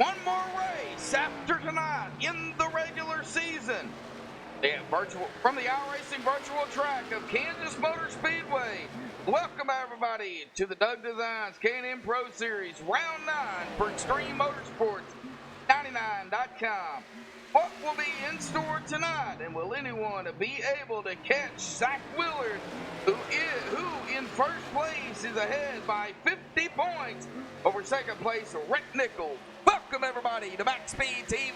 One more race after tonight in the regular season. Yeah, virtual from the iRacing virtual track of Kansas Motor Speedway. Welcome everybody to the Doug Designs K&N Pro Series Round 9 for Extreme Motorsports 99.com. What will be in store tonight, and will anyone be able to catch Zach Willard, who in first place is ahead by 50 points over second place Rick Nichols? Welcome everybody to MaxSpeedTV.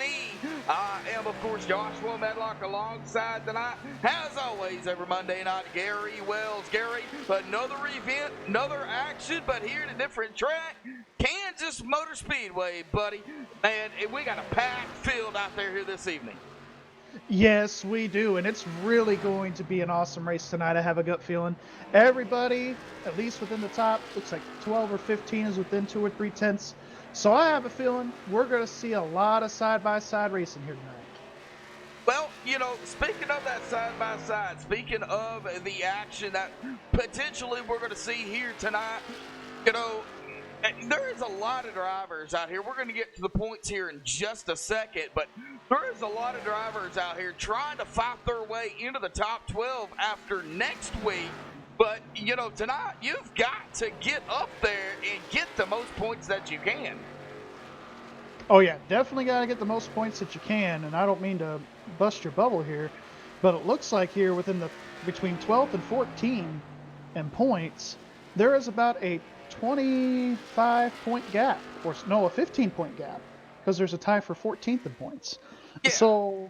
I am of course Joshua Medlock alongside tonight, as always every Monday night, Gary Wells. Gary, another event, another action, but here at a different track, Kansas Motor Speedway, buddy. Man, we got a packed field out there here this evening. Yes, we do, and it's really going to be an awesome race tonight. I have a gut feeling. Everybody, at least within the top, looks like 12 or 15 is within 2 or 3 tenths. So I have a feeling we're going to see a lot of side-by-side racing here tonight. Well, you know, speaking of that side-by-side, speaking of the action that potentially we're going to see here tonight, you know, there is a lot of drivers out here. We're going to get to the points here in just a second, but there is a lot of drivers out here trying to fight their way into the top 12 after next week. But, you know, tonight you've got to get up there and get the most points that you can. Oh, yeah, definitely got to get the most points that you can, and I don't mean to bust your bubble here, but it looks like here between 12th and 14 in points, there is about a 25-point gap, or no, a 15-point gap, because there's a tie for 14th in points. Yeah. So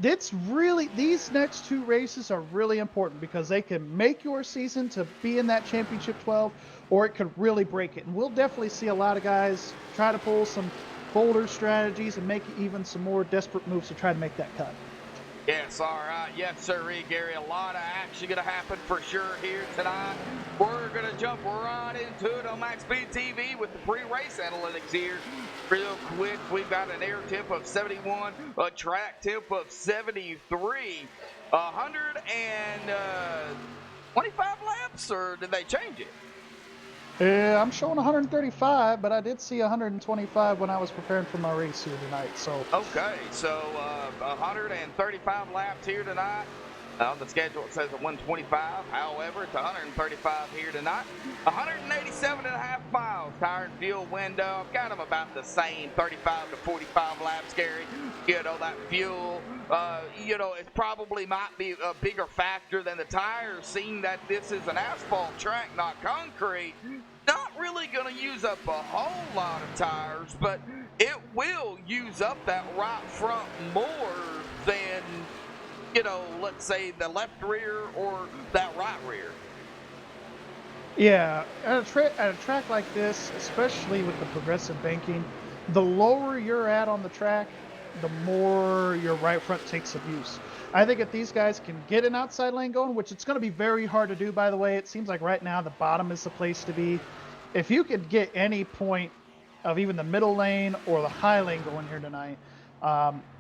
it's really, these next two races are really important because they can make your season to be in that championship 12, or it could really break it. And we'll definitely see a lot of guys try to pull some bolder strategies and make even some more desperate moves to try to make that cut. Yes, all right. Yes, sir, Gary. A lot of action going to happen for sure here tonight. We're going to jump right into it on MaxSpeedTV with the pre-race analytics here. Real quick, we've got an air temp of 71, a track temp of 73, 125 laps, or did they change it? I'm showing 135, but I did see 125 when I was preparing for my race here tonight. So okay, so 135 laps here tonight. On the schedule it says 125. However, it's 135 here tonight. 187.5 miles. Tire and fuel window. I've got them about the same, 35 to 45 laps, Gary. You know, that fuel, you know, it probably might be a bigger factor than the tires, seeing that this is an asphalt track, not concrete. Not really going to use up a whole lot of tires, but it will use up that right front more than, you know, let's say the left rear or that right rear. yeah, at a track like this, especially with the progressive banking, the lower you're at on the track, the more your right front takes abuse. I think if these guys can get an outside lane going, which it's going to be very hard to do, by the way, it seems like right now the bottom is the place to be. If you could get any point of even the middle lane or the high lane going here tonight,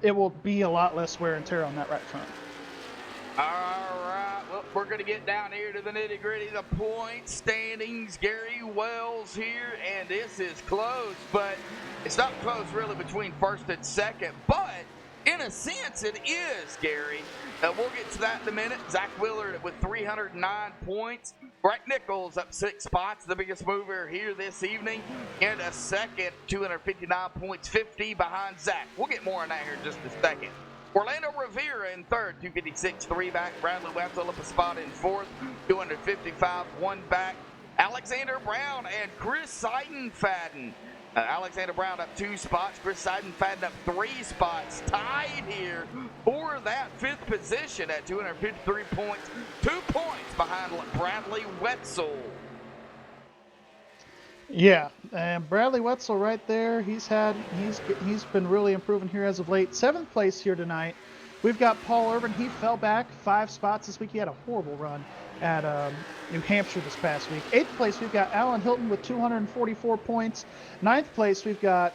it will be a lot less wear and tear on that right front. All right, well, we're going to get down here to the nitty-gritty, the point standings. Gary Wells here, and this is close, but it's not close really between first and second, but in a sense it is, Gary. We'll get to that in a minute. Zach Willard with 309 points. Rick Nichols up 6 spots, the biggest mover here this evening. In a second, 259 points, 50 behind Zach. We'll get more on that here in just a second. Orlando Rivera in third, 256, 3 back. Bradley Wetzel up a spot in fourth, 255, 1 back. Alexander Brown and Chris Seidenfaden. Alexander Brown up 2 spots. Chris Seidenfaden up 3 spots. Tied here for that 5th position at 253 points. 2 points behind Bradley Wetzel. Yeah, and Bradley Wetzel right there. He's been really improving here as of late. 7th place here tonight. We've got Paul Irvin. He fell back 5 spots this week. He had a horrible run at New Hampshire this past week. 8th place, we've got Alan Hilton with 244 points. 9th place, we've got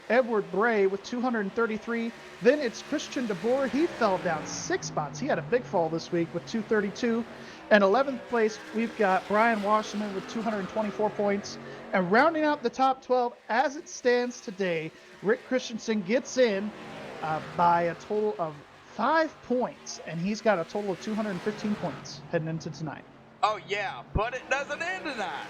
Edward Bray with 233. Then it's Christian DeBoer. He fell down 6 spots. He had a big fall this week with 232. And 11th place, we've got Brian Washington with 224 points. And rounding out the top 12 as it stands today, Rick Christensen gets in by a total of 5 points, and he's got a total of 215 points heading into tonight. Oh, yeah, but it doesn't end tonight.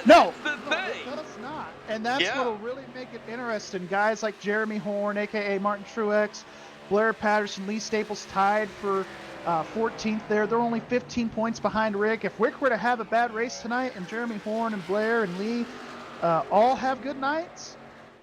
No, the thing. It does not. And that's what'll really make it interesting. Guys like Jeremy Horn, a.k.a. Martin Truex, Blair Patterson, Lee Staples tied for 14th there. They're only 15 points behind Rick. If Rick were to have a bad race tonight and Jeremy Horn and Blair and Lee all have good nights,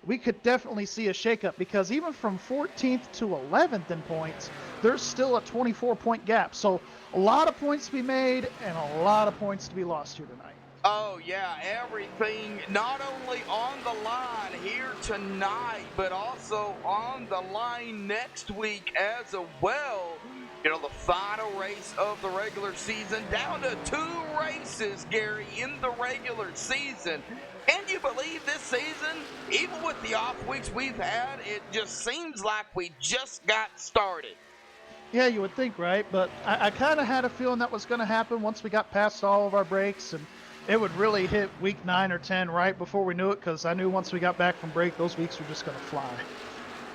we could definitely see a shakeup, because even from 14th to 11th in points, there's still a 24-point gap. So a lot of points to be made and a lot of points to be lost here tonight. Oh, yeah, everything not only on the line here tonight, but also on the line next week as well. You know, the final race of the regular season, down to 2 races, Gary, in the regular season. Can you believe this season, even with the off weeks we've had, it just seems like we just got started. Yeah, you would think, right? But I kind of had a feeling that was going to happen once we got past all of our breaks, and it would really hit week 9 or 10 right before we knew it, because I knew once we got back from break, those weeks were just going to fly.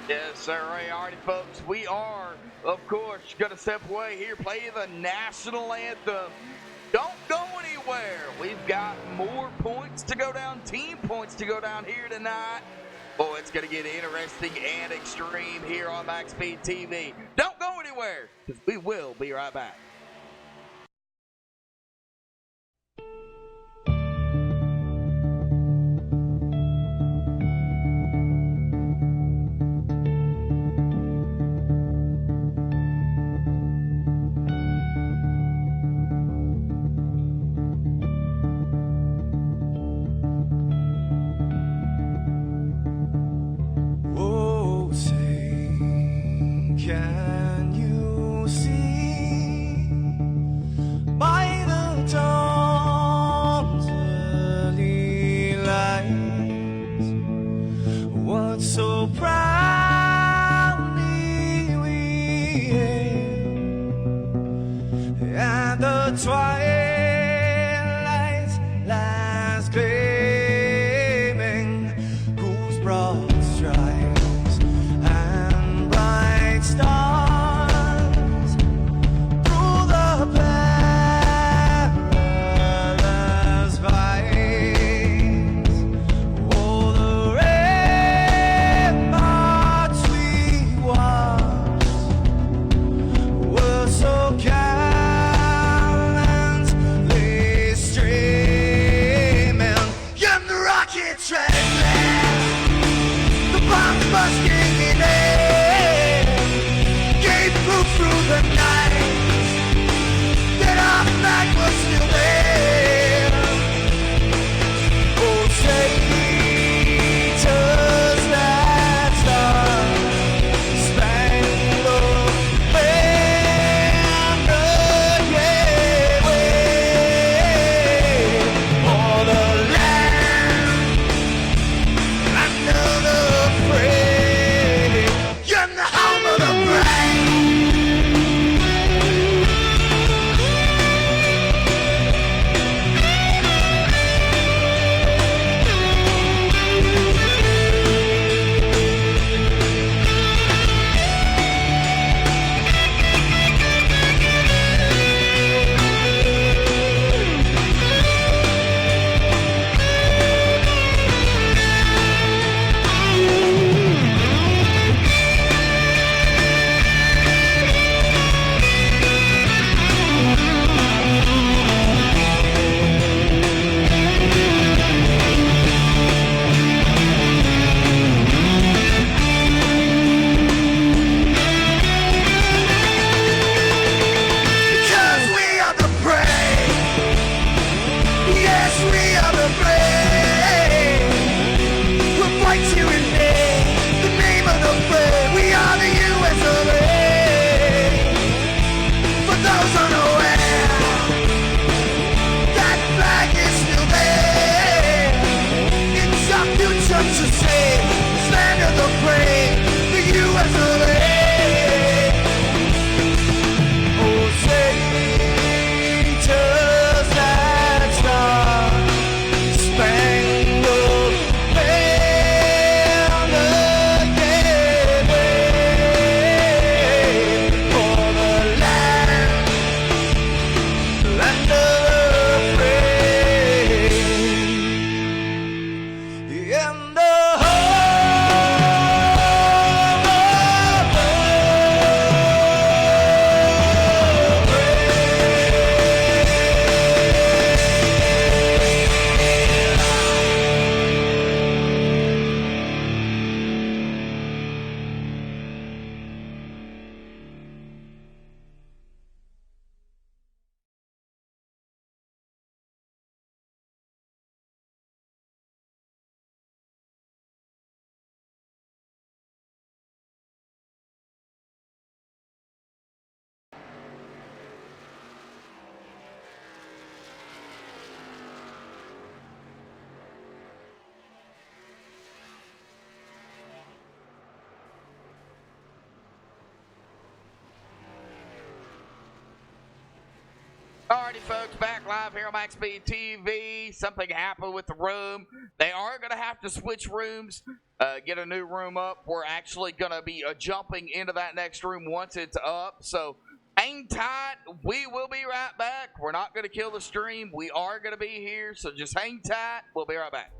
Yes, sir. All righty, folks. We are, of course, going to step away here, play the national anthem. Don't go anywhere. We've got more points to go down, team points to go down here tonight. Boy, it's going to get interesting and extreme here on MaxSpeedTV. Don't go anywhere, because we will be right back. Can you see by the dawn's early light what so proudly we hailed at the twilight's last gleaming, whose broad stripes and bright stars through the perilous fights, oh, the ramparts we watched were so gallantly streaming, and the rockets red flash, the bombs bursting in air, gave proof through the night that our flag was still there. Oh, traitors that star-spangled banner, yeah, wave for the land under the fray, and the home of the brave. Alrighty, folks, back live here on MaxSpeedTV. Something happened with the room. They are going to have to switch rooms, get a new room up. We're actually going to be jumping into that next room once it's up. So hang tight. We will be right back. We're not going to kill the stream. We are going to be here, so just hang tight. We'll be right back.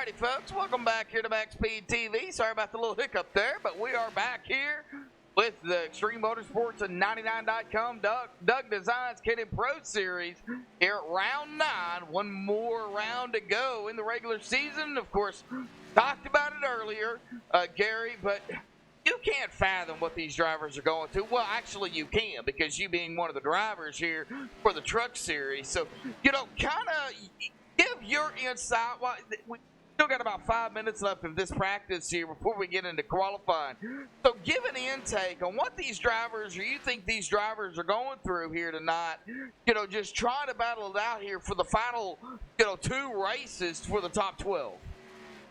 Alrighty, folks, welcome back here to MaxSpeedTV. Sorry about the little hiccup there, but we are back here with the Extreme Motorsports and 99.com Doug Designs Kid Pro Series here at round 9. One more round to go in the regular season. Of course, talked about it earlier, Gary, but you can't fathom what these drivers are going through. Well, actually, you can, because you being one of the drivers here for the Truck Series. So, kind of give your insight. Well, we still got about 5 minutes left of this practice here before we get into qualifying. So give an intake on what these drivers, or you think these drivers are going through here tonight, just trying to battle it out here for the final, 2 races for the top 12.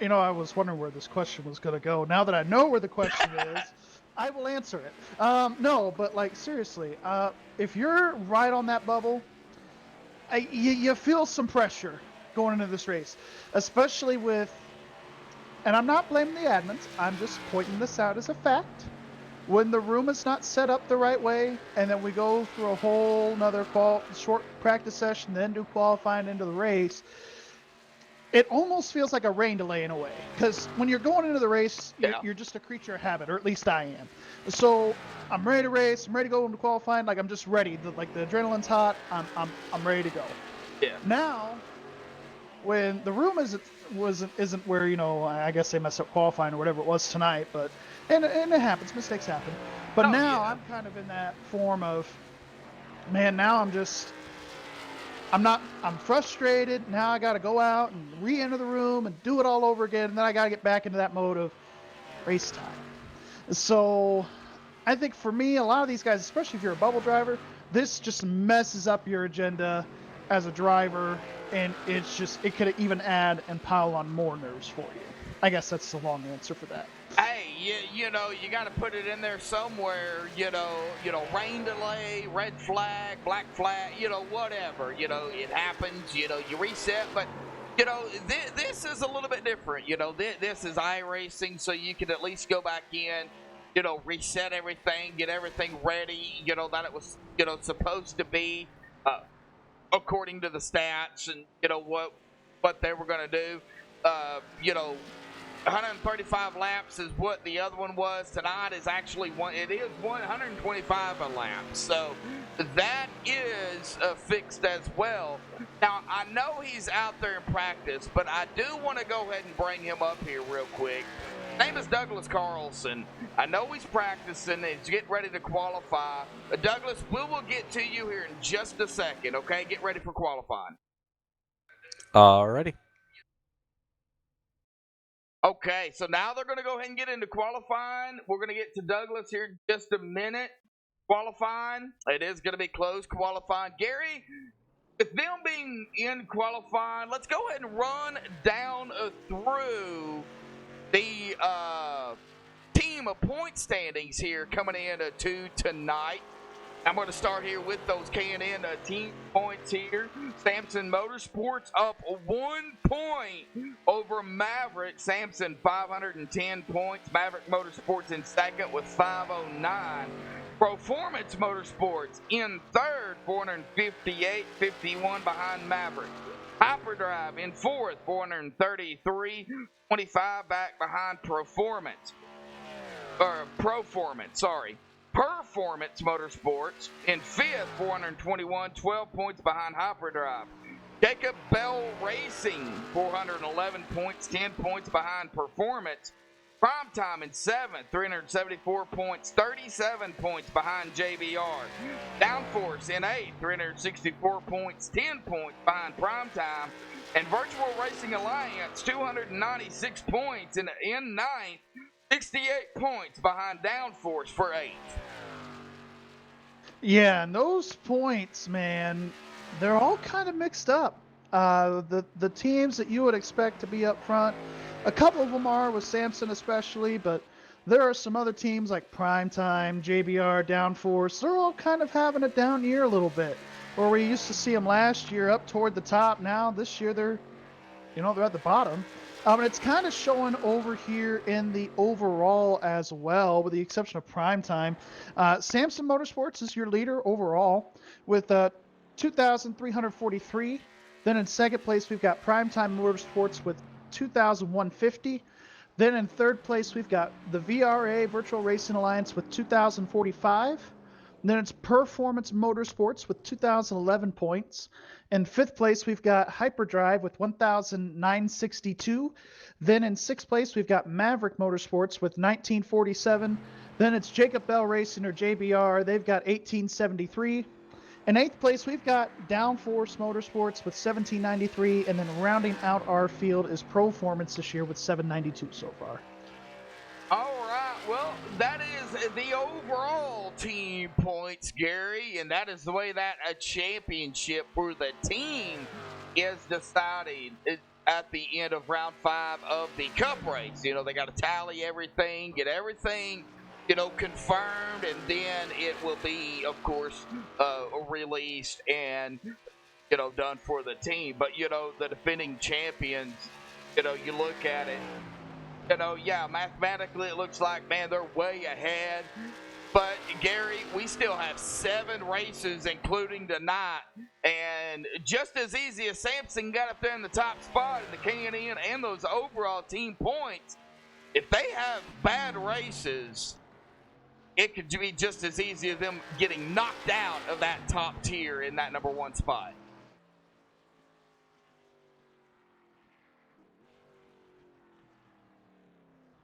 I was wondering where this question was going to go. Now that I know where the question is, I will answer it. No, but seriously, if you're right on that bubble, you feel some pressure going into this race, especially with, and I'm not blaming the admins, I'm just pointing this out as a fact. When the room is not set up the right way, and then we go through a whole nother short practice session, then do qualifying into the race, it almost feels like a rain delay in a way. Because when you're going into the race, you're just a creature of habit, or at least I am. So I'm ready to race, I'm ready to go into qualifying, I'm just ready. The adrenaline's hot, I'm ready to go. Yeah. Now, when the room isn't where, I guess they messed up qualifying or whatever it was tonight, but and it happens, mistakes happen. But now I'm kind of in that form of, man, now I'm frustrated. Now I got to go out and re-enter the room and do it all over again, and then I got to get back into that mode of race time. So I think for me, a lot of these guys, especially if you're a bubble driver, this just messes up your agenda as a driver, and it could even add and pile on more nerves for you. I guess that's the long answer for that. Hey, you know, you got to put it in there somewhere. Rain delay, red flag, black flag, whatever. It happens. You reset, but this is a little bit different. This is iRacing, so you can at least go back in. Reset everything, get everything ready. That it was supposed to be, according to the stats, and what they were going to do. 135 laps is what the other one was. Tonight is actually 125 a lap. So that is fixed as well. Now, I know he's out there in practice, but I do want to go ahead and bring him up here real quick. His name is Douglas Carlson. I know he's practicing. He's getting ready to qualify. Douglas, we will get to you here in just a second, okay? Get ready for qualifying. Alrighty. Okay, so now they're going to go ahead and get into qualifying. We're going to get to Douglas here in just a minute. Qualifying. It is going to be closed qualifying. Gary, with them being in qualifying, let's go ahead and run down through the team of point standings here coming into tonight. I'm going to start here with those K&N team points here. Samson Motorsports up 1 point over Maverick. Samson 510 points. Maverick Motorsports in second with 509. Performance Motorsports in third, 458, 51 behind Maverick. Hyperdrive in fourth, 433, 25 back behind Performance, sorry. Performance Motorsports in fifth, 421, 12 points behind Hyperdrive. Jacob Bell Racing, 411 points, 10 points behind Performance. Primetime in seventh, 374 points, 37 points behind JBR. Downforce in eighth, 364 points, 10 points behind Primetime. And Virtual Racing Alliance, 296 points in ninth, 68 points behind Downforce for eighth. Yeah, and those points, man, they're all kind of mixed up. The teams that you would expect to be up front, a couple of them are with Samson especially, but there are some other teams like Primetime, JBR, Downforce. They're all kind of having a down year a little bit. Where we used to see them last year up toward the top, now this year they're at the bottom. And it's kind of showing over here in the overall as well, with the exception of Primetime. Samson Motorsports is your leader overall with 2,343. Then in second place, we've got Primetime Motorsports with 2,150. Then in third place, we've got the VRA Virtual Racing Alliance with 2,045. Then it's Performance Motorsports with 2,011 points. In fifth place, we've got Hyperdrive with 1,962. Then in sixth place, we've got Maverick Motorsports with 1947. Then it's Jacob Bell Racing, or JBR. They've got 1873. In eighth place, we've got Downforce Motorsports with 1793. And then rounding out our field is Performance this year with 792 so far. All right, well, that is the overall team points, Gary, and that is the way that a championship for the team is decided at the end of round 5 of the Cup race. They got to tally everything, get everything, confirmed, and then it will be, of course, released and, done for the team. But, the defending champions, you look at it, mathematically it looks like, man, they're way ahead. But, Gary, we still have 7 races, including tonight. And just as easy as Samson got up there in the top spot in the K&N and those overall team points, if they have bad races, it could be just as easy as them getting knocked out of that top tier in that number 1 spot.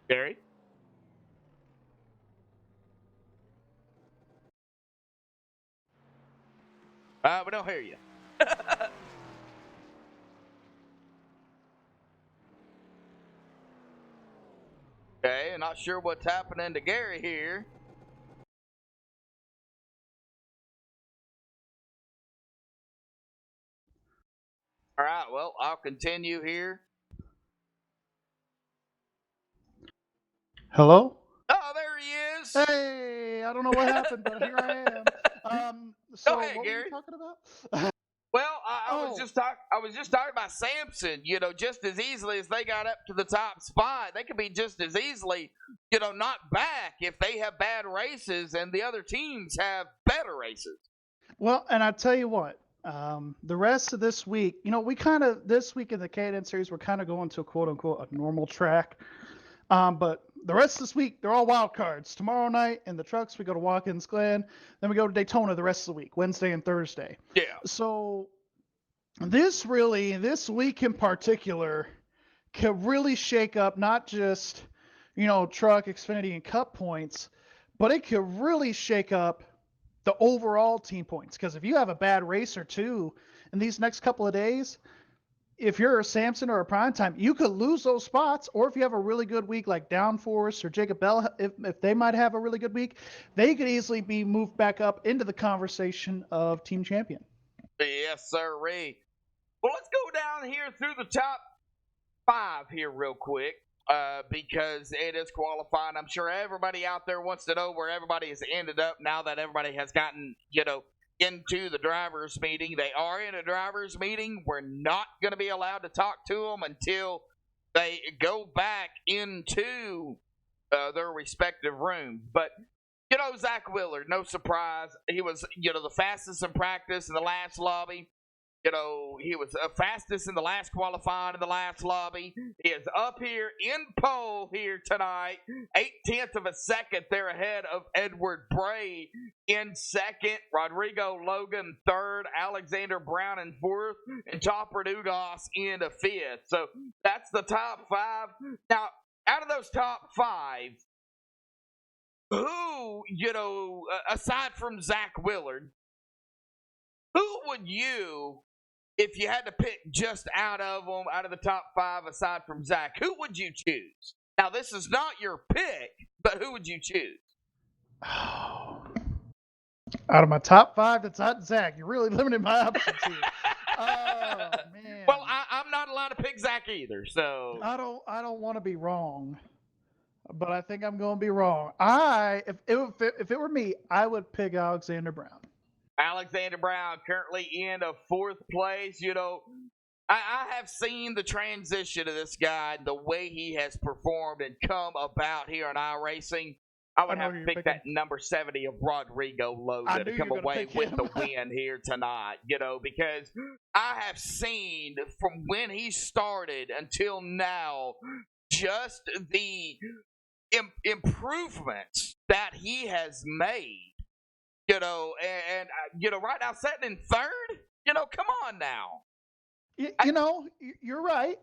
Gary? We don't hear you. Okay, Not sure what's happening to Gary here. All right, well, I'll continue here. Hello? Oh, there he is. Hey, I don't know what happened, but here I am. So Go ahead, what Gary. were you talking about? Well, I was just talking about Samson. Just as easily as they got up to the top spot, they could be just as easily, knocked back if they have bad races and the other teams have better races. Well, and I tell you what, the rest of this week, this week in the Cadence series, we're kind of going to a quote unquote a normal track. But the rest of this week, they're all wild cards. Tomorrow night in the trucks, we go to Watkins Glen. Then we go to Daytona the rest of the week, Wednesday and Thursday. Yeah. So this week in particular, could really shake up not just, truck, Xfinity, and Cup points, but it could really shake up the overall team points. Because if you have a bad race or two in these next couple of days, if you're a Samson or a Primetime, you could lose those spots. Or if you have a really good week like Downforce or Jacob Bell, if they might have a really good week, they could easily be moved back up into the conversation of team champion. Yes, sirree. Well, let's go down here through the top 5 here real quick because it is qualifying. I'm sure everybody out there wants to know where everybody has ended up now that everybody has gotten, into the driver's meeting. They are in a driver's meeting. We're not going to be allowed to talk to them until they go back into their respective rooms. But, Zach Willard, no surprise. He was, the fastest in practice in the last lobby. He was fastest in the last qualifying in the last lobby. He is up here in pole here tonight. 0.8 of a second there ahead of Edward Bray in second. Rodrigo Logan third. Alexander Brown in fourth. And Topper Dugas in a fifth. So that's the top 5. Now, out of those top 5, who, aside from Zach Willard, who would you, if you had to pick just out of the top 5 aside from Zach, who would you choose? Now, this is not your pick, but who would you choose? Oh. Out of my top 5, it's not Zach. You're really limiting my options here. Oh, man. Well, I'm not allowed to pick Zach either, so I don't want to be wrong, but I think I'm going to be wrong. If it were me, I would pick Alexander Brown. Alexander Brown currently in a 4th place. I have seen the transition of this guy, the way he has performed and come about here in iRacing. I would have to pick that number 70 of Rodrigo Logan to come away with the win here tonight, because I have seen from when he started until now just the improvements that he has made. And right now sitting in 3rd, come on now. You're right.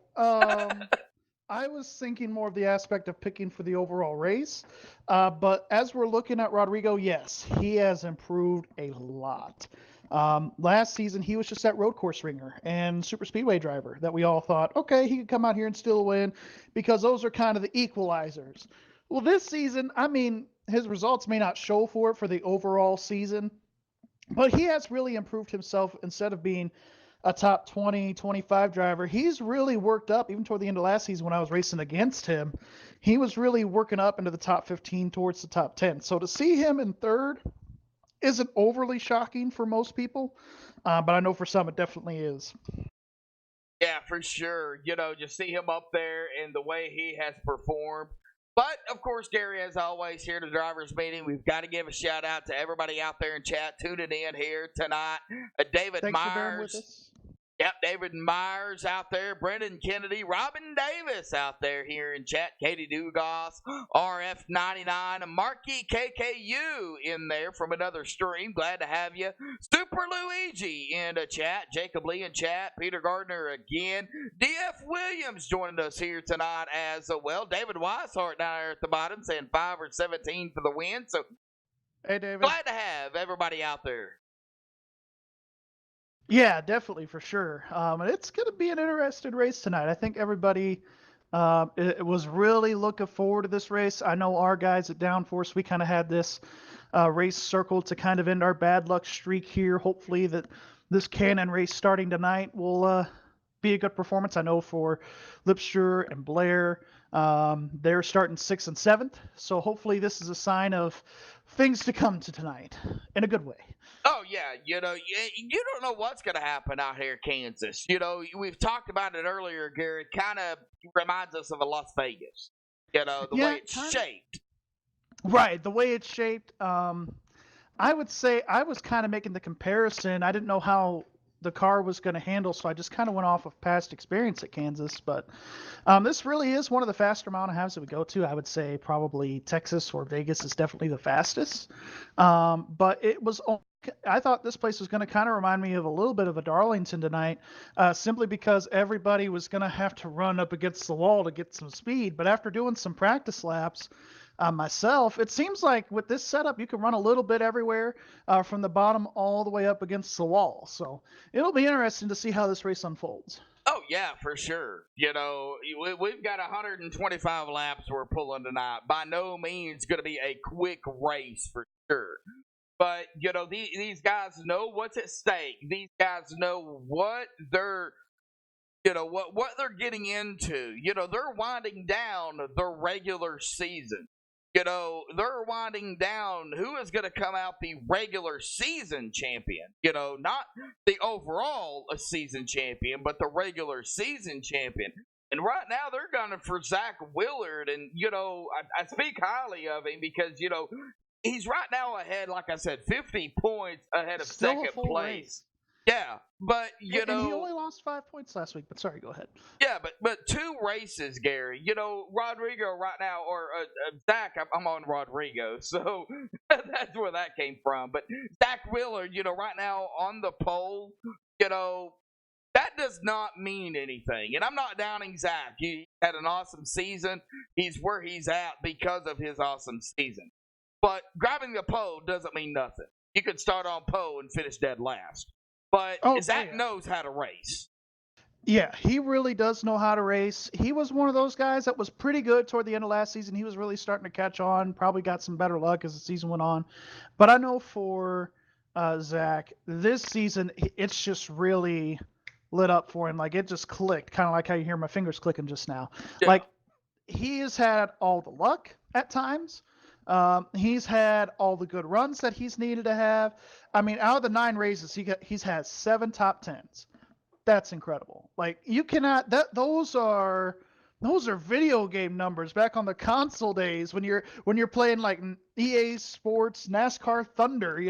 I was thinking more of the aspect of picking for the overall race. But as we're looking at Rodrigo, yes, he has improved a lot. Last season, he was just that road course ringer and super speedway driver that we all thought, okay, he could come out here and still win because those are kind of the equalizers. Well, this season, his results may not show for it for the overall season, but he has really improved himself. Instead of being a top 20, 25 driver, he's really worked up. Even toward the end of last season when I was racing against him, he was really working up into the top 15 towards the top 10. So to see him in 3rd isn't overly shocking for most people, but I know for some it definitely is. Yeah, for sure. Just see him up there and the way he has performed. But, of course, Gary, as always, here at the driver's meeting, we've got to give a shout-out to everybody out there in chat tuning in here tonight. David Thanks Myers. for bearing with us. Yep, David Myers out there, Brendan Kennedy, Robin Davis out there here in chat, Katie Dugas, RF99, Marky KKU in there from another stream. Glad to have you. Super Luigi in the chat, Jacob Lee in chat, Peter Gardner again, DF Williams joining us here tonight as well. David Weishart down there at the bottom saying 5 or 17 for the win. So, hey, David. Glad to have everybody out there. Yeah, definitely, for sure. And it's going to be an interesting race tonight. I think everybody It was really looking forward to this race. I know our guys at Downforce, we kind of had this race circled to kind of end our bad luck streak here. Hopefully that this Cannon race starting tonight will be a good performance. I know for Lipster and Blair, they're starting 6th and 7th. So hopefully this is a sign of things to come to tonight in a good way. Oh yeah, you don't know what's going to happen out here in Kansas. We've talked about it earlier, Gary. It kind of reminds us of a Las Vegas. The way it's shaped. Right, the way it's shaped. I would say I was kind of making the comparison. I didn't know how the car was going to handle, so I just kind of went off of past experience at Kansas. But this really is one of the faster mile and a halves that we go to. I would say probably Texas or Vegas is definitely the fastest. But it was. I thought this place was going to kind of remind me of a little bit of a Darlington tonight, simply because everybody was going to have to run up against the wall to get some speed. But after doing some practice laps myself, it seems like with this setup, you can run a little bit everywhere from the bottom all the way up against the wall. So it'll be interesting to see how this race unfolds. Oh, yeah, for sure. We've got 125 laps we're pulling tonight. By no means going to be a quick race for sure. But, these guys know what's at stake. These guys know what they're, what they're getting into. They're winding down the regular season. They're winding down who is going to come out the regular season champion. Not the overall season champion, but the regular season champion. And right now they're gunning for Zach Willard. And, I speak highly of him because, he's right now ahead, like I said, 50 points ahead of Still second place. Race. Yeah, but and he only lost 5 points last week. But sorry, go ahead. Yeah, but 2 races, Gary. Rodrigo right now, or Zach. I'm on Rodrigo, so that's where that came from. But Zach Willard, right now on the pole, that does not mean anything. And I'm not downing Zach. He had an awesome season. He's where he's at because of his awesome season. But grabbing the pole doesn't mean nothing. You could start on pole and finish dead last. But Zach knows how to race. Yeah, he really does know how to race. He was one of those guys that was pretty good toward the end of last season. He was really starting to catch on, probably got some better luck as the season went on. But I know for Zach, this season, it's just really lit up for him. Like, it just clicked, kind of like how you hear my fingers clicking just now. Yeah. Like, he has had all the luck at times. He's had all the good runs that he's needed to have. I mean, out of the 9 races, he's had 7 top 10s. That's incredible. Like, you cannot. Those are video game numbers back on the console days when you're playing like EA Sports, NASCAR Thunder.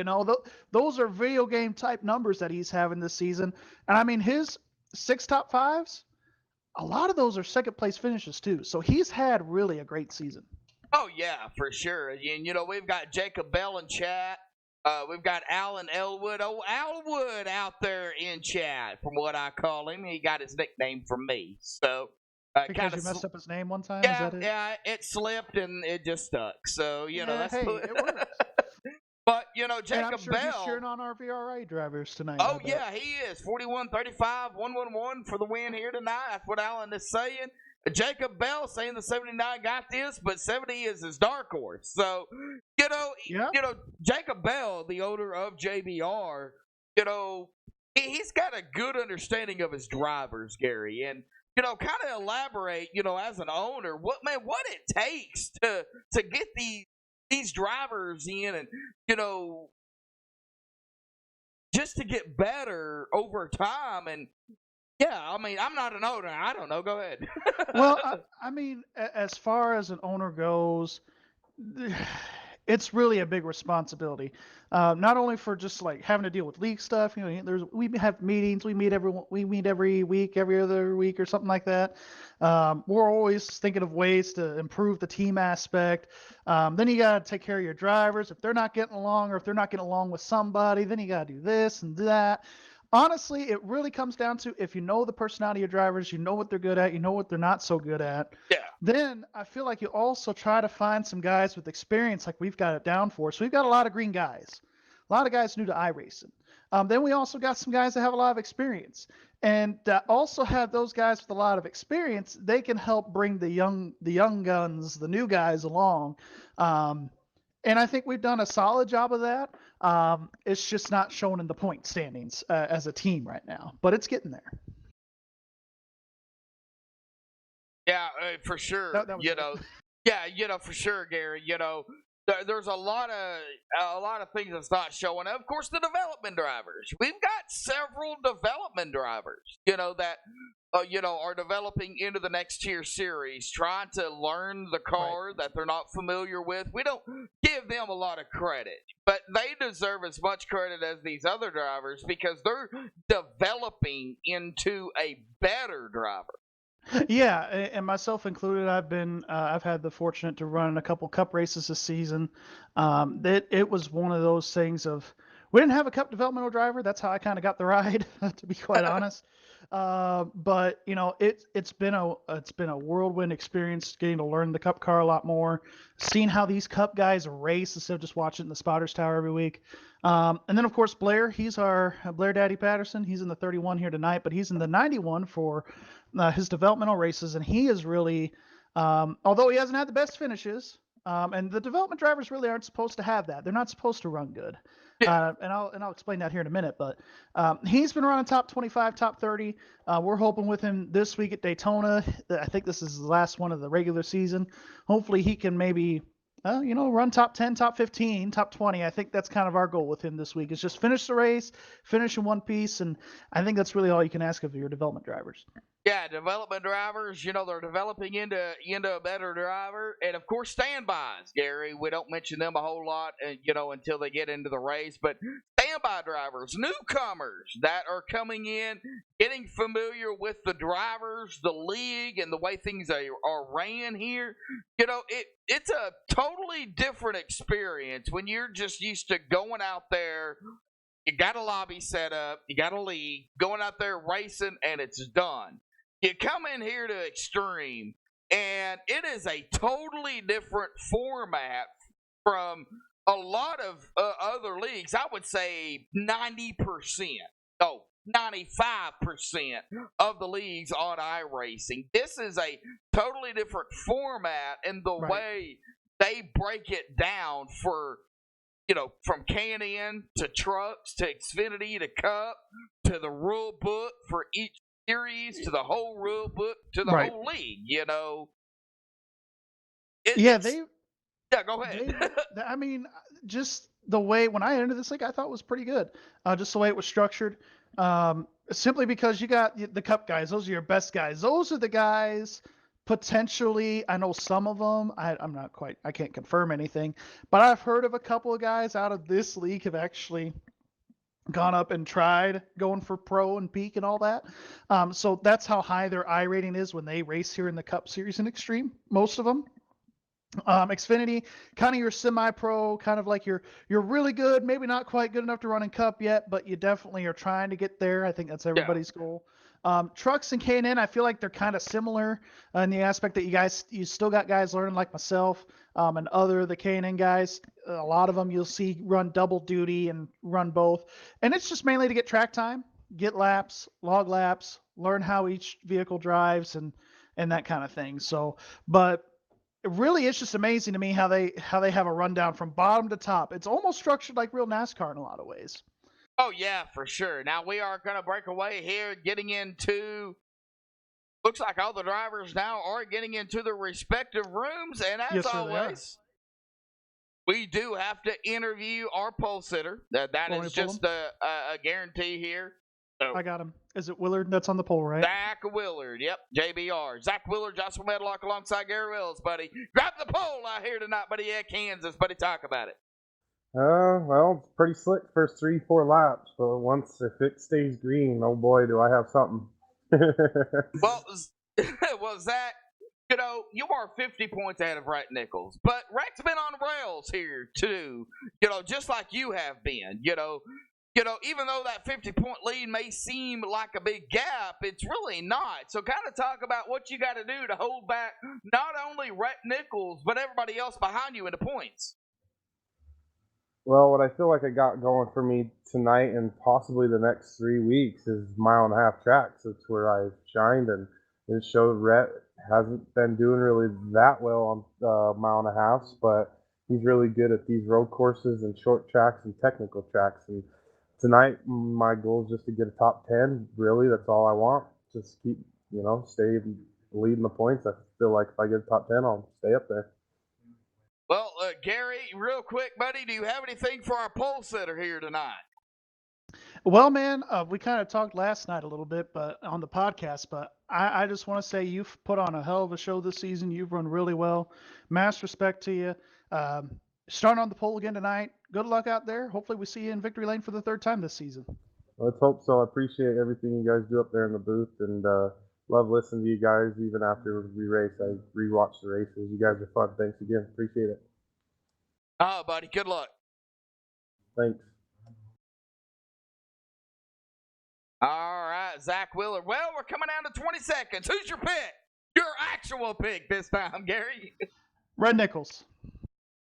Those are video game type numbers that he's having this season. And I mean, his 6 top 5s, a lot of those are second place finishes too. So he's had really a great season. Oh, yeah, for sure. And, we've got Jacob Bell in chat. We've got Alan Elwood. Oh, Elwood out there in chat, from what I call him. He got his nickname from me. So, because you messed up his name one time? Yeah, is that it? Yeah, it slipped and it just stuck. So, that's hey, it works. But, Jacob and I'm sure Bell. He's cheering on our VRA drivers tonight. Oh, yeah, he is. 41-35, 111 for the win here tonight. That's what Alan is saying. Jacob Bell saying the 79 got this, but 70 is his dark horse. So, Jacob Bell, the owner of JBR, he's got a good understanding of his drivers, Gary. And, kind of elaborate, as an owner, what it takes to get these drivers in and, just to get better over time. And, yeah, I mean, I'm not an owner. I don't know. Go ahead. Well, I mean, as far as an owner goes, it's really a big responsibility. Not only for just like having to deal with league stuff. We have meetings. We meet every week, every other week, or something like that. We're always thinking of ways to improve the team aspect. Then you got to take care of your drivers. If they're not getting along, or if they're not getting along with somebody, then you got to do this and that. Honestly, it really comes down to if you know the personality of drivers, you know what they're good at, you know what they're not so good at. Yeah. Then I feel like you also try to find some guys with experience like we've got it down for. So we've got a lot of green guys, a lot of guys new to iRacing. Then we also got some guys that have a lot of experience. and also have those guys with a lot of experience. They can help bring the young guns, the new guys along. And I think we've done a solid job of that. It's just not shown in the point standings as a team right now, but it's getting there. Yeah, for sure. That was You it. know, yeah, for sure, Gary. There's a lot of things that's not showing. Of course, the development drivers. We've got several development drivers. That are developing into the next tier series, trying to learn the car that they're not familiar with. We don't give them a lot of credit, but they deserve as much credit as these other drivers because they're developing into a better driver. Yeah, and myself included, I've had the fortunate to run a couple cup races this season. It was one of those things of we didn't have a cup developmental driver. That's how I kind of got the ride, to be quite honest. But it's been a whirlwind experience getting to learn the cup car a lot more, seeing how these cup guys race instead of just watching the spotters tower every week. And then of course Blair, he's our Blair Daddy Patterson. He's in the 31 here tonight, but he's in the 91 for his developmental races, and he is really, although he hasn't had the best finishes, and the development drivers really aren't supposed to have that. They're not supposed to run good. Yeah. And I'll explain that here in a minute. But he's been running top 25, top 30. We're hoping with him this week at Daytona. I think this is the last one of the regular season. Hopefully he can maybe run top 10, top 15, top 20. I think that's kind of our goal with him this week is just finish the race, finish in one piece. And I think that's really all you can ask of your development drivers. Yeah, development drivers, they're developing into a better driver. And, of course, standbys, Gary. We don't mention them a whole lot, until they get into the race. But standby drivers, newcomers that are coming in, getting familiar with the drivers, the league, and the way things are ran here. It's a totally different experience when you're just used to going out there. You got a lobby set up, you got a league, going out there racing, and it's done. You come in here to Extreme, and it is a totally different format from a lot of other leagues. I would say 90%, 95% of the leagues on iRacing. This is a totally different format in the way they break it down for, from Can-Am to trucks to Xfinity to Cup to the rule book for each series to the whole rule book to the whole league. Go ahead. I mean, just the way when I entered this league, I thought was pretty good. Just the way it was structured. Simply because you got the cup guys; those are your best guys. Those are the guys. Potentially, I know some of them. I'm not quite. I can't confirm anything, but I've heard of a couple of guys out of this league have actually gone up and tried going for pro and peak and all that. So that's how high their I rating is when they race here in the Cup Series and Extreme. Most of them. Xfinity, kind of your semi-pro, kind of like you're really good, maybe not quite good enough to run in Cup yet, but you definitely are trying to get there. I think that's everybody's goal. Trucks and K&N, I feel like they're kind of similar in the aspect that you still got guys learning like myself and the K&N guys. A lot of them you'll see run double duty and run both. And it's just mainly to get track time, get laps, log laps, learn how each vehicle drives and that kind of thing. So, but really it's just amazing to me how they have a rundown from bottom to top. It's almost structured like real NASCAR in a lot of ways. Oh, yeah, for sure. Now, we are going to break away here, getting into, looks like all the drivers now are getting into their respective rooms. And as always, we do have to interview our pole sitter. That is just a guarantee here. So, I got him. Is it Willard that's on the pole, right? Zach Willard. Yep, JBR. Zach Willard, Joshua Medlock alongside Gary Wills, buddy. Grab the pole out here tonight, buddy. Yeah, Kansas, buddy. Talk about it. Well, it's pretty slick first 3-4 laps, but once if it stays green, oh boy, do I have something. Well, Zach, you are 50 points ahead of Rex Nichols, but Rex been on rails here too, just like you have been, even though that 50-point lead may seem like a big gap, it's really not. So kind of talk about what you got to do to hold back not only Rex Nichols, but everybody else behind you in the points. Well, what I feel like I got going for me tonight and possibly the next 3 weeks is 1.5 mile tracks. That's where I shined, and it showed Rhett hasn't been doing really that well on 1.5 miles, but he's really good at these road courses and short tracks and technical tracks. And tonight, my goal is just to get a top 10. Really, that's all I want. Just keep, stay leading the points. I feel like if I get a top 10, I'll stay up there. Well, Gary, real quick, buddy, do you have anything for our pole sitter here tonight? Well, man, we kind of talked last night a little bit, but on the podcast. But I just want to say you've put on a hell of a show this season. You've run really well. Mass respect to you. Starting on the pole again tonight. Good luck out there. Hopefully, we see you in victory lane for the 3rd time this season. Let's hope so. I appreciate everything you guys do up there in the booth, and love listening to you guys even after we race. I rewatch the races. You guys are fun. Thanks again. Appreciate it. Oh, buddy, good luck. Thanks. All right, Zach Wheeler. Well, we're coming down to 20 seconds. Who's your pick? Your actual pick this time, Gary. Red Nichols.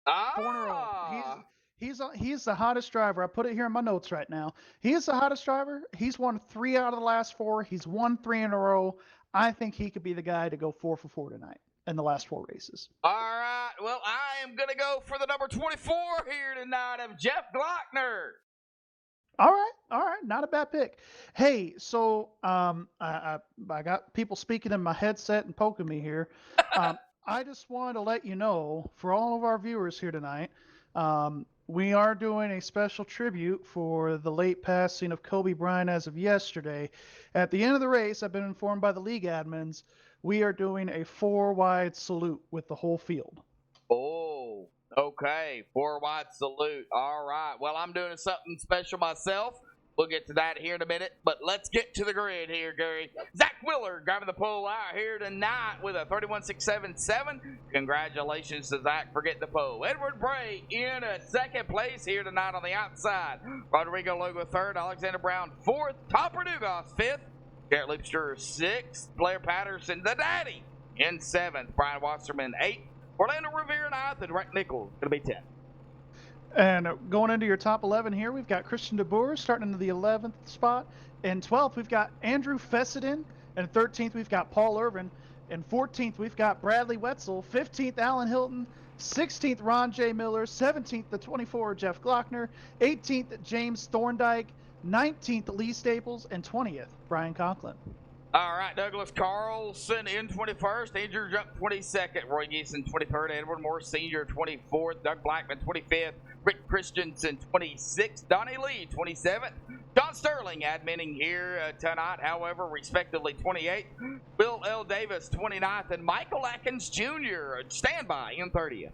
4 in a row. He's the hottest driver. I put it here in my notes right now. He is the hottest driver. He's won 3 out of the last 4. He's won 3 in a row. I think he could be the guy to go 4 for 4 tonight in the last 4 races. All right. Well, I am going to go for the number 24 here tonight of Jeff Glockner. All right, not a bad pick. Hey, so I got people speaking in my headset and poking me here. I just wanted to let you know, for all of our viewers here tonight, we are doing a special tribute for the late passing of Kobe Bryant as of yesterday. At the end of the race, I've been informed by the league admins, we are doing a 4-wide salute with the whole field. Oh, okay. 4-wide salute. All right. Well, I'm doing something special myself. We'll get to that here in a minute, but let's get to the grid here, Gary. Zach Wheeler driving the pole out here tonight with a 31.677. Congratulations to Zach for getting the pole. Edward Bray in a 2nd place here tonight on the outside. Rodrigo Lugo 3rd, Alexander Brown 4th, Topper Dugas 5th, Garrett Leapster 6th, Blair Patterson, the daddy, in 7th, Brian Wasserman 8th, Orlando Rivera 9th, and Rick Nichols going to be 10th. And going into your top 11 here, we've got Christian DeBoer starting into the 11th spot. In 12th, we've got Andrew Fessenden. And 13th, we've got Paul Irvin. And 14th, we've got Bradley Wetzel. 15th, Alan Hilton. 16th, Ron J. Miller. 17th, the 24, Jeff Glockner. 18th, James Thorndike. 19th, Lee Staples. And 20th, Brian Conklin. All right, Douglas Carlson in 21st, Andrew Jump 22nd, Roy Geeson 23rd, Edward Moore Sr. 24th, Doug Blackman 25th, Rick Christensen 26th, Donnie Lee 27th, John Sterling admitting here tonight, however, respectively 28th, Bill L. Davis 29th, and Michael Atkins Jr. standby in 30th.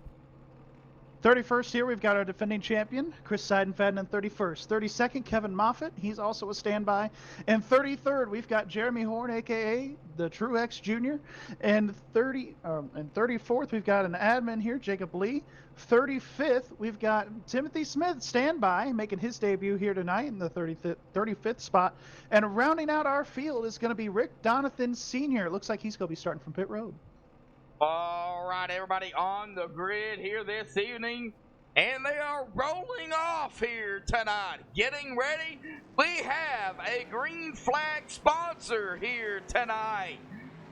31st here, we've got our defending champion, Chris Seidenfaden in 31st. 32nd, Kevin Moffitt. He's also a standby. And 33rd, we've got Jeremy Horn, a.k.a. the True X Jr. And 34th, we've got an admin here, Jacob Lee. 35th, we've got Timothy Smith standby, making his debut here tonight in the 35th spot. And rounding out our field is going to be Rick Donathan Sr. It looks like he's going to be starting from pit road. All right, everybody on the grid here this evening, and they are rolling off here tonight. Getting ready, we have a green flag sponsor here tonight.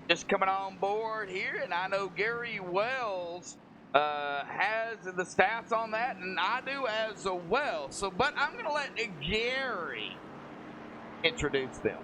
Just coming on board here, and I know Gary Wells has the stats on that, and I do as well. But I'm going to let Gary introduce them.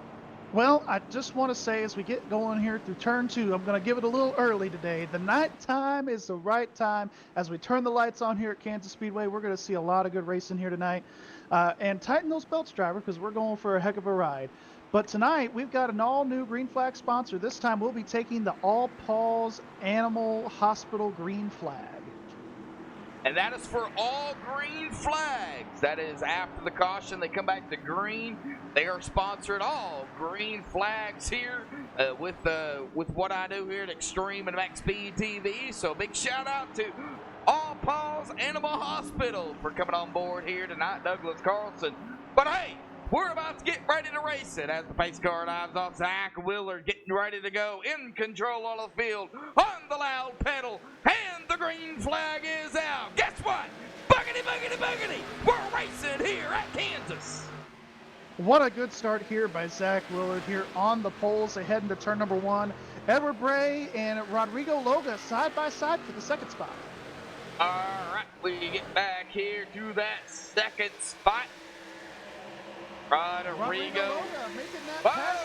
Well, I just want to say as we get going here through turn 2, I'm going to give it a little early today. The night time is the right time. As we turn the lights on here at Kansas Speedway, we're going to see a lot of good racing here tonight. And tighten those belts, driver, because we're going for a heck of a ride. But tonight, we've got an all-new green flag sponsor. This time, we'll be taking the All Paws Animal Hospital green flag. And that is for all green flags. That is after the caution, they come back to green. They are sponsored all green flags here with what I do here at Extreme and MaxSpeedTV. So big shout out to All Paws Animal Hospital for coming on board here tonight, Douglas Carlson. But hey, we're about to get ready to race it as the pace car dives off. Zach Wheeler getting ready to go in control on the field on the loud pedal, and the green flag is out. Guess what? Buckety boogity, boogity. We're racing here at Kansas. What a good start here by Zach Willard here on the poles. They head into turn number 1. Edward Bray and Rodrigo Loga side by side for the second spot. All right, we get back here to that second spot. Rodrigo Loga making that pass.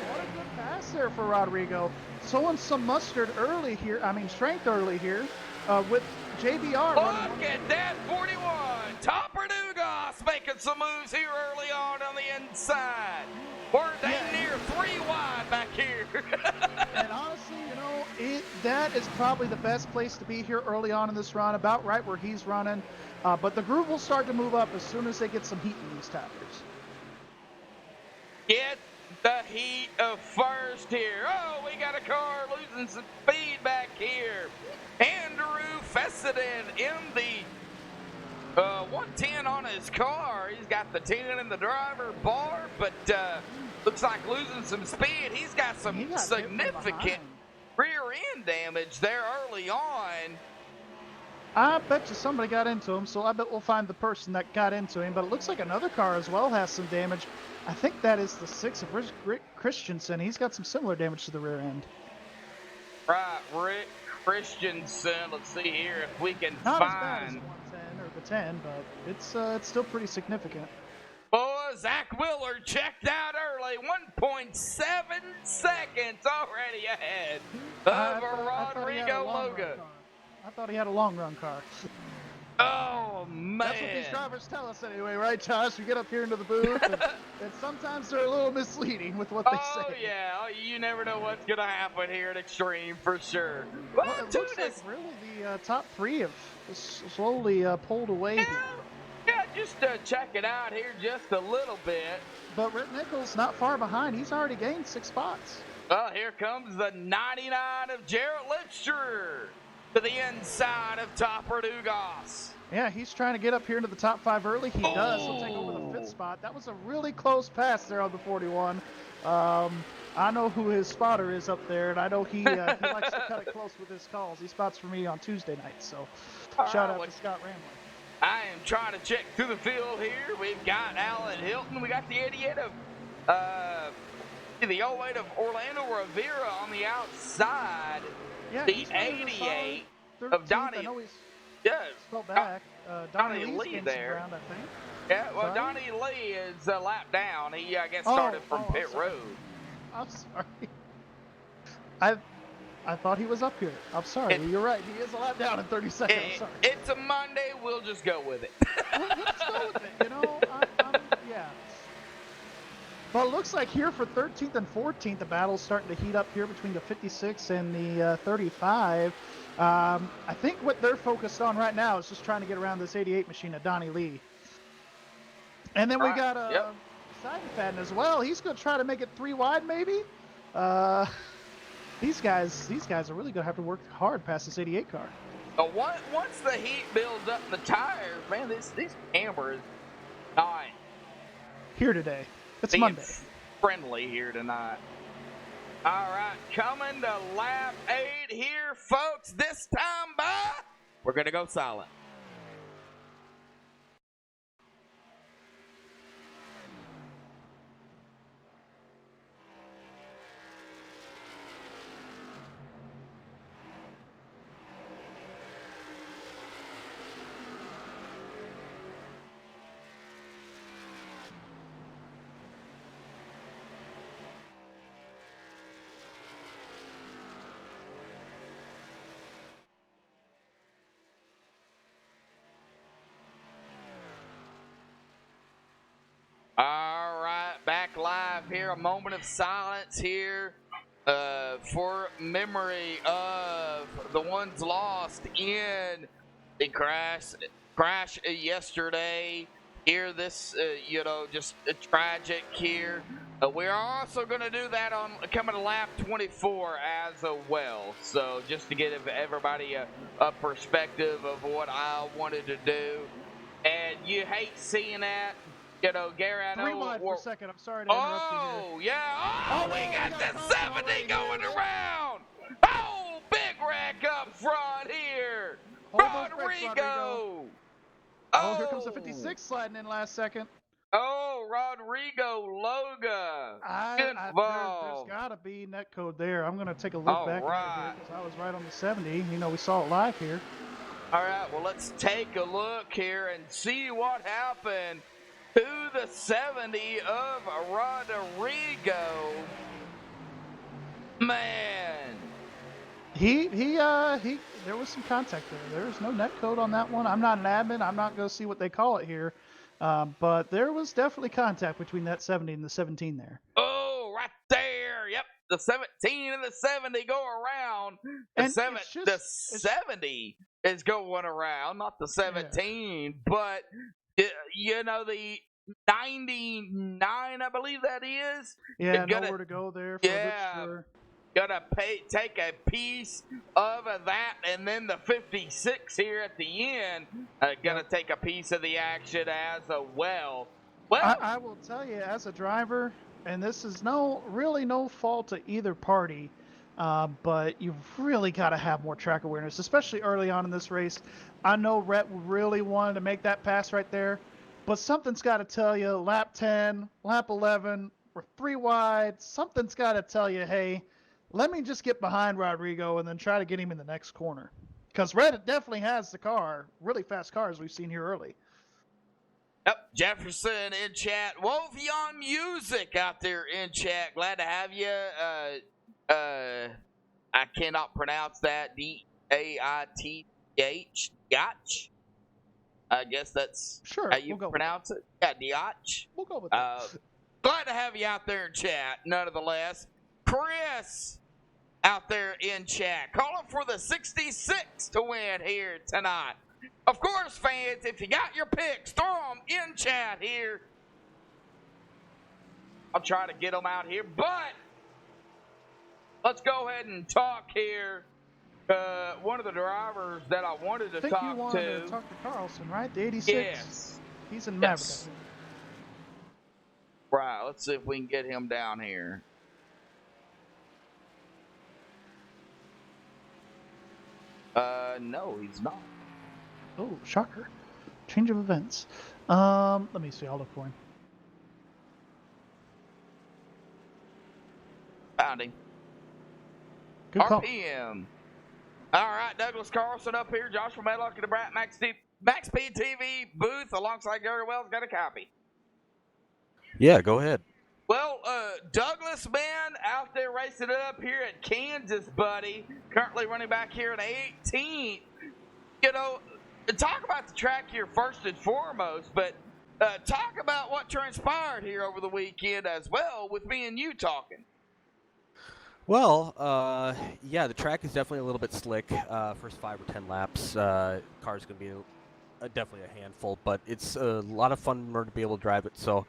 What a good pass there for Rodrigo. Showing some mustard early here. I mean, strength early here with JBR. Look at that 41. Topper Dugas making some moves here early on the inside. We're dang near 3 wide back here. And honestly, you know, that is probably the best place to be here early on in this run, about right where he's running. But the groove will start to move up as soon as they get some heat in these tires. Get the heat of first here. Oh, we got a car losing some speed back here. Andrew Fessenden in the 110 on his car. He's got the 10 in the driver bar, but looks like losing some speed. He's got some significant rear end damage there early on. I bet you somebody got into him, so I bet we'll find the person that got into him. But it looks like another car as well has some damage. I think that is the 6 of Rick Christensen. He's got some similar damage to the rear end. Right, Rick Christensen. Let's see here if we can Not find. as bad as the 110 or the 10, but it's still pretty significant. Boy, Zach Willard checked out early. 1.7 seconds already ahead of Rodrigo Loga. I thought he had a long run car. Oh, man. That's what these drivers tell us anyway, right, Josh? We get up here into the booth, and sometimes they're a little misleading with what they say. Oh, yeah. You never know what's going to happen here at Extreme, for sure. Well, it looks like really the top 3 have slowly pulled away here. Yeah, just check it out here just a little bit. But Rick Nichols not far behind. He's already gained 6 spots. Well, here comes the 99 of Jarrett Lipster to the inside of Topper Dugas. Yeah, he's trying to get up here into the top 5 early. He does. He'll take over the 5th spot. That was a really close pass there on the 41. I know who his spotter is up there, and I know he likes to cut it close with his calls. He spots for me on Tuesday nights, so shout out to Scott Ramley. I am trying to check through the field here. We've got Alan Hilton. We got the 88 of the 08 of Orlando Rivera on the outside. Yeah, the 88 of Donnie. I know he's yes, fell back. Donnie Lee's Lee getting there. some ground, I think. Yeah, well, Sorry? Donnie Lee is a lap down. He, I guess, started from pit road. I'm sorry. I thought he was up here. I'm sorry. You're right. He is a lap down in 30 seconds. I'm sorry. It's a Monday. We'll just go with it. Let's go with it. You know, yeah. But it looks like here for 13th and 14th, the battle's starting to heat up here between the 56 and the 35. I think what they're focused on right now is just trying to get around this 88 machine of Donnie Lee. And then we got Simon Fadden as well. He's going to try to make it 3 wide, maybe. These guys are really going to have to work hard past this 88 car. Once the heat builds up in the tires, man, this camber is not here today. It's Monday. Friendly here tonight. All right, coming to lap 8 here, folks. This time by, we're going to go silent. All right, back live here. A moment of silence here for memory of the ones lost in the crash yesterday. Here, this just tragic here. We're also going to do that on coming to lap 24 as well. So just to give everybody a perspective of what I wanted to do. And you hate seeing that. You know, Gary, I know. 3 wide for a second. I'm sorry to interrupt you here. Oh, yeah. Oh, we got the 70 going around. Oh, big wreck up front here. Rodrigo. was a 56 sliding in last second. Oh, Rodrigo Loga. There's Involved. got to be netcode there. I'm going to take a look All back at it right. here because I was right on the 70. You know, we saw it live here. All right, well, let's take a look here and see what happened to the 70 of Rodrigo. Man. There was some contact there. There was no netcode on that one. I'm not an admin. I'm not going to see what they call it here. But there was definitely contact between that 70 and the 17 there. Oh, right there. Yep. The 17 and the 70 go around. The 70 is going around, not the 17. Yeah. But, you know, the 99, I believe that is. Yeah, nowhere to go there for a sure. Gonna take a piece of that, and then the 56 here at the end gonna take a piece of the action as well. Well, I will tell you, as a driver, and this is really no fault to either party, but you've really got to have more track awareness, especially early on in this race. I know Rhett really wanted to make that pass right there, but something's got to tell you, lap 10, lap 11, we're 3 wide. Something's got to tell you, hey, let me just get behind Rodrigo and then try to get him in the next corner. Because Red definitely has the car, really fast car, as we've seen here early. Yep, Jefferson in chat. Wolfyon Music out there in chat. Glad to have you. I cannot pronounce that. D-A-I-T-H. Diach. I guess that's how you pronounce it. Yeah, Diach. We'll go with that. Glad to have you out there in chat, nonetheless. Chris out there in chat, calling for the 66 to win here tonight. Of course, fans, if you got your picks, throw them in chat here. I'll try to get them out here, but let's go ahead and talk here. One of the drivers that I wanted to talk to. I think you wanted to talk to Carlson, right? The 86. Yes. He's in Maverick. Yes. Right, let's see if we can get him down here. No, he's not. Oh, shocker. Change of events. Let me see. I'll look for him. Found him. Good call. RPM. All right, Douglas Carlson up here. Joshua Medlock at the MaxSpeedTV booth alongside Gary Wells. Got a copy. Yeah, go ahead. Well, Douglas, man, out there racing it up here at Kansas, buddy. Currently running back here in 18th. You know, talk about the track here first and foremost, but talk about what transpired here over the weekend as well with me and you talking. Well, yeah, the track is definitely a little bit slick. First 5 or 10 laps, car's going to be definitely a handful, but it's a lot of fun in order to be able to drive it, so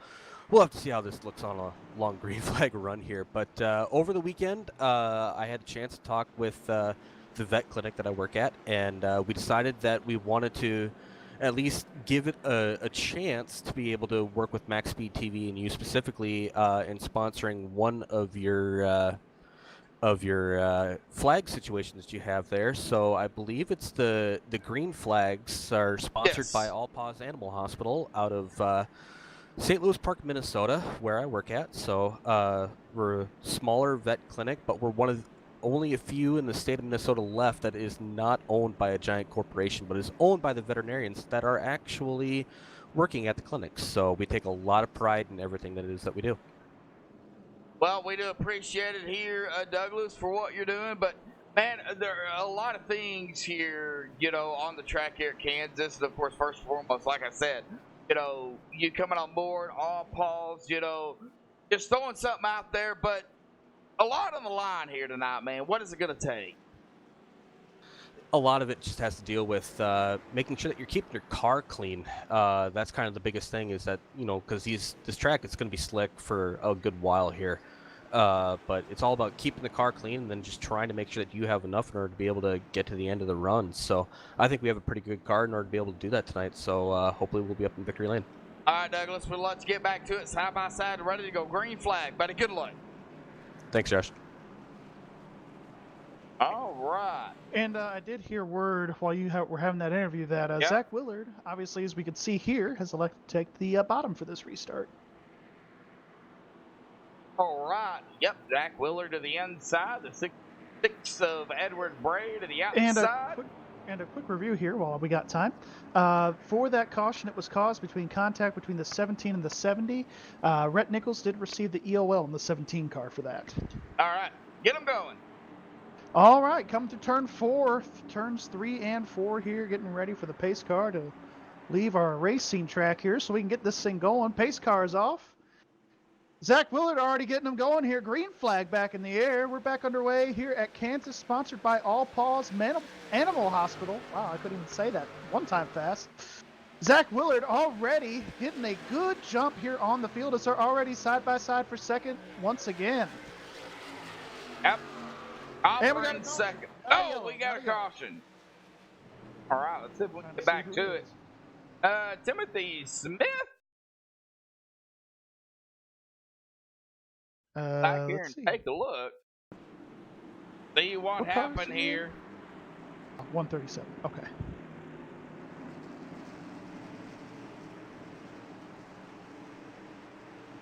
we'll have to see how this looks on a long green flag run here. But over the weekend, I had a chance to talk with the vet clinic that I work at, and we decided that we wanted to at least give it a chance to be able to work with MaxSpeedTV and you specifically in sponsoring one of your flag situations that you have there. So I believe it's the green flags are sponsored by All Paws Animal Hospital out of St. Louis Park, Minnesota, where I work at. So we're a smaller vet clinic, but we're one of only a few in the state of Minnesota left that is not owned by a giant corporation, but is owned by the veterinarians that are actually working at the clinics. So we take a lot of pride in everything that it is that we do. Well, we do appreciate it here, Douglas, for what you're doing. But, man, there are a lot of things here, you know, on the track here at Kansas. And, of course, first and foremost, like I said, you know, you coming on board, All Paws, you know, just throwing something out there. But a lot on the line here tonight, man. What is it going to take? A lot of it just has to deal with making sure that you're keeping your car clean. That's kind of the biggest thing is that, you know, because this track, it's going to be slick for a good while here. But it's all about keeping the car clean and then just trying to make sure that you have enough in order to be able to get to the end of the run. So I think we have a pretty good car in order to be able to do that tonight. So hopefully we'll be up in victory lane. All right, Douglas, well, let's get back to it side by side, ready to go. Green flag, buddy. Good luck. Thanks, Josh. All right. And I did hear word while you were having that interview that Yep. Zach Willard, obviously, as we could see here, has elected to take the bottom for this restart. All right. Yep. Zach Willard to the inside. The six of Edward Bray to the outside. And a quick review here while we got time. For that caution, it was caused between contact between the 17 and the 70. Rhett Nichols did receive the EOL in the 17 car for that. All right. Get them going. All right, coming to turn 4, turns 3 and 4 here, getting ready for the pace car to leave our racing track here so we can get this thing going. Pace car is off. Zach Willard already getting them going here. Green flag back in the air. We're back underway here at Kansas, sponsored by All Paws Animal Hospital. Wow, I couldn't even say that one time fast. Zach Willard already getting a good jump here on the field as they're already side by side for second once again. Yep. And we Oliver got in a second. caution. Oh, we got a caution. All right, let's see if we can get Trying back to see who to it it. is. Timothy Smith. Back Back here and take a look. See what car is happened he in? here. 137. Okay.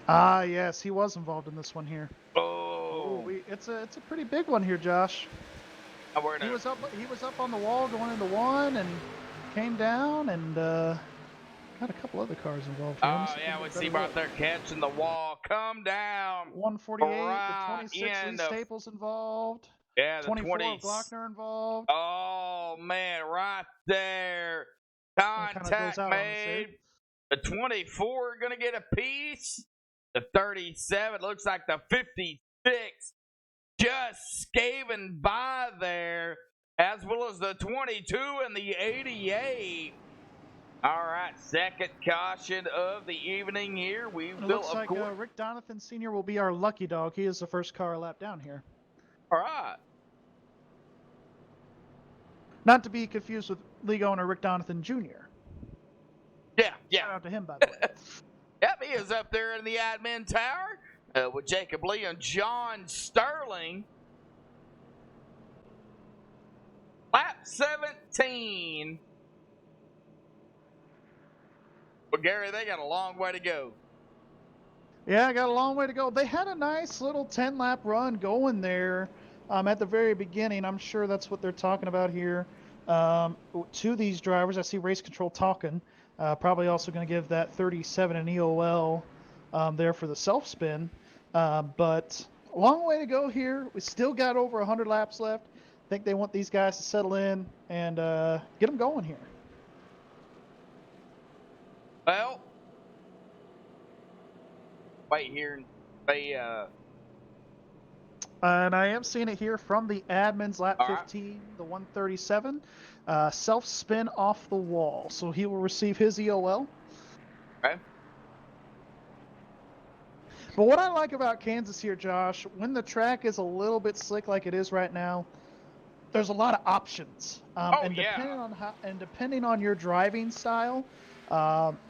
Ah, yes, he was involved in this one here. Oh, It's a pretty big one here, Josh. we're He gonna- was up on the wall going into one and came down and got a couple other cars involved here. Oh yeah, we see right there catching the wall. Come down. 148, Right the 26 Lee in the- Staples involved. Yeah, the 24 20. of Glockner involved. Oh man, right there. Kinda Contact goes out on us there. made. The 24 gonna get a piece. The 37 looks like the 56 just scaving by there, as well as the 22 and the 88. All right, second caution of the evening here. We It will, looks of like course. Rick Donathan Sr. will be our lucky dog. He is the first car lap down here. All right. Not to be confused with league owner Rick Donathan Jr. Yeah. Shout out to him, by the way. Yep, he is up there in the admin tower with Jacob Lee and John Sterling. Lap 17. Well, Gary, they got a long way to go. Yeah, I got a long way to go. They had a nice little 10-lap run going there at the very beginning. I'm sure that's what they're talking about here. To these drivers, I see Race Control talking. Probably also going to give that 37 an EOL there for the self-spin. But a long way to go here. We still got over 100 laps left. I think they want these guys to settle in and get them going here. Well, wait here and they And I am seeing it here from the admin's lap All right. 15, the 137. Self-spin off the wall. So he will receive his EOL. Okay. But what I like about Kansas here, Josh, when the track is a little bit slick like it is right now, there's a lot of options. And depending on your driving style,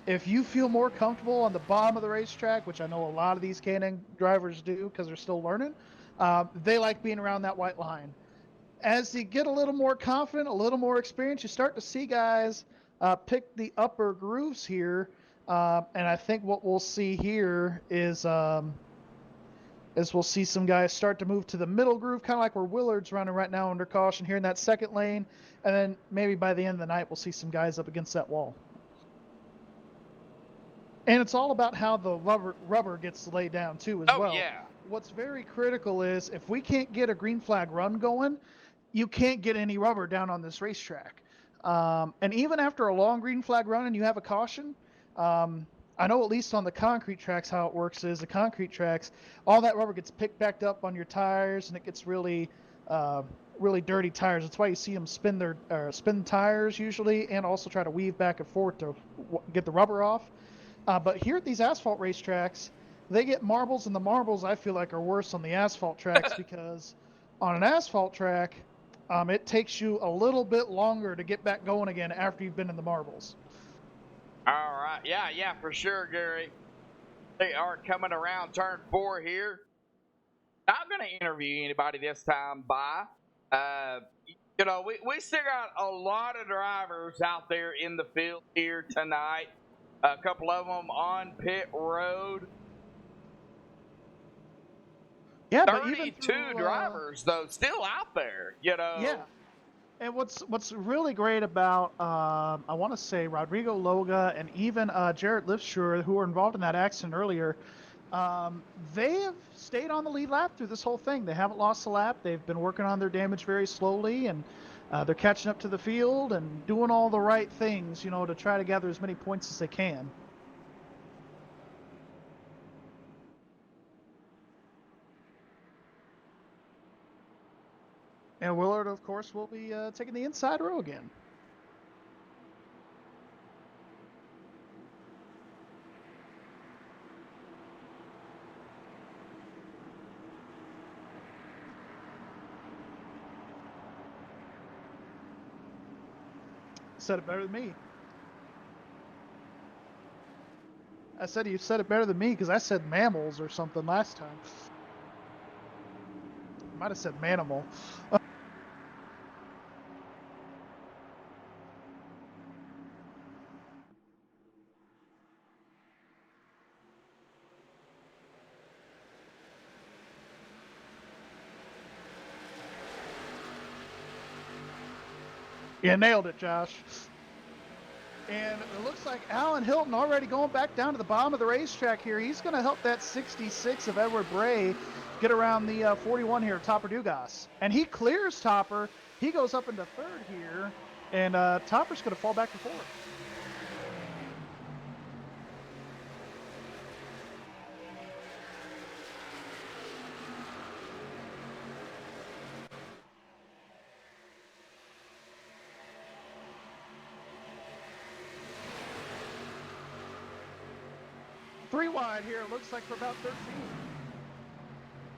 if you feel more comfortable on the bottom of the racetrack, which I know a lot of these K&N drivers do because they're still learning, they like being around that white line. As you get a little more confident, a little more experience, you start to see guys pick the upper grooves here. And I think what we'll see here is we'll see some guys start to move to the middle groove, kind of like where Willard's running right now under caution here in that second lane. And then maybe by the end of the night, we'll see some guys up against that wall. And it's all about how the rubber gets laid down, too, as well. Oh, yeah. What's very critical is if we can't get a green flag run going, you can't get any rubber down on this racetrack. And even after a long green flag run and you have a caution, I know at least on the concrete tracks how it works is the concrete tracks, all that rubber gets picked back up on your tires and it gets really dirty tires. That's why you see them spin tires usually and also try to weave back and forth to get the rubber off. But here at these asphalt racetracks, they get marbles, and the marbles I feel like are worse on the asphalt tracks because on an asphalt track, it takes you a little bit longer to get back going again after you've been in the marbles. All right. Yeah, for sure, Gary. They are coming around turn 4 here. Not going to interview anybody this time by. Uh, you know, we still got a lot of drivers out there in the field here tonight. A couple of them on pit road. Yeah, but even 32 through drivers though still out there. You know. yeah. And what's really great about I want to say Rodrigo Loga and even Jarrett Lifshur, who were involved in that accident earlier, they have stayed on the lead lap through this whole thing. They haven't lost a lap. They've been working on their damage very slowly, and they're catching up to the field and doing all the right things, you know, to try to gather as many points as they can. And Willard, of course, will be taking the inside row again. Said it better than me. I said you said it better than me because I said mammals or something last time. Might have said manimal. You nailed it, Josh. And it looks like Alan Hilton already going back down to the bottom of the racetrack here. He's going to help that 66 of Edward Bray get around the 41 here of Topper Dugas. And he clears Topper. He goes up into third here. And Topper's going to fall back to fourth. Three wide here, looks like for about 13.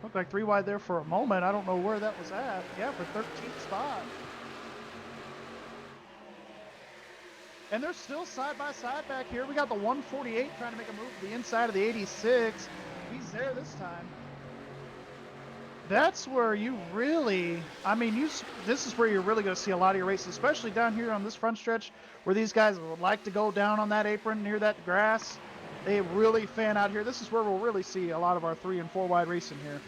Looked like three wide there for a moment. I don't know where that was at. Yeah, for 13th spot. And they're still side by side back here. We got the 148 trying to make a move to the inside of the 86. He's there this time. That's where you really, I mean, this is where you're really going to see a lot of your races, especially down here on this front stretch where these guys would like to go down on that apron near that grass. They really fan out here. This is where we'll really see a lot of our 3 and 4 wide racing here.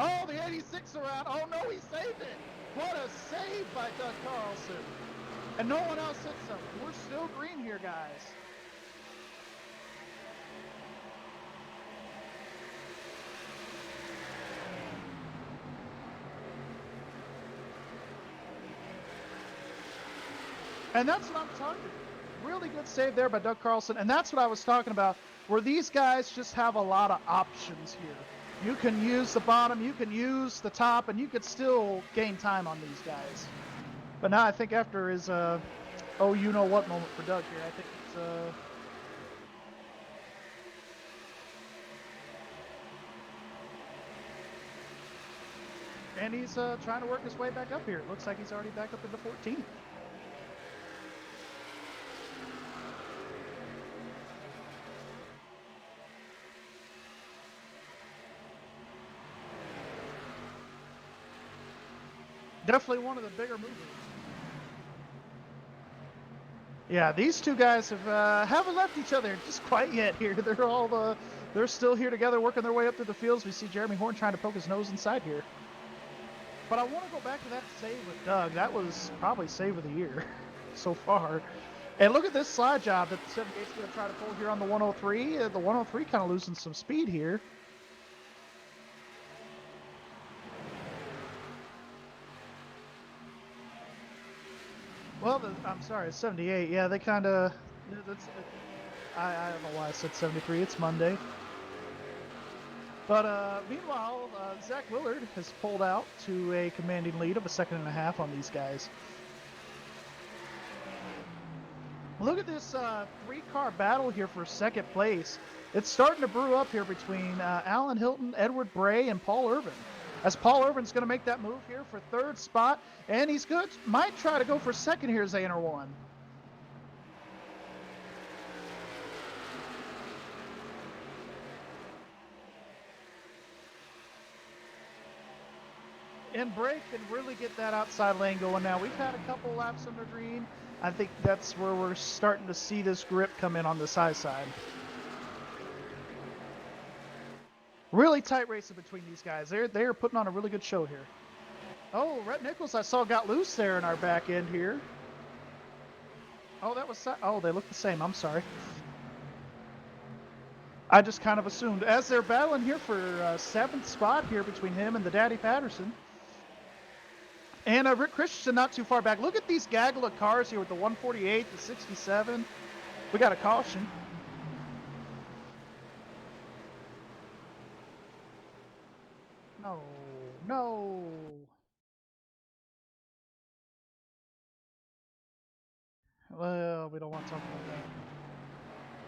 Oh, the 86 around. Oh, no, he saved it. What a save by Doug Carlson. And no one else hit something. We're still green here, guys. And that's what I'm talking about. Really good save there by Doug Carlson. And that's what I was talking about, where these guys just have a lot of options here. You can use the bottom, you can use the top, and you could still gain time on these guys. But now I think after his, oh, you know what moment for Doug here, I think it's, and he's trying to work his way back up here. It looks like he's already back up into 14th. Definitely one of the bigger movers. Yeah, these two guys haven't left each other just quite yet here. They're still here together, working their way up through the fields. We see Jeremy Horn trying to poke his nose inside here. But I want to go back to that save with Doug. That was probably save of the year so far. And look at this slide job that the 78's going to try to pull here on the 103. The 103 kind of losing some speed here. Well, I'm sorry, it's 78. Yeah, they kind of. I don't know why I said 73. It's Monday. But meanwhile, Zach Willard has pulled out to a commanding lead of a 1.5 seconds on these guys. Look at this 3-car battle here for second place. It's starting to brew up here between Alan Hilton, Edward Bray, and Paul Irvin. As Paul Irvin's going to make that move here for 3rd spot, and he's good. Might try to go for 2nd here, Zaner one. and brake and really get that outside lane going now. We've had a couple laps under green. I think that's where we're starting to see this grip come in on this high side. Really tight racing between these guys. They're putting on a really good show here. Oh, Rhett Nichols I saw got loose there in our back end here. Oh, that was... Oh, they look the same. I'm sorry. I just kind of assumed. As they're battling here for 7th spot here between him and the Daddy Patterson. And Rick Christensen not too far back. Look at these gaggle of cars here with the 148, the 67. We got a caution. No, no. Well, we don't want to talk about that.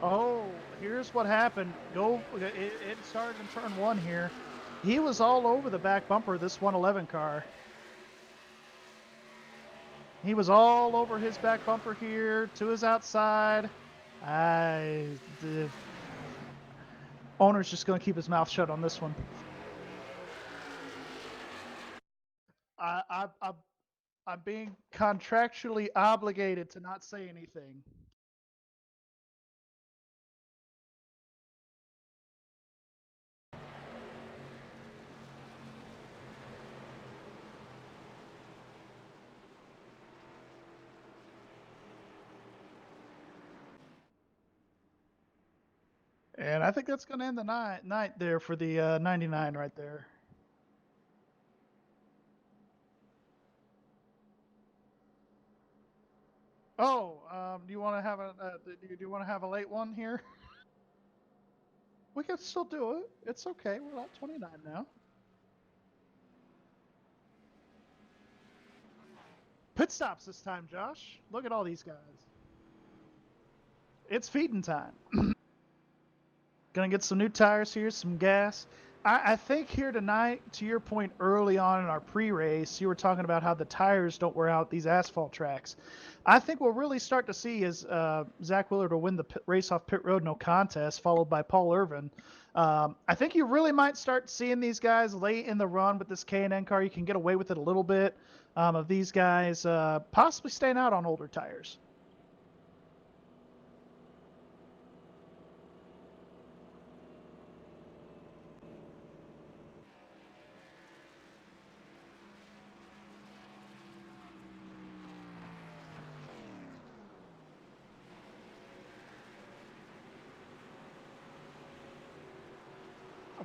Oh, here's what happened. It started in turn 1 here. He was all over the back bumper of this 111 car. He was all over his back bumper here to his outside. The owner's just going to keep his mouth shut on this one. I'm being contractually obligated to not say anything. And I think that's going to end the night there for the 99 right there. Oh, do you want to have a late one here? We can still do it. It's okay. We're at 29 now. Pit stops this time, Josh. Look at all these guys. It's feeding time. Gonna get some new tires here, some gas. I think here tonight, to your point early on in our pre-race, you were talking about how the tires don't wear out these asphalt tracks. I think we'll really start to see is Zach Willard will win the race off pit road no contest, followed by Paul Irvin. I think you really might start seeing these guys late in the run with this K&N car. You can get away with it a little bit of these guys possibly staying out on older tires.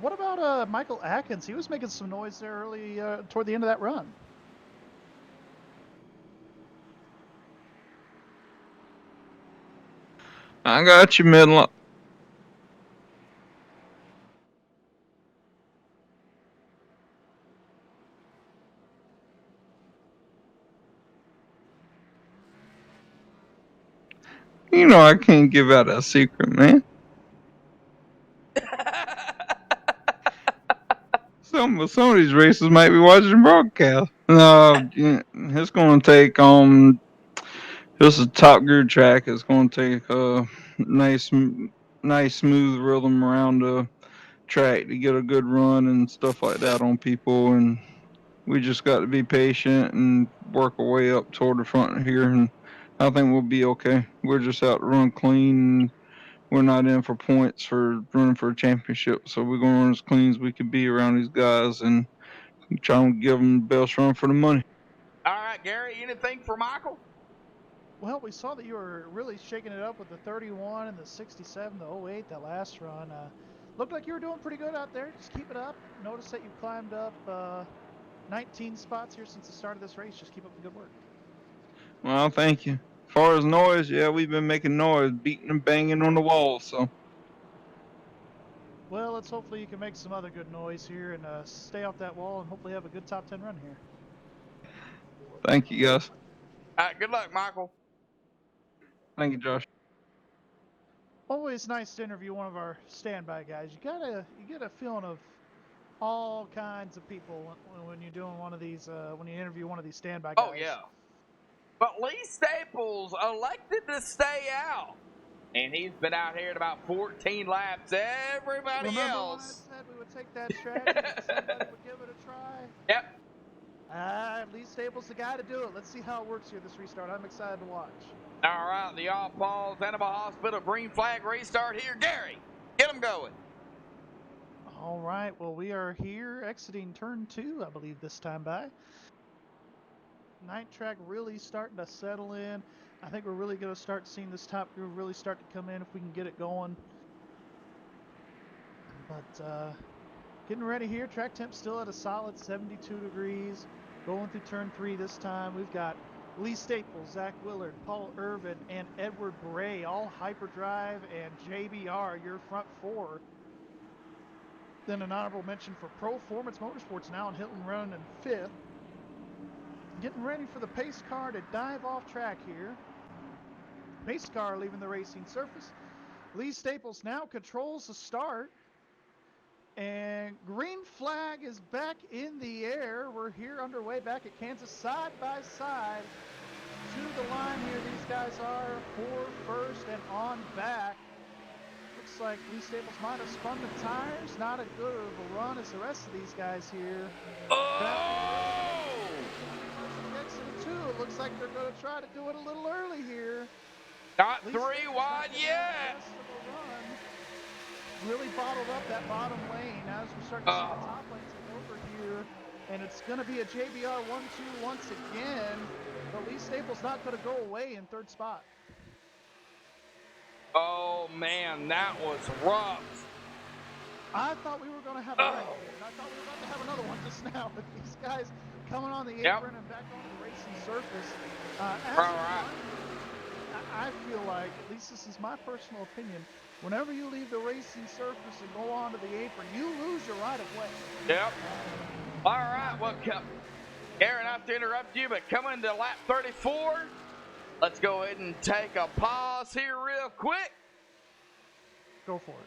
What about Michael Atkins? He was making some noise there early toward the end of that run. I got you, middle. You know I can't give out a secret, man. Some of these races might be watching broadcast. No, it's going to take this is a Top Gear track. It's going to take a nice smooth rhythm around the track to get a good run and stuff like that on people. And we just got to be patient and work our way up toward the front here. And I think we'll be okay. We're just out to run clean. We're not in for points for running for a championship, so we're going to run as clean as we can be around these guys and try and give them the best run for the money. All right, Gary, anything for Michael? Well, we saw that you were really shaking it up with the 31 and the 67, the 08, that last run. Looked like you were doing pretty good out there. Just keep it up. Notice that you climbed up 19 spots here since the start of this race. Just keep up the good work. Well, thank you. As far as noise, yeah, we've been making noise, beating and banging on the walls, so. Well, let's hopefully you can make some other good noise here and stay off that wall and hopefully have a good top 10 run here. Thank you, guys. All right, good luck, Michael. Thank you, Josh. Always nice to interview one of our standby guys. You get a feeling of all kinds of people when you're doing one of these when you interview one of these standby guys. Oh yeah. But Lee Staples elected to stay out. And he's been out here at about 14 laps. Everybody Remember else. when I said we would take that strategy and somebody would give it a try? Yep. Lee Staples the guy to do it. Let's see how it works here this restart. I'm excited to watch. All right, the All Paul's Animal Hospital green flag restart here. Gary, get them going. All right, well, we are here exiting turn 2, I believe, this time by. Night track really starting to settle in. I think we're really going to start seeing this top groove really start to come in if we can get it going. But getting ready here. Track temp still at a solid 72 degrees. Going through turn 3 this time. We've got Lee Staples, Zach Willard, Paul Irvin, and Edward Bray, all hyperdrive, and JBR, your front 4. Then an honorable mention for Performance Motorsports now in Hilton Run in 5th. Getting ready for the pace car to dive off track here. Pace car leaving the racing surface. Lee Staples now controls the start. And green flag is back in the air. We're here underway back at Kansas side by side. To the line here, these guys are for first and on back. Looks like Lee Staples might have spun the tires. Not as good of a run as the rest of these guys here. Oh! Exit 2, it looks like they're going to try to do it a little early here. Not 3 wide yet. Really bottled up that bottom lane as we start to see the top lane take over here. And it's going to be a JBR 1-2 once again. But Lee Staples not going to go away in 3rd spot. Oh, man, that was rough. I thought we were going to have a wreck here. And I thought we were about to have another one just now. But these guys coming on the apron and back onto the racing surface. I feel like, at least this is my personal opinion, whenever you leave the racing surface and go onto the apron, you lose your right of way. Yep. All right, well, Aaron, not to interrupt you, but coming to lap 34, let's go ahead and take a pause here real quick. Go for it.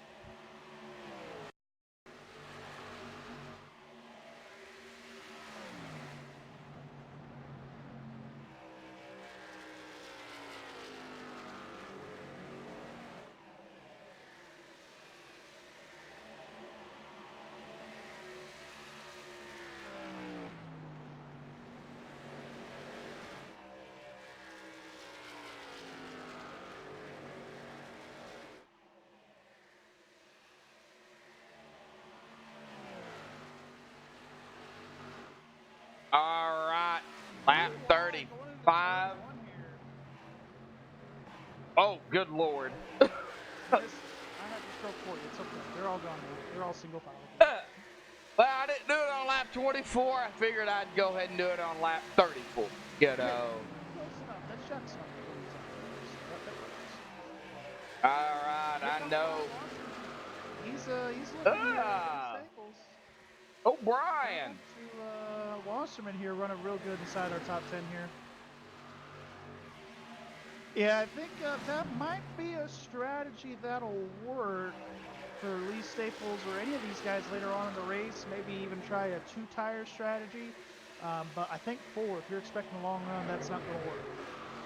All right, lap 35. Oh, good Lord. I had to stroke for you. It's okay. They're all gone now. They're all single file. Well, I didn't do it on lap 24. I figured I'd go ahead and do it on lap 34. You know. Close enough. That's Jackson. All right, I know. He's looking at Staples. O'Brien. To Wasserman here running real good inside our top 10 here. Yeah, I think that might be a strategy that'll work for Lee Staples or any of these guys later on in the race. Maybe even try a 2-tire strategy. But I think 4, if you're expecting a long run, that's not going to work.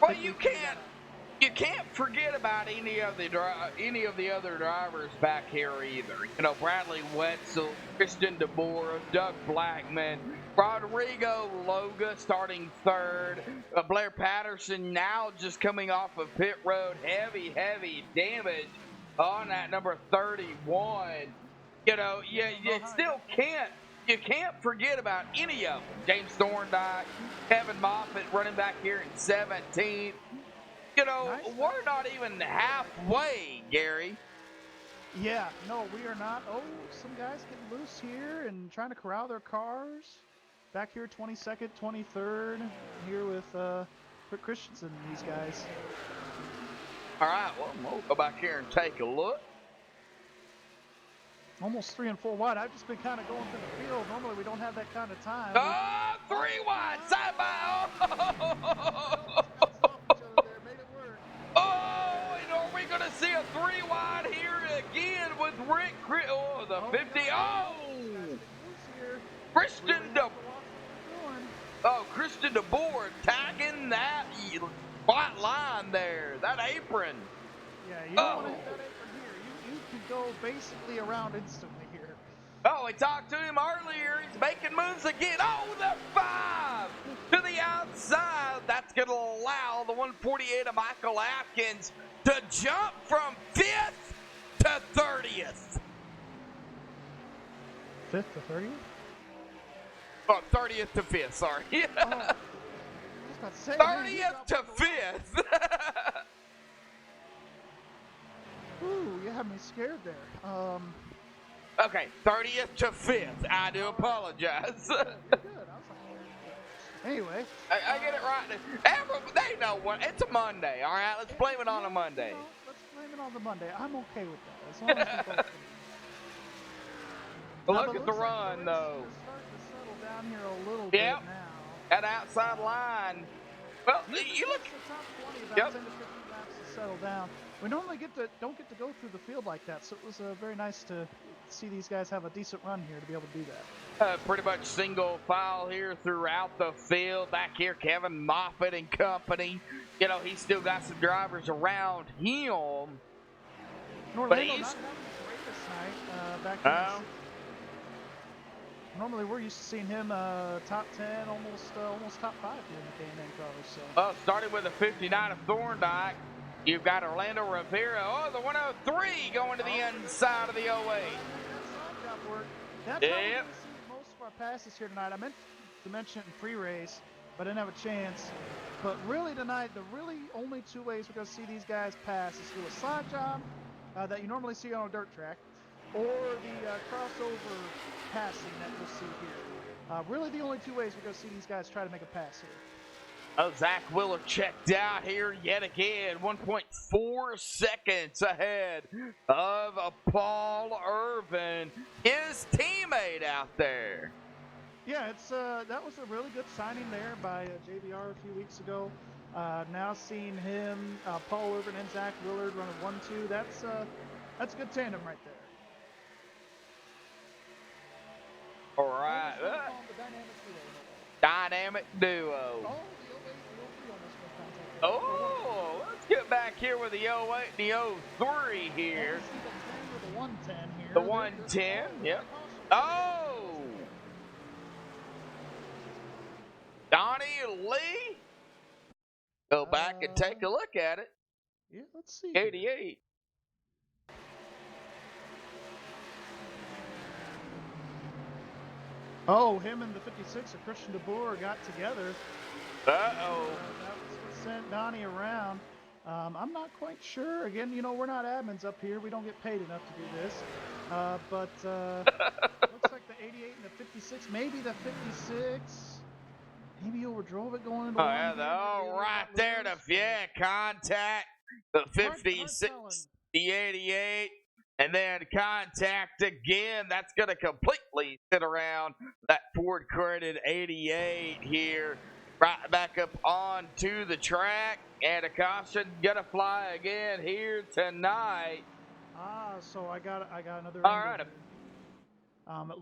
Well, you can't forget about any of the other drivers back here either. You know, Bradley Wetzel, Christian DeBoer, Doug Blackman, Rodrigo Loga starting 3rd, Blair Patterson now just coming off of pit road, heavy damage on that number 31. You know, you still can't forget about any of them. James Thorndike, Kevin Moffitt running back here in 17th. You know, we're not even halfway, Gary. Yeah, no, we are not. Oh, some guys getting loose here and trying to corral their cars. Back here, 22nd, 23rd, here with Rick Christensen and these guys. All right, well, we'll go back here and take a look. Almost 3 and 4 wide. I've just been kind of going through the field. Normally, we don't have that kind of time. Oh, 3 wide, side by. Oh, and are we going to see a 3 wide here again with Rick? Oh, the 50. Oh, Christian DeBoer tagging that white line there, that apron. Yeah, you don't want to hit that apron here. You can go basically around instantly here. Oh, we talked to him earlier. He's making moves again. Oh, the 5 to the outside. That's going to allow the 148 of Michael Atkins to jump from 5th to 30th. 5th to 30th? Oh, 30th to 5th, sorry. Oh, I was about to say, 30th to 5th. Ooh, you had me scared there. Okay, 30th to 5th. I do apologize. You're good. I was like, anyway. I get it right. They know what. It's a Monday, all right? Let's blame it on a Monday. You know, let's blame it on the Monday. I'm okay with that. As long as we both Look at the run, though. We're starting to settle down here a little Yep. bit now. That outside line. Well, you look. The top 20, about Yep. 10 to 15 laps to settle down. We normally don't get to go through the field like that, so it was very nice to see these guys have a decent run here to be able to do that. Pretty much single file here throughout the field. Back here, Kevin Moffitt and company. You know, he's still got some drivers around him. Normally, he's- not having the greatest night back in the Normally, we're used to seeing him top 10, almost top 5 here in the K&N cars. So. Well, starting with the 59 of Thorndike, you've got Orlando Rivera. Oh, the 103 going to the inside of the 08. That's how we're going to see most of our passes here tonight. I meant to mention it in pre-race, but I didn't have a chance. But really tonight, the really only 2 ways we're going to see these guys pass is through a side job that you normally see on a dirt track, or the crossover passing that we'll see here. Really the only 2 ways we're going to see these guys try to make a pass here. Oh, Zach Willard checked out here yet again. 1.4 seconds ahead of Paul Irvin, his teammate out there. Yeah, it's that was a really good signing there by JBR a few weeks ago. Now seeing him, Paul Irvin and Zach Willard running 1-2, that's a good tandem right there. All right. Dynamic duo. Oh, let's get back here with the 08 and the 03 here. The 110 here. The 110, yep. Oh! Donnie Lee? Go back and take a look at it. Yeah, let's see. 88. Oh, him and the 56 of Christian DeBoer got together. Uh-oh. That was what sent Donnie around. I'm not quite sure. Again, you know, we're not admins up here. We don't get paid enough to do this. But looks like the 88 and the 56, maybe the 56. Maybe overdrove it going into right there. Contact. The 56, the 88. And then contact again. That's going to completely sit around that Ford credit 88 here. Right back up onto the track. And a caution going to fly again here tonight. So I got another. All right. It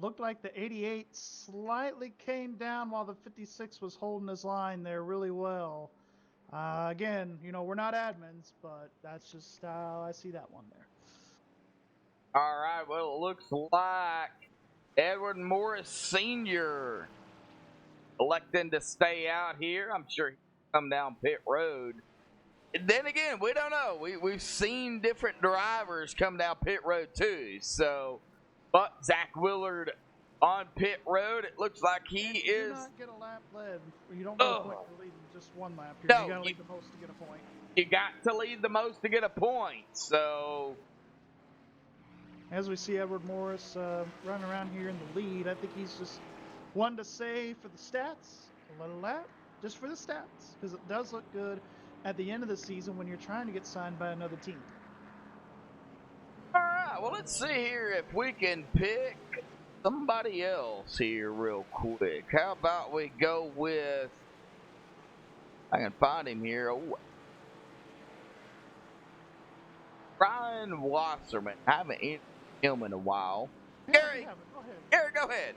looked like the 88 slightly came down while the 56 was holding his line there really well. Again, you know, we're not admins, but that's just how I see that one there. All right, well, it looks like Edward Morris Sr. electing to stay out here. I'm sure he'll come down pit road. And then again, we don't know. We've seen different drivers come down pit road too. So, but Zach Willard on pit road, it looks like he is. You do not get a lap led. You don't get a point for leading just one lap here. No, you got to lead the most to get a point. You got to lead the most to get a point. So. As we see Edward Morris running around here in the lead, I think he's just one to say for the stats, a little lap, just for the stats, because it does look good at the end of the season when you're trying to get signed by another team. All right, well, let's see here if we can pick somebody else here real quick. How about we go with, I can find him here. Oh, Brian Wasserman. I haven't seen him in a while. Gary, go ahead.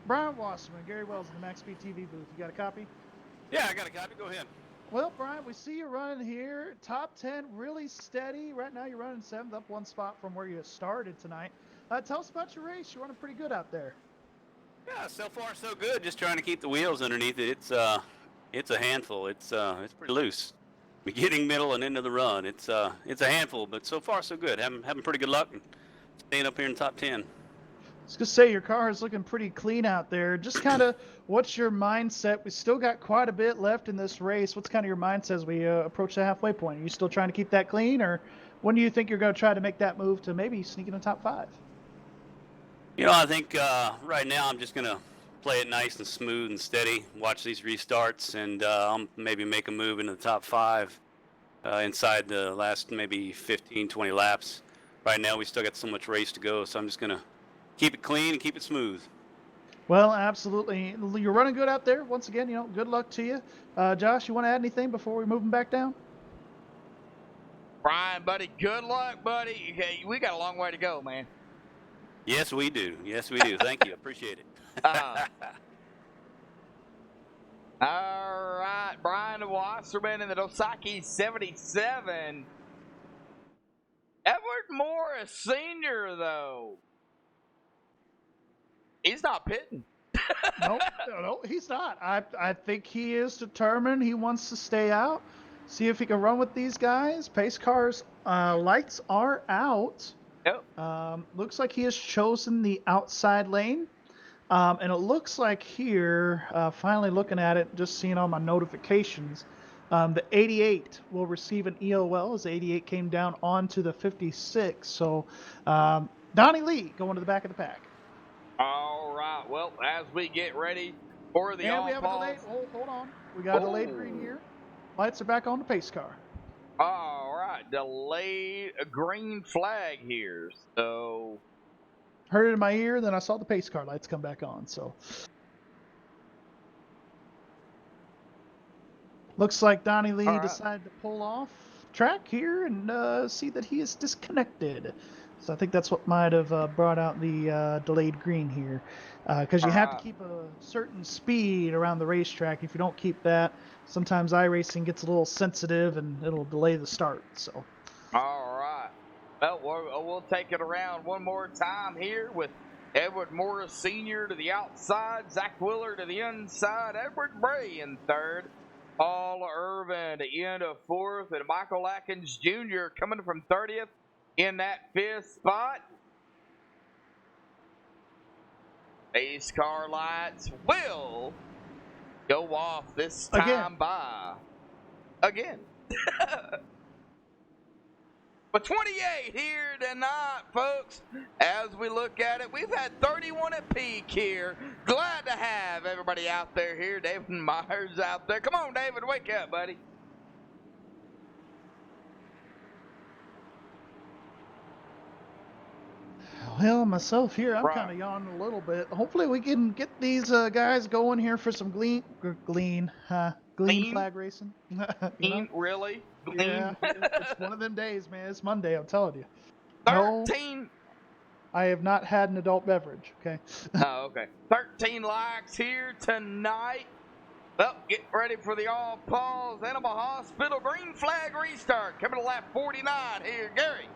Brian Wasserman, Gary Wells in the MaxSpeedTV booth. You got a copy? Yeah, I got a copy. Go ahead. Well, Brian, we see you running here. Top 10, really steady. Right now, you're running 7th, up 1 spot from where you started tonight. Tell us about your race. You're running pretty good out there. Yeah, so far so good. Just trying to keep the wheels underneath it. It's a handful. It's pretty loose. Beginning, middle, and end of the run. It's a handful, but so far so good. Having pretty good luck and staying up here in the top 10. I was going to say, your car is looking pretty clean out there. Just kind of, what's your mindset? We still got quite a bit left in this race. What's kind of your mindset as we approach the halfway point? Are you still trying to keep that clean, or when do you think you're going to try to make that move to maybe sneak in the top 5? You know, I think right now I'm just going to play it nice and smooth and steady, watch these restarts, and I'll maybe make a move into the top 5 inside the last maybe 15, 20 laps. Right now we still got so much race to go, so I'm just going to keep it clean and keep it smooth. Well, absolutely. You're running good out there. Once again, good luck to you. Josh, you want to add anything before we move them back down? Brian, buddy, good luck, buddy. Okay, we got a long way to go, man. Yes, we do. Yes, we do. Thank you. Appreciate it. All right, Brian Wasserman in the Dosaki 77. Edward Morris Sr., though. He's not pitting. No, he's not. I think he is determined. He wants to stay out, see if he can run with these guys. Pace car's lights are out. Yep. Looks like he has chosen the outside lane. And it looks like here, finally looking at it, just seeing all my notifications, the 88 will receive an EOL as the 88 came down onto the 56. So Donnie Lee going to the back of the pack. All right. Well, as we get ready for the and we have a delayed. Hold on. We got a delayed green here. Lights are back on the pace car. All right. Delayed green flag here. So. Heard it in my ear, then I saw the pace car lights come back on. So. Looks like Donnie Lee decided to pull off track here and see that he is disconnected. So I think that's what might have brought out the delayed green here. Because you have to keep a certain speed around the racetrack. If you don't keep that, sometimes iRacing gets a little sensitive and it'll delay the start. So. All right. Well, we'll take it around one more time here with Edward Morris Sr. to the outside, Zach Willer to the inside, Edward Bray in third, Paul Irvin to end of fourth, and Michael Atkins Jr. coming from 30th in that 5th spot. Pace car lights will go off this time again. But 28 here tonight, folks. As we look at it, we've had 31 at peak here. Glad to have everybody out there here. David Myers out there. Come on, David, wake up, buddy. Well, myself here, I'm kind of yawning a little bit. Hopefully we can get these guys going here for some glean flag racing. Really? Yeah, it's one of them days, man. It's Monday, I'm telling you. 13. No, I have not had an adult beverage, okay? Oh, okay. 13 likes here tonight. Well, get ready for the All Paws Animal Hospital green flag restart. Coming to lap 49 here. Gary,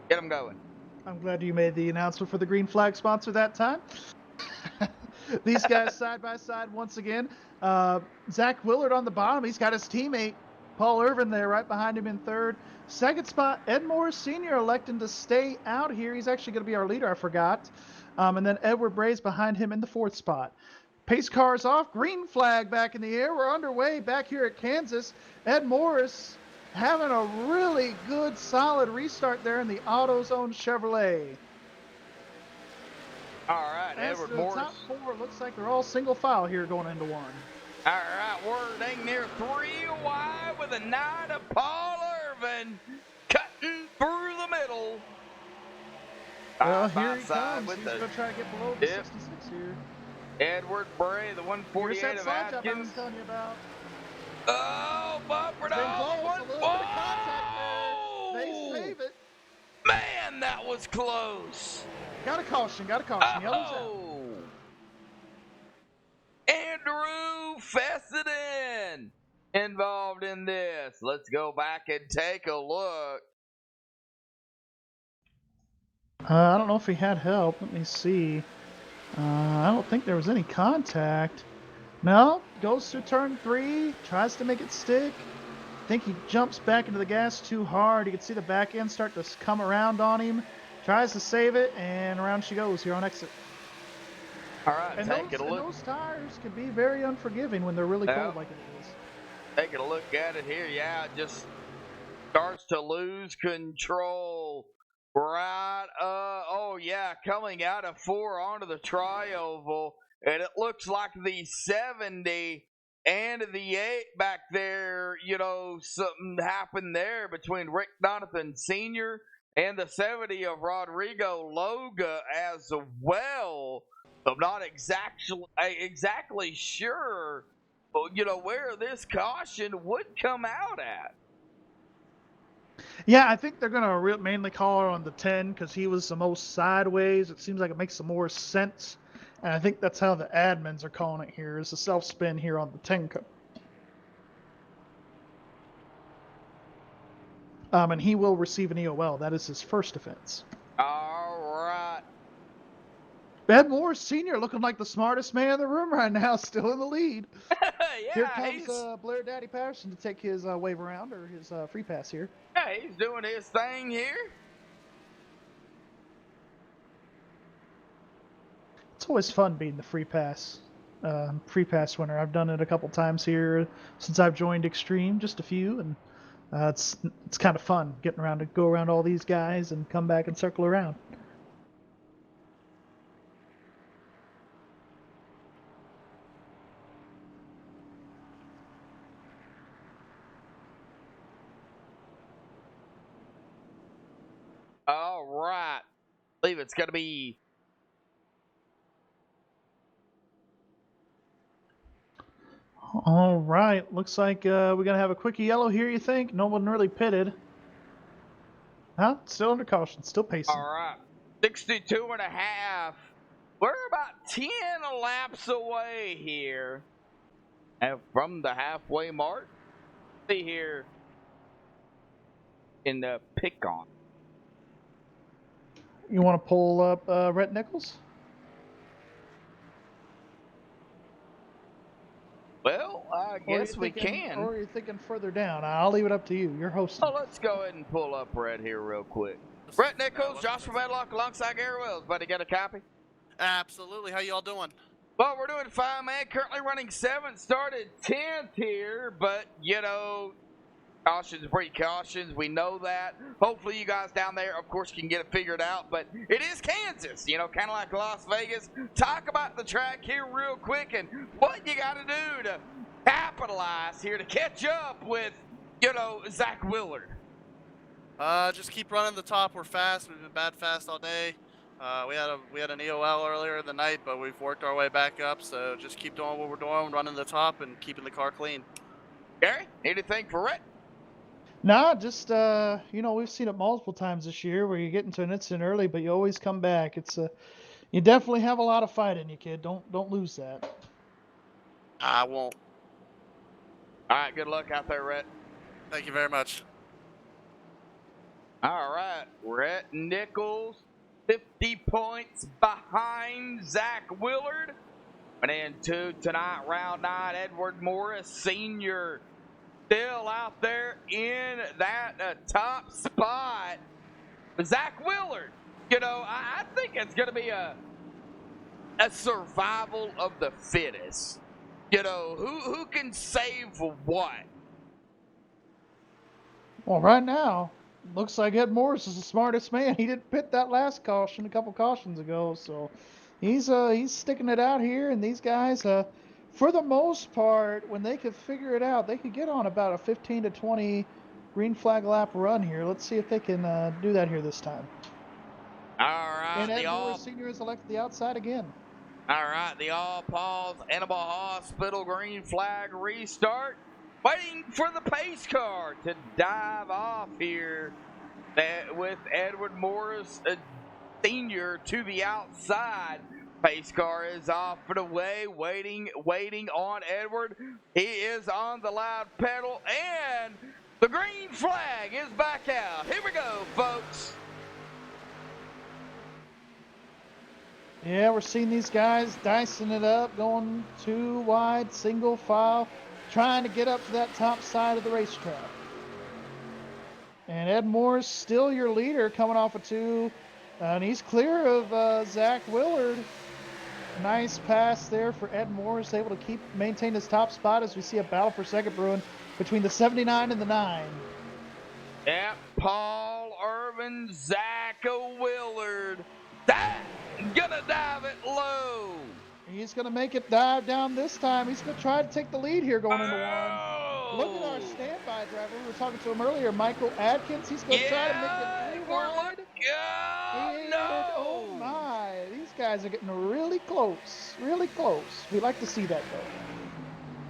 get them going. I'm glad you made the announcement for the green flag sponsor that time. These guys side by side once again. Zach Willard on the bottom. He's got his teammate Paul Irvin there right behind him in third. Second spot, Ed Morris Sr. electing to stay out here. He's actually going to be our leader, I forgot. And then Edward Bray's behind him in the 4th spot. Pace car's off. Green flag back in the air. We're underway back here at Kansas. Ed Morris having a really good, solid restart there in the AutoZone Chevrolet. All right, Edward Morris. Top 4 looks like they're all single file here going into 1. All right, we're dang near 3 wide with a 9 of Paul Irvin cutting through the middle. Well, here he comes. He's going to try to get below the 66 here. Edward Bray, the 148 of Atkins. I was telling you about. Oh, bumper to They save it. Man, that was close. Got a caution. Yellow's out. Andrew Fessenden involved in this. Let's go back and take a look. I don't know if he had help. Let me see. I don't think there was any contact. No, goes through turn 3, tries to make it stick. I think he jumps back into the gas too hard. You can see the back end start to come around on him. Tries to save it, and around she goes here on exit. All right, And those tires can be very unforgiving when they're really cold like it is. Taking a look at it here, yeah, it just starts to lose control. Right, oh yeah, coming out of 4 onto the tri-oval, and it looks like the 70 and the 8 back there, something happened there between Rick Donathan Sr. and the 70 of Rodrigo Loga as well. I'm not exactly sure, where this caution would come out at. Yeah, I think they're going to mainly call her on the 10 because he was the most sideways. It seems like it makes some more sense. And I think that's how the admins are calling it here, is the self-spin here on the 10. And he will receive an EOL. That is his first offense. All right. Ed Moore Sr. looking like the smartest man in the room right now, still in the lead. Yeah, here comes Blair Daddy Patterson to take his wave around, or his free pass here. Yeah, he's doing his thing here. It's always fun being the free pass winner. I've done it a couple times here since I've joined Extreme, just a few, and it's kind of fun getting around to go around all these guys and come back and circle around. All right. I believe it's going to be... All right. Looks like we're going to have a quick yellow here, you think? No one really pitted. Huh? Still under caution. Still pacing. All right. 62 and a half. We're about 10 laps away here from the halfway mark. See here in the pick-on. You want to pull up Rhett Nichols? Well, I guess we can. Or are you thinking further down? I'll leave it up to you. You're hosting. Oh, let's go ahead and pull up Rhett here real quick. Rhett Nichols, Joshua Medlock alongside Gary Wells. Buddy, got a copy? Absolutely. How y'all doing? Well, we're doing fine, man. Currently running 7th, started 10th here, but, cautions, precautions. We know that. Hopefully you guys down there, of course, can get it figured out, but it is Kansas, kind of like Las Vegas. Talk about the track here real quick and what you got to do to capitalize here to catch up with, Zach Willard. Just keep running the top. We're fast. We've been bad fast all day. We had an EOL earlier in the night, but we've worked our way back up. So just keep doing what we're doing, running the top, and keeping the car clean. Gary, anything for Rhett? Nah, just we've seen it multiple times this year where you get into an incident early, but you always come back. It's you definitely have a lot of fight in you, kid. Don't lose that. I won't. All right, good luck out there, Rhett. Thank you very much. All right, Rhett Nichols, 50 points behind Zach Willard. And into tonight, round 9, Edward Morris Sr. still out there in that top spot. Zach Willard, I think it's going to be a survival of the fittest. Who can save what? Well, right now, looks like Ed Morris is the smartest man. He didn't pit that last caution a couple cautions ago, so he's sticking it out here. And these guys, for the most part, when they could figure it out, they could get on about a 15 to 20 green flag lap run here. Let's see if they can do that here this time. All right, and Ed Morris Sr. is elected the outside again. All right, the All Paws Animal Hospital green flag restart. Waiting for the pace car to dive off here with Edward Morris Sr. to the outside. Pace car is off and away, waiting on Edward. He is on the loud pedal, and the green flag is back out. Here we go, folks. Yeah, we're seeing these guys dicing it up, going 2 wide, single file, trying to get up to that top side of the racetrack. And Ed Moore's still your leader, coming off of 2, and he's clear of Zach Willard. Nice pass there for Ed Moore. He's able to maintain his top spot as we see a battle for second brewing between the 79 and the 9. Yep, Paul Irvin, Zach Willard. That gonna dive it low. He's gonna make it dive down this time. He's gonna try to take the lead here going into 1. Look at our standby driver. We were talking to him earlier, Michael Adkins. He's gonna try to make it 3 wide. Oh my! These guys are getting really close. Really close. We like to see that though.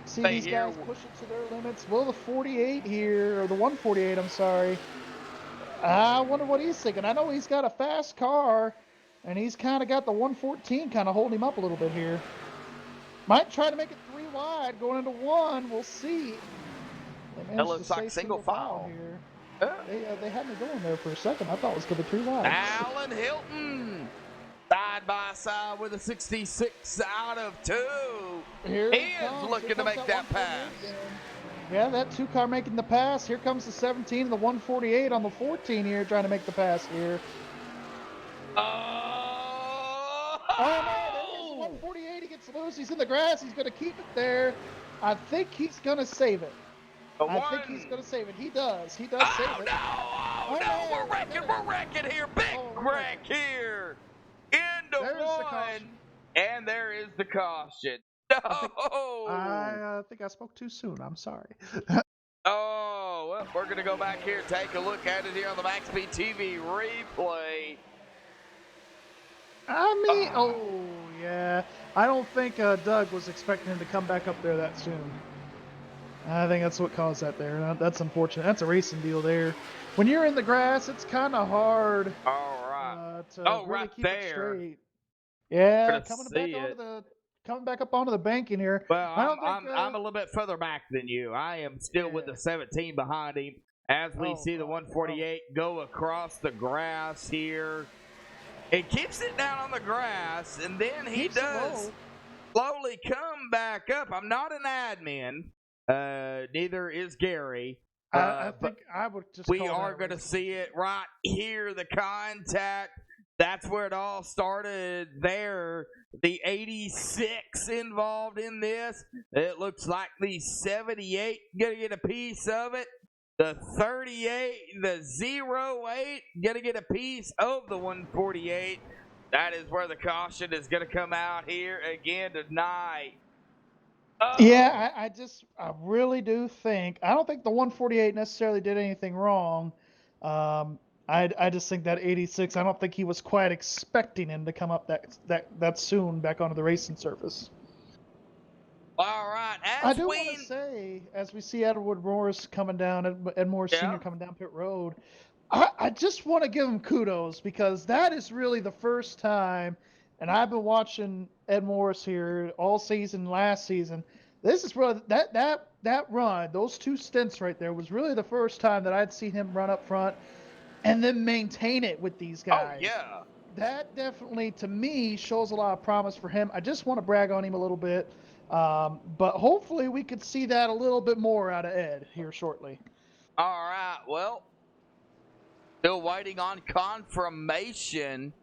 See these guys push it to their limits. Will the 48 here, or the 148? I'm sorry. I wonder what he's thinking. I know he's got a fast car, and he's kind of got the 114 kind of holding him up a little bit here. Might try to make it 3 wide going into 1. We'll see. That looks like single file here. They had me going there for a second. I thought it was going to be 3 wide. Alan Hilton, side by side with a 66 out of 2. Here he is looking to make that pass. Yeah, that 2 car making the pass. Here comes the 17 and the 148 on the 14 here trying to make the pass here. Oh, man, 148. He gets loose. He's in the grass. He's going to keep it there. I think he's going to save it. I think he's going to save it. He does. He does save it. Oh, no. We're wrecking here. Big wreck here. Into 1. And there is the caution. No. I think I spoke too soon. I'm sorry. Oh, well, we're going to go back here and take a look at it here on the MaxSpeedTV replay. Yeah. I don't think Doug was expecting him to come back up there that soon. I think that's what caused that there. That's unfortunate. That's a racing deal there. When you're in the grass, it's kind of hard. All right. To really right keep there. It straight. Yeah, coming back up onto the bank in here. Well, I'm a little bit further back than you. I am still with the 17 behind him as we see the 148 go across the grass here. It keeps it down on the grass, and then he does slowly come back up. I'm not an admin. Neither is Gary. I think I would just. We are going to see it right here. The contact. That's where it all started there. The 86 involved in this. It looks like the 78 going to get a piece of it. The 38, the 08 going to get a piece of the 148. That is where the caution is going to come out here again tonight. Yeah, I really do think. I don't think the 148 necessarily did anything wrong. I just think that 86. I don't think he was quite expecting him to come up that soon back onto the racing surface. All right. I do want to say, as we see Edward Morris coming down, Ed Morris Sr. coming down pit road, I just want to give him kudos because that is really the first time, and I've been watching Ed Morris here all season, last season. This is really that run, those 2 stints right there was really the first time that I'd seen him run up front and then maintain it with these guys. Oh, yeah. That definitely, to me, shows a lot of promise for him. I just want to brag on him a little bit. But hopefully we could see that a little bit more out of Ed here shortly. All right. Well, still waiting on confirmation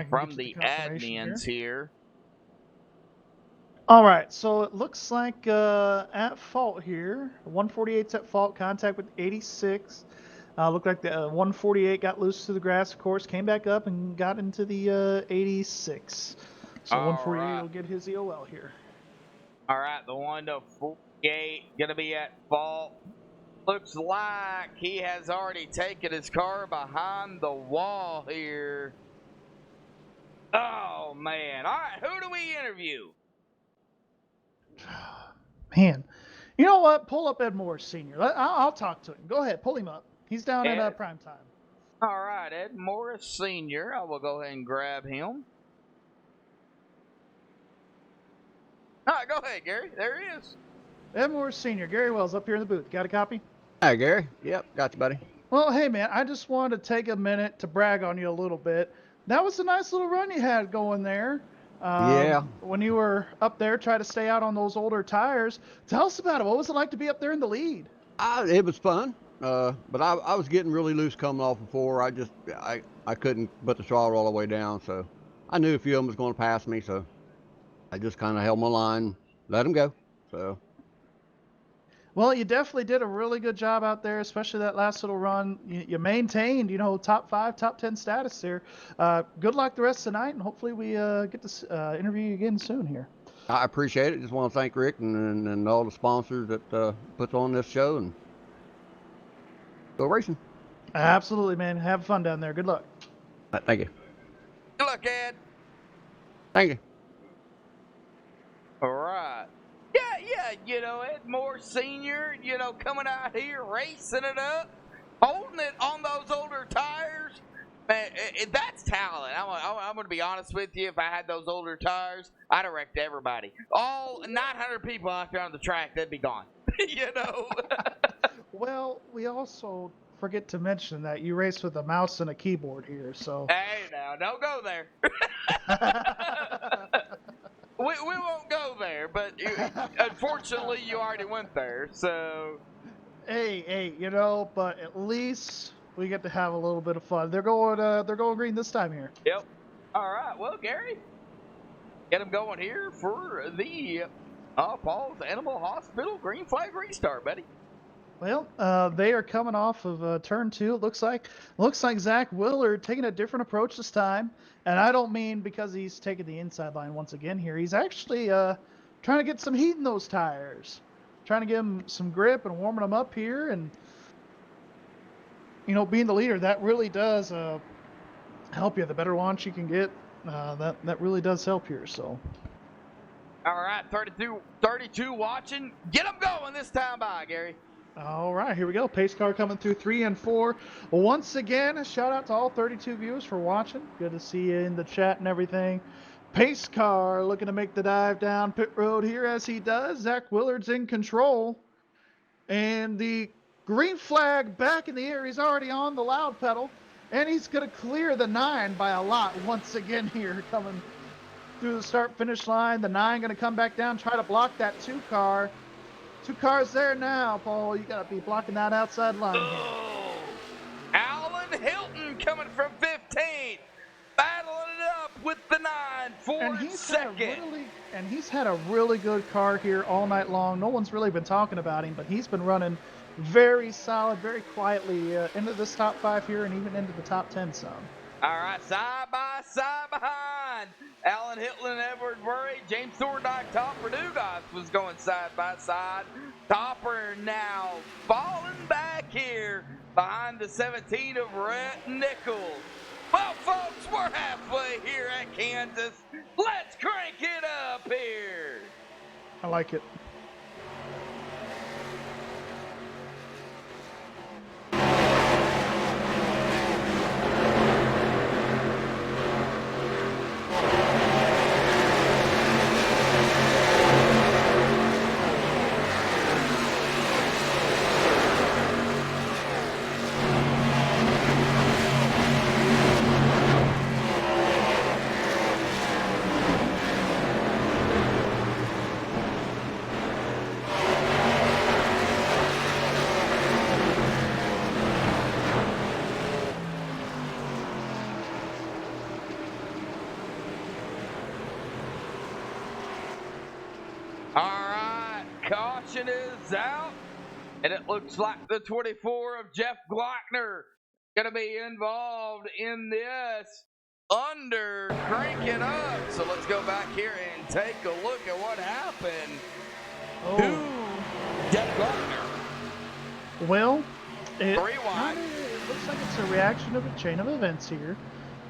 from the admins here. All right. So it looks like at fault here. 148's at fault. Contact with 86. Looked like the 148 got loose to the grass, of course, came back up and got into the 86. So 148 will get his EOL here. All right, the 148 going to be at fault. Looks like he has already taken his car behind the wall here. Oh, man. All right, who do we interview? Man, you know what? Pull up Ed Morris Sr. I'll talk to him. Go ahead, pull him up. He's down in prime time. All right, Ed Morris Sr. I will go ahead and grab him. All right, go ahead, Gary. There he is. Edmore Sr., Gary Wells up here in the booth. Got a copy? Hi, Gary. Yep, got you, buddy. Well, hey, man, I just wanted to take a minute to brag on you a little bit. That was a nice little run you had going there. Yeah. When you were up there, try to stay out on those older tires. Tell us about it. What was it like to be up there in the lead? It was fun, but I was getting really loose coming off before. I couldn't put the throttle all the way down, so I knew a few of them was going to pass me, so I just kind of held my line, let them go. So. Well, you definitely did a really good job out there, especially that last little run. You maintained, top 5, top 10 status there. Good luck the rest of the night, and hopefully we get to interview you again soon here. I appreciate it. Just want to thank Rick and all the sponsors that puts on this show, and go racing. Absolutely, man. Have fun down there. Good luck. Thank you. Good luck, Ed. Thank you. All right. Yeah, Ed Moore Sr., coming out here, racing it up, holding it on those older tires. Man, that's talent. I'm going to be honest with you. If I had those older tires, I'd have wrecked everybody. All 900 people out there on the track, they'd be gone. Well, we also forget to mention that you race with a mouse and a keyboard here, so. Hey, now, don't go there. We won't go there, but unfortunately, you already went there, so. Hey, but at least we get to have a little bit of fun. They're going green this time here. Yep. All right. Well, Gary, get them going here for the Paul's Animal Hospital green flag restart, buddy. Well, they are coming off of turn 2. It looks like Zach Willard taking a different approach this time, and I don't mean because he's taking the inside line once again here. He's actually trying to get some heat in those tires, trying to give them some grip and warming them up here, and being the leader, that really does help you. The better launch you can get, that really does help here. So. All right, 32 watching. Get them going this time by, Gary. All right, here we go. Pace car coming through 3 and 4. Once again, a shout out to all 32 viewers for watching. Good to see you in the chat and everything. Pace car looking to make the dive down pit road here as he does. Zach Willard's in control. And the green flag back in the air. He's already on the loud pedal. And he's going to clear the 9 by a lot once again here coming through the start-finish line. The 9 going to come back down, try to block that 2 car. 2 cars there now, Paul. You got to be blocking that outside line here. Alan Hilton coming from 15th. Battling it up with the 9 for second. And he's had a really good car here all night long. No one's really been talking about him, but he's been running very solid, very quietly into this top 5 here and even into the top 10 some. All right, side by side behind Alan Hilton and Edward Murray. James Thorndike, Topper Dugas was going side by side. Topper now falling back here behind the 17 of Rhett Nichols. Well, folks, we're halfway here at Kansas. Let's crank it up here. I like it. Caution is out, and it looks like the 24 of Jeff Glockner going to be involved in this under cranking up. So let's go back here and take a look at what happened to Jeff Glockner. Well, it Rewind. looks like it's a reaction to the chain of events here.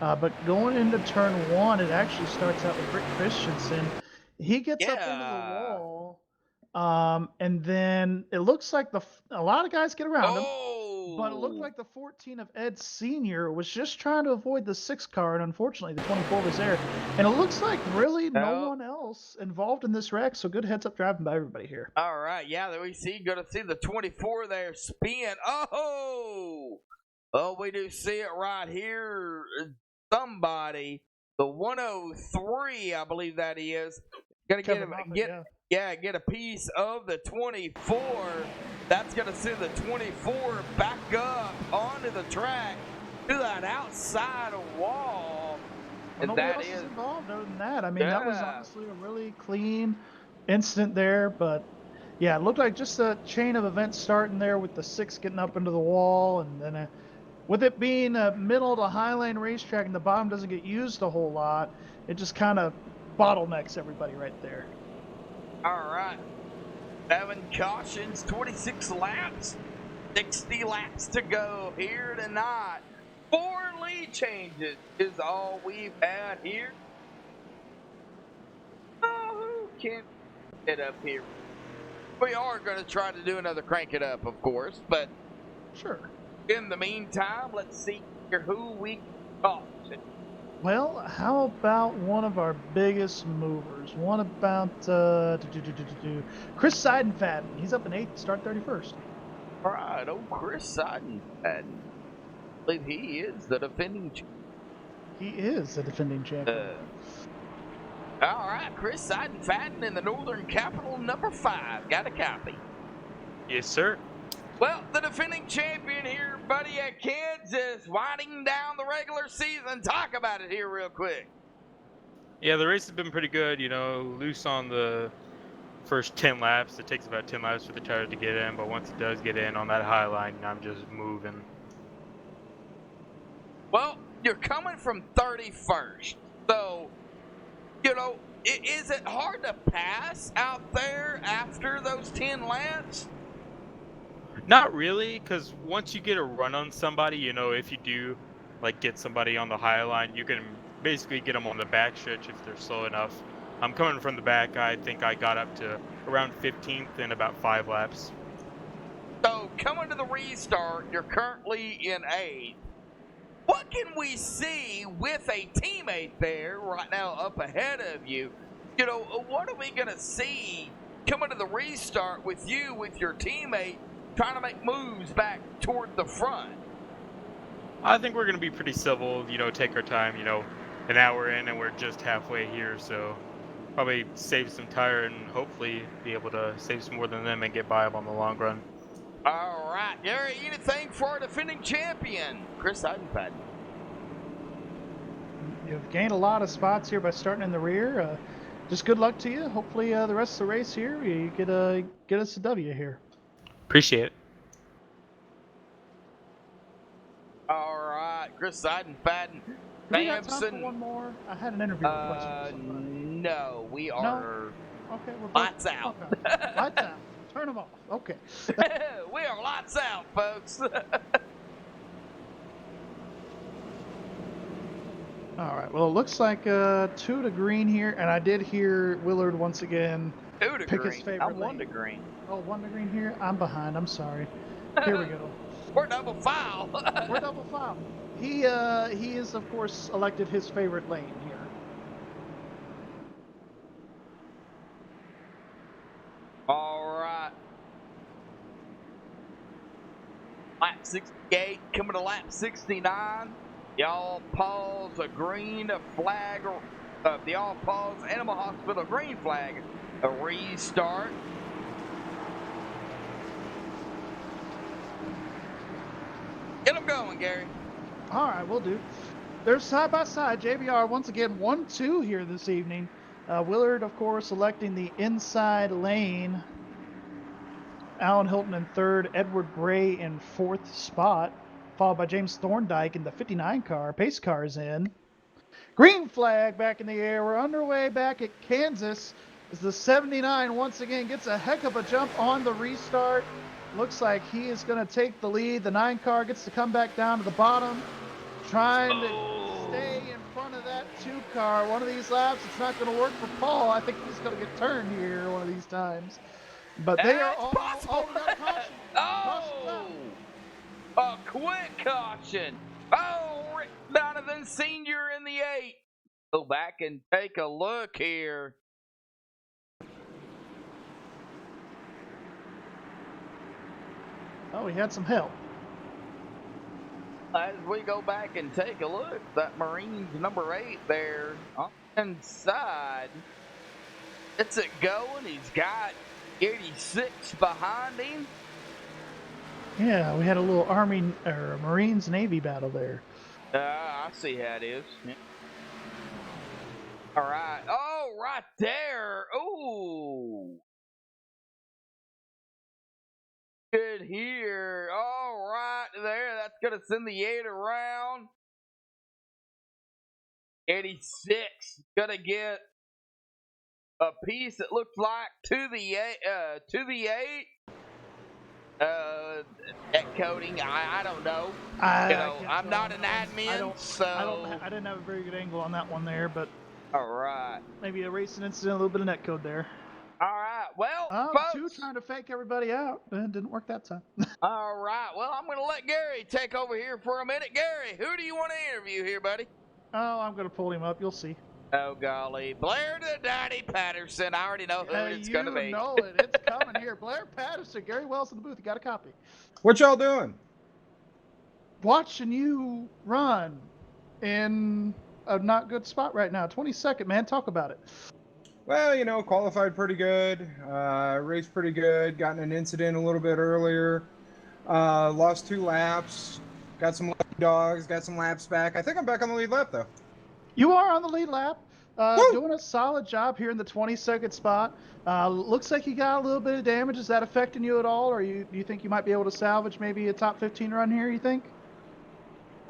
But going into turn 1, it actually starts out with Rick Christensen. He gets up into the wall. And then it looks like a lot of guys get around him. But it looked like the 14 of Ed Sr. was just trying to avoid the 6 car, and unfortunately the 24 was there. And it looks like really no one else involved in this wreck, so good heads-up driving by everybody here. All right, yeah, there we see. Going to see the 24 there spin. Oh, we do see it right here. Somebody, the 103, I believe that is, going to get a piece of the 24. That's going to send the 24 back up onto the track to that outside wall. Well, nobody else is involved other than that. I mean, that was honestly a really clean incident there, but yeah, it looked like just a chain of events starting there with the 6 getting up into the wall, and then with it being a middle to high lane racetrack and the bottom doesn't get used a whole lot, it just kind of bottlenecks everybody right there. All right. 7 cautions, 26 laps, 60 laps to go here tonight. 4 lead changes is all we've had here. Oh, who can get up here? We are going to try to do another crank it up, of course, but sure. In the meantime, let's see here who we caught. Well, how about one of our biggest movers? One about Chris Seidenfaden. He's up in 8th, start 31st. All right, Chris Seidenfaden. I believe he is the defending champion. He is the defending champion. All right, Chris Seidenfaden in the Northern Capital, number 5. Got a copy. Yes, sir. Well, the defending champion here, buddy, at Kansas, winding down the regular season. Talk about it here real quick. Yeah, the race has been pretty good. You know, loose on the first 10 laps. It takes about 10 laps for the tires to get in, but once it does get in on that high line, I'm just moving. Well, you're coming from 31st, so, you know, is it hard to pass out there after those 10 laps? Not really, because once you get a run on somebody, you know, if you do, like, get somebody on the high line, you can basically get them on the back stretch if they're slow enough. I'm coming from the back. I think I got up to around 15th in about 5 laps. So, coming to the restart, you're currently in 8th. What can we see with a teammate there right now up ahead of you? You know, what are we going to see coming to the restart with you, with your teammate, trying to make moves back toward the front? I think we're going to be pretty civil, you know, take our time, you know, an hour in and we're just halfway here, so probably save some tire and hopefully be able to save some more than them and get by them on the long run. All right, Gary, anything for our defending champion, Chris Seidenfaden? You've gained a lot of spots here by starting in the rear. Just good luck to you. Hopefully the rest of the race here, you get us a W here. Appreciate it. All right, Chris Seidenfaden. We got time for one more? I had an interview request. No, we are. No? Okay, we're lights out. Okay. Lights out. Turn them off. Okay. We are lights out, folks. All right. Well, it looks like 2 to green here, and I did hear Willard once again 2 to pick green. his favorite I'm 1 lane. to green. Oh, 1 to green here. I'm behind. I'm sorry. Here we go. We're double foul. We're double foul. He is of course elected his favorite lane here. All right. Lap 68 coming to lap 69. Y'all pause a green flag, the all pause Animal Hospital green flag. A restart. Get them going, Gary. All right, we'll do. They're side by side. JBR once again 1-2 here this evening. Willard, of course, electing the inside lane. Alan Hilton in 3rd. Edward Bray in 4th spot, followed by James Thorndike in the 59 car. Pace car is in. Green flag back in the air. We're underway back at Kansas as the 79 once again gets a heck of a jump on the restart. Looks like he is going to take the lead. The 9 car gets to come back down to the bottom, trying to stay in front of that 2 car. One of these laps, it's not going to work for Paul. I think he's going to get turned here one of these times. But they are all possible. got a caution. Oh! A quick caution. Oh, Rick Donovan Sr. in the 8. Go back and take a look here. Oh, he had some help. As we go back and take a look, that Marines number 8 there on the inside. It's it going. He's got 86 behind him. Yeah, we had a little Army or Marines Navy battle there. I see how it is. Yeah. All right. Oh, right there. Ooh. Good here. All right there. That's going to send the 8 around. 86. Going to get a piece that looks like to the 8. Net coding, I don't know. I'm not an admin, so I didn't have a very good angle on that one there, but all right. Maybe a racing incident, a little bit of netcode there. All right. Well, Two folks. trying to fake everybody out. It didn't work that time. All right. Well, I'm going to let Gary take over here for a minute. Gary, who do you want to interview here, buddy? Oh, I'm going to pull him up. You'll see. Oh, golly. Blair the Daddy Patterson. I already know who it's going to be. You know it. It's coming here. Blair Patterson. Gary Wells in the booth. You got a copy. What y'all doing? Watching you run in a not good spot right now. 22nd, man. Talk about it. Well, you know, qualified pretty good, raced pretty good, got in an incident a little bit earlier, lost 2 laps, got some lucky dogs, got some laps back. I think I'm back on the lead lap, though. You are on the lead lap, doing a solid job here in the 22nd spot. Looks like you got a little bit of damage. Is that affecting you at all, or do you think you might be able to salvage maybe a top 15 run here, you think?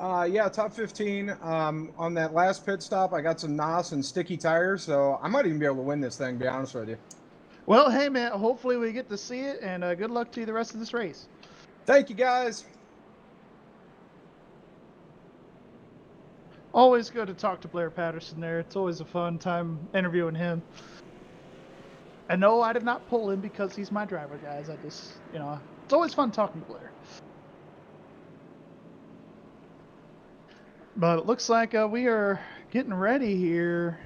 Yeah, top 15. On that last pit stop, I got some NOS and sticky tires, so I might even be able to win this thing, to be honest with you. Well, hey, man, hopefully we get to see it, and good luck to you the rest of this race. Thank you, guys. Always good to talk to Blair Patterson there. It's always a fun time interviewing him. And no, I did not pull him because he's my driver, guys. I just, it's always fun talking to Blair. But it looks like we are getting ready here.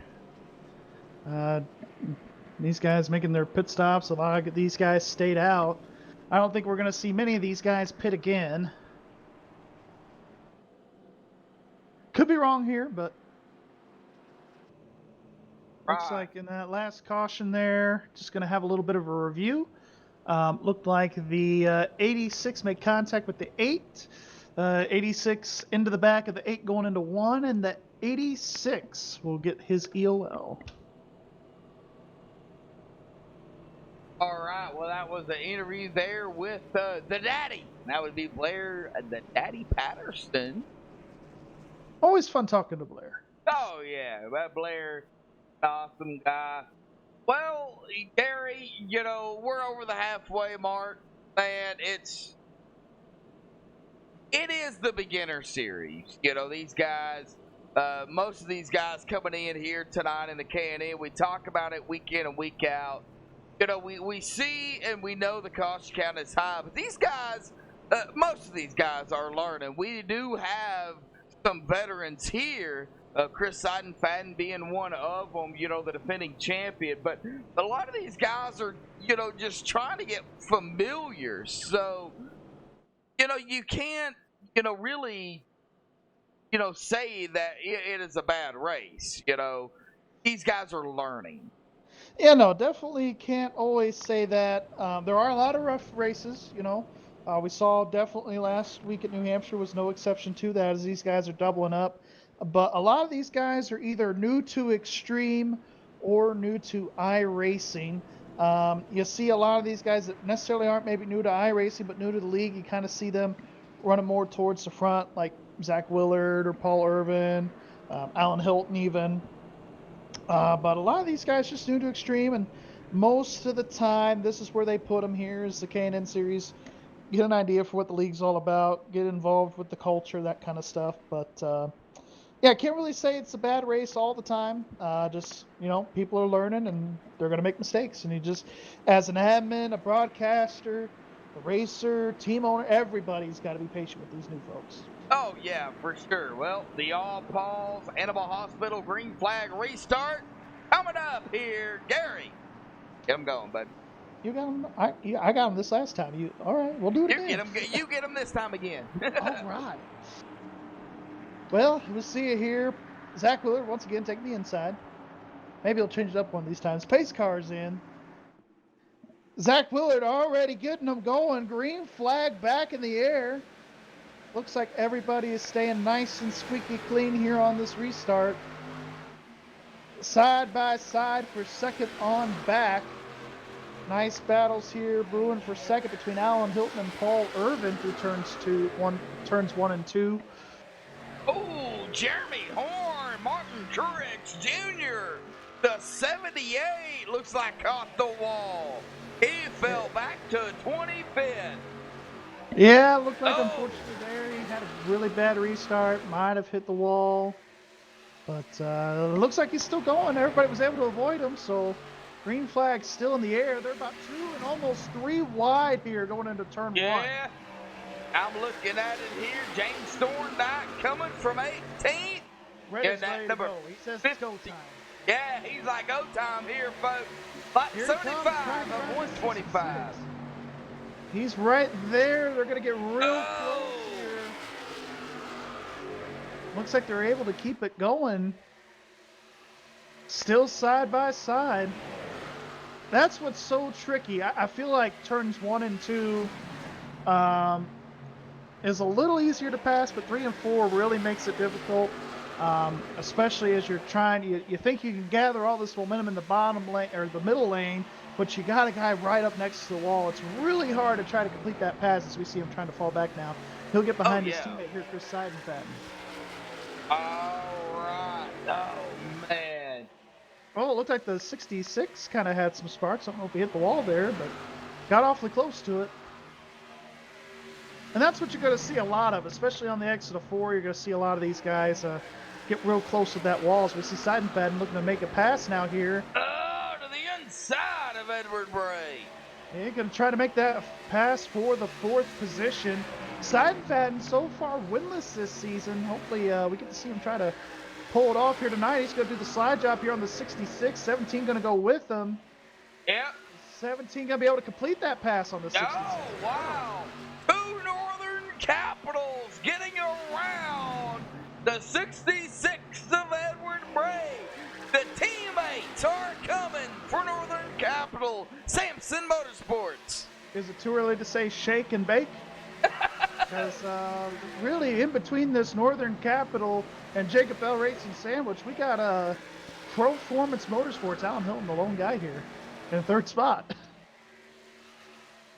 These guys making their pit stops. A lot of these guys stayed out. I don't think we're going to see many of these guys pit again. Could be wrong here, but looks like in that last caution there, just going to have a little bit of a review. Looked like the 86 made contact with the 8. 86 into the back of the 8 going into 1, and the 86 will get his EOL. All right. Well, that was the interview there with the Daddy. That would be Blair, the Daddy Patterson. Always fun talking to Blair. Oh, yeah. Well, Blair, awesome guy. Well, Gary, we're over the halfway mark, and it is the beginner series. These guys, most of these guys coming in here tonight in the K&N, we talk about it week in and week out. We see and we know the cost count is high, but these guys, most of these guys are learning. We do have some veterans here, Chris Seidenfaden being one of them, the defending champion. But a lot of these guys are, just trying to get familiar. So, you can't, really, say that it is a bad race. These guys are learning. Yeah, no, definitely can't always say that. There are a lot of rough races, we saw definitely last week at New Hampshire was no exception to that, as these guys are doubling up. But a lot of these guys are either new to extreme or new to iRacing. You see a lot of these guys that necessarily aren't maybe new to iRacing, but new to the league. You kind of see them running more towards the front, like Zach Willard or Paul Irvin, Alan Hilton even. But a lot of these guys just new to extreme, and most of the time, this is where they put them here, is the K&N series. Get an idea for what the league's all about, get involved with the culture, that kind of stuff. But yeah, I can't really say it's a bad race all the time. Just, people are learning and they're going to make mistakes. And you just, as an admin, a broadcaster, the racer, team owner, everybody's got to be patient with these new folks. Oh, yeah, for sure. Well, the All Paws Animal Hospital green flag restart coming up here. Gary, get him going, bud. You got him. I got him this last time. All right, we'll do it again. You get him this time again. All right. Well, we'll see you here. Zach Willard once again taking the inside. Maybe he'll change it up one of these times. Pace car's in. Zach Willard already getting them going. Green flag back in the air. Looks like everybody is staying nice and squeaky clean here on this restart. Side by side for second on back. Nice battles here brewing for second between Alan Hilton and Paul Irvin through turns 1 and 2. Oh, Jeremy Horn, Martin Truex Jr., the 78 looks like caught the wall. He fell back to 25th. Yeah, looked like unfortunately there he had a really bad restart, might have hit the wall. But it looks like he's still going. Everybody was able to avoid him, so green flag still in the air. They're about 2 and almost 3 wide here going into turn 1. Yeah, I'm looking at it here. James Thorndike coming from 18th. Ready to go. He says 50. It's go time. Yeah, he's like go time here, folks. Like Here 75 of 125. He's right there. They're going to get real close here. Looks like they're able to keep it going. Still side by side. That's what's so tricky. I feel like turns 1 and 2 is a little easier to pass, but 3 and 4 really makes it difficult. Especially as you're trying, you think you can gather all this momentum in the bottom lane or the middle lane, but you got a guy right up next to the wall. It's really hard to try to complete that pass as we see him trying to fall back now. He'll get behind his teammate here, Chris Seidenfaden. All right. Oh, man. Oh, it looked like the 66 kind of had some sparks. I don't know if he hit the wall there, but got awfully close to it. And that's what you're going to see a lot of, especially on the exit of 4. You're going to see a lot of these guys get real close with that wall. As we see Seidenfaden looking to make a pass now here. Oh, to the inside of Edward Bray. Yeah, going to try to make that pass for the 4th position. Seidenfaden so far winless this season. Hopefully we get to see him try to pull it off here tonight. He's going to do the slide job here on the 66. 17 going to go with him. Yep. 17 going to be able to complete that pass on the 66. Oh, wow. 2 Northern Capitals getting around the 66 of Edward Bray. The teammates are coming for Northern Capital. Samson Motorsports. Is it too early to say shake and bake? Because really in between this Northern Capital and Jacob Bell Racing Sandwich, we got Performance Motorsports, Alan Hilton, the lone guy here in 3rd spot.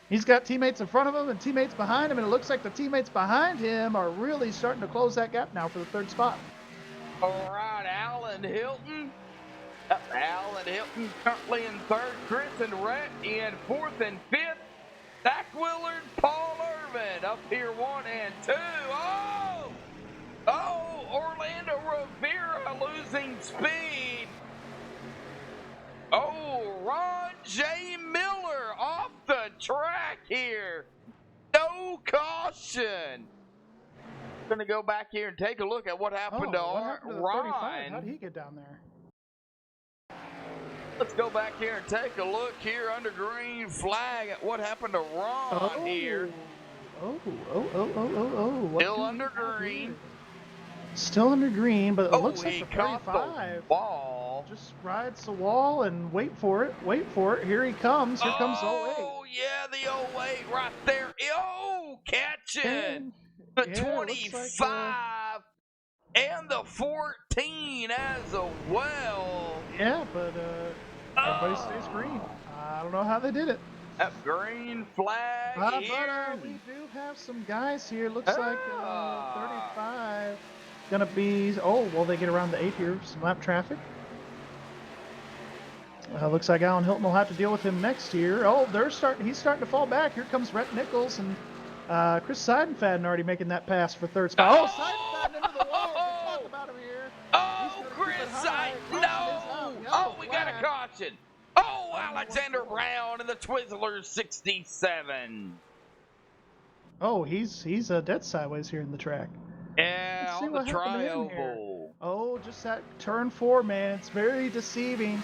He's got teammates in front of him and teammates behind him, and it looks like the teammates behind him are really starting to close that gap now for the 3rd spot. All right, Alan Hilton. Alan Hilton currently in 3rd. Chris and Rhett in 4th and 5th. Zach Willard, Paul Irvin up here 1 and 2. Oh, Orlando Rivera losing speed. Oh, Ron J. Miller off the track here. No caution. Going to go back here and take a look at what happened to Ron. How did he get down there? Let's go back here and take a look here under green flag at what happened to Ron here. Still under green. Still under green, but it looks like he the caught 35 the wall. just rides the wall and wait for it. Wait for it. Here he comes. Here comes 08. Oh, yeah, the 08 right there. Oh, catching the 25 and the 14 as well. Yeah, but everybody stays green. I don't know how they did it. That green flag here. But we do have some guys here. Looks like 35 gonna be. Oh, well, they get around the 8 here. Some lap traffic. Looks like Alan Hilton will have to deal with him next year. Oh, he's starting to fall back. Here comes Rhett Nichols and Chris Seidenfaden already making that pass for 3rd spot. Oh, Seidenfaden into the wall. We talked about him here. Oh, Chris Seidenfaden. No. Oh, we got a caution. Oh, Alexander Brown and the Twizzlers 67. Oh, he's dead sideways here in the track. Yeah, Let's see on the what happened to him here. tri-oval. Oh, just that turn 4, man. It's very deceiving.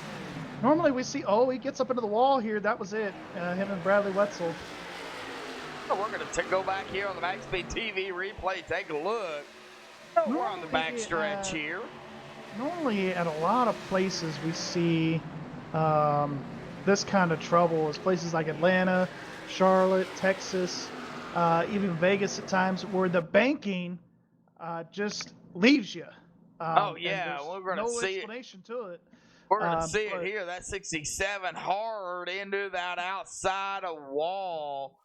Normally we see, oh, he gets up into the wall here. That was it. Him and Bradley Wetzel. Oh, we're going to go back here on the MaxSpeedTV replay. Take a look. Oh, we're on the back stretch here. Normally at a lot of places we see this kind of trouble is places like Atlanta, Charlotte, Texas, even Vegas at times, where the banking just leaves you. Oh, yeah, we're going to no see explanation to it. We're going to see it here. That 67 hard into that outside of wall.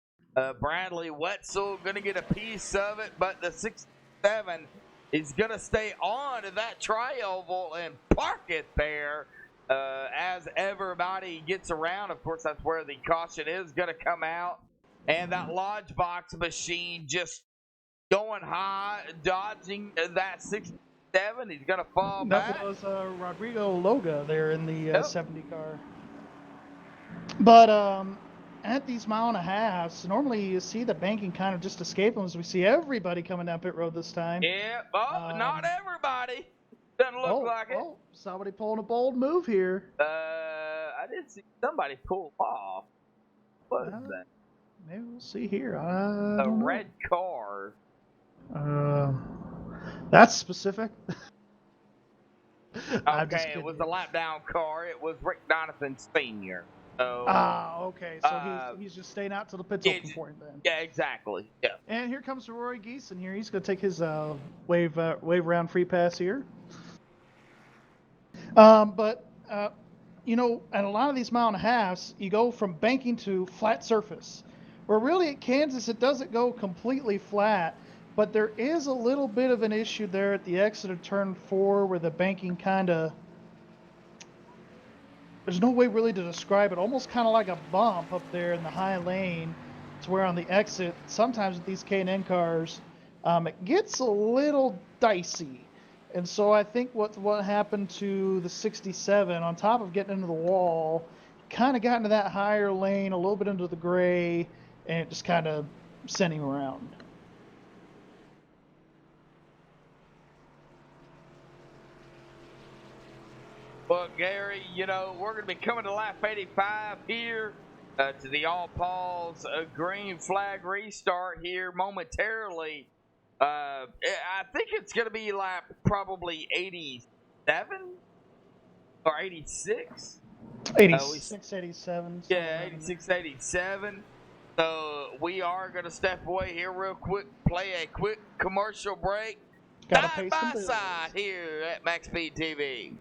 Bradley Wetzel going to get a piece of it, but the 67 is going to stay on to that tri-oval and park it there as everybody gets around. Of course, that's where the caution is going to come out. And that Lodge Box machine just going high, dodging that 67. He's going to fall back. That was Rodrigo Loga there in the 70 car. But at these mile and a halves, normally you see the banking kind of just escape them as we see everybody coming down pit road this time. Yeah, not everybody. Doesn't look like it. Oh, somebody pulling a bold move here. I did see somebody pull off. What is that? Maybe we'll see here. A red car. That's specific. Okay, it was a lap down car. It was Rick Donovan Sr. So, okay. So he's just staying out till the pit's open for him then. Yeah, exactly. Yeah. And here comes Roy Geeson here. He's going to take his wave round free pass here. But you know, at a lot of these mile and a halves, you go from banking to flat surface. Where really at Kansas, it doesn't go completely flat. But there is a little bit of an issue there at the exit of turn 4 where the banking kind of, there's no way really to describe it, almost kind of like a bump up there in the high lane. It's where on the exit, sometimes with these K&N cars, it gets a little dicey. And so I think what happened to the 67, on top of getting into the wall, kind of got into that higher lane, a little bit into the gray, and it just kind of sent him around. Well, Gary, you know, we're going to be coming to lap 85 here to the All Paul's green flag restart here momentarily. I think it's going to be lap probably 87 or 86. 86, 87. Yeah, 86, 87. So we are going to step away here real quick, play a quick commercial break. Side by side here at MaxSpeedTV.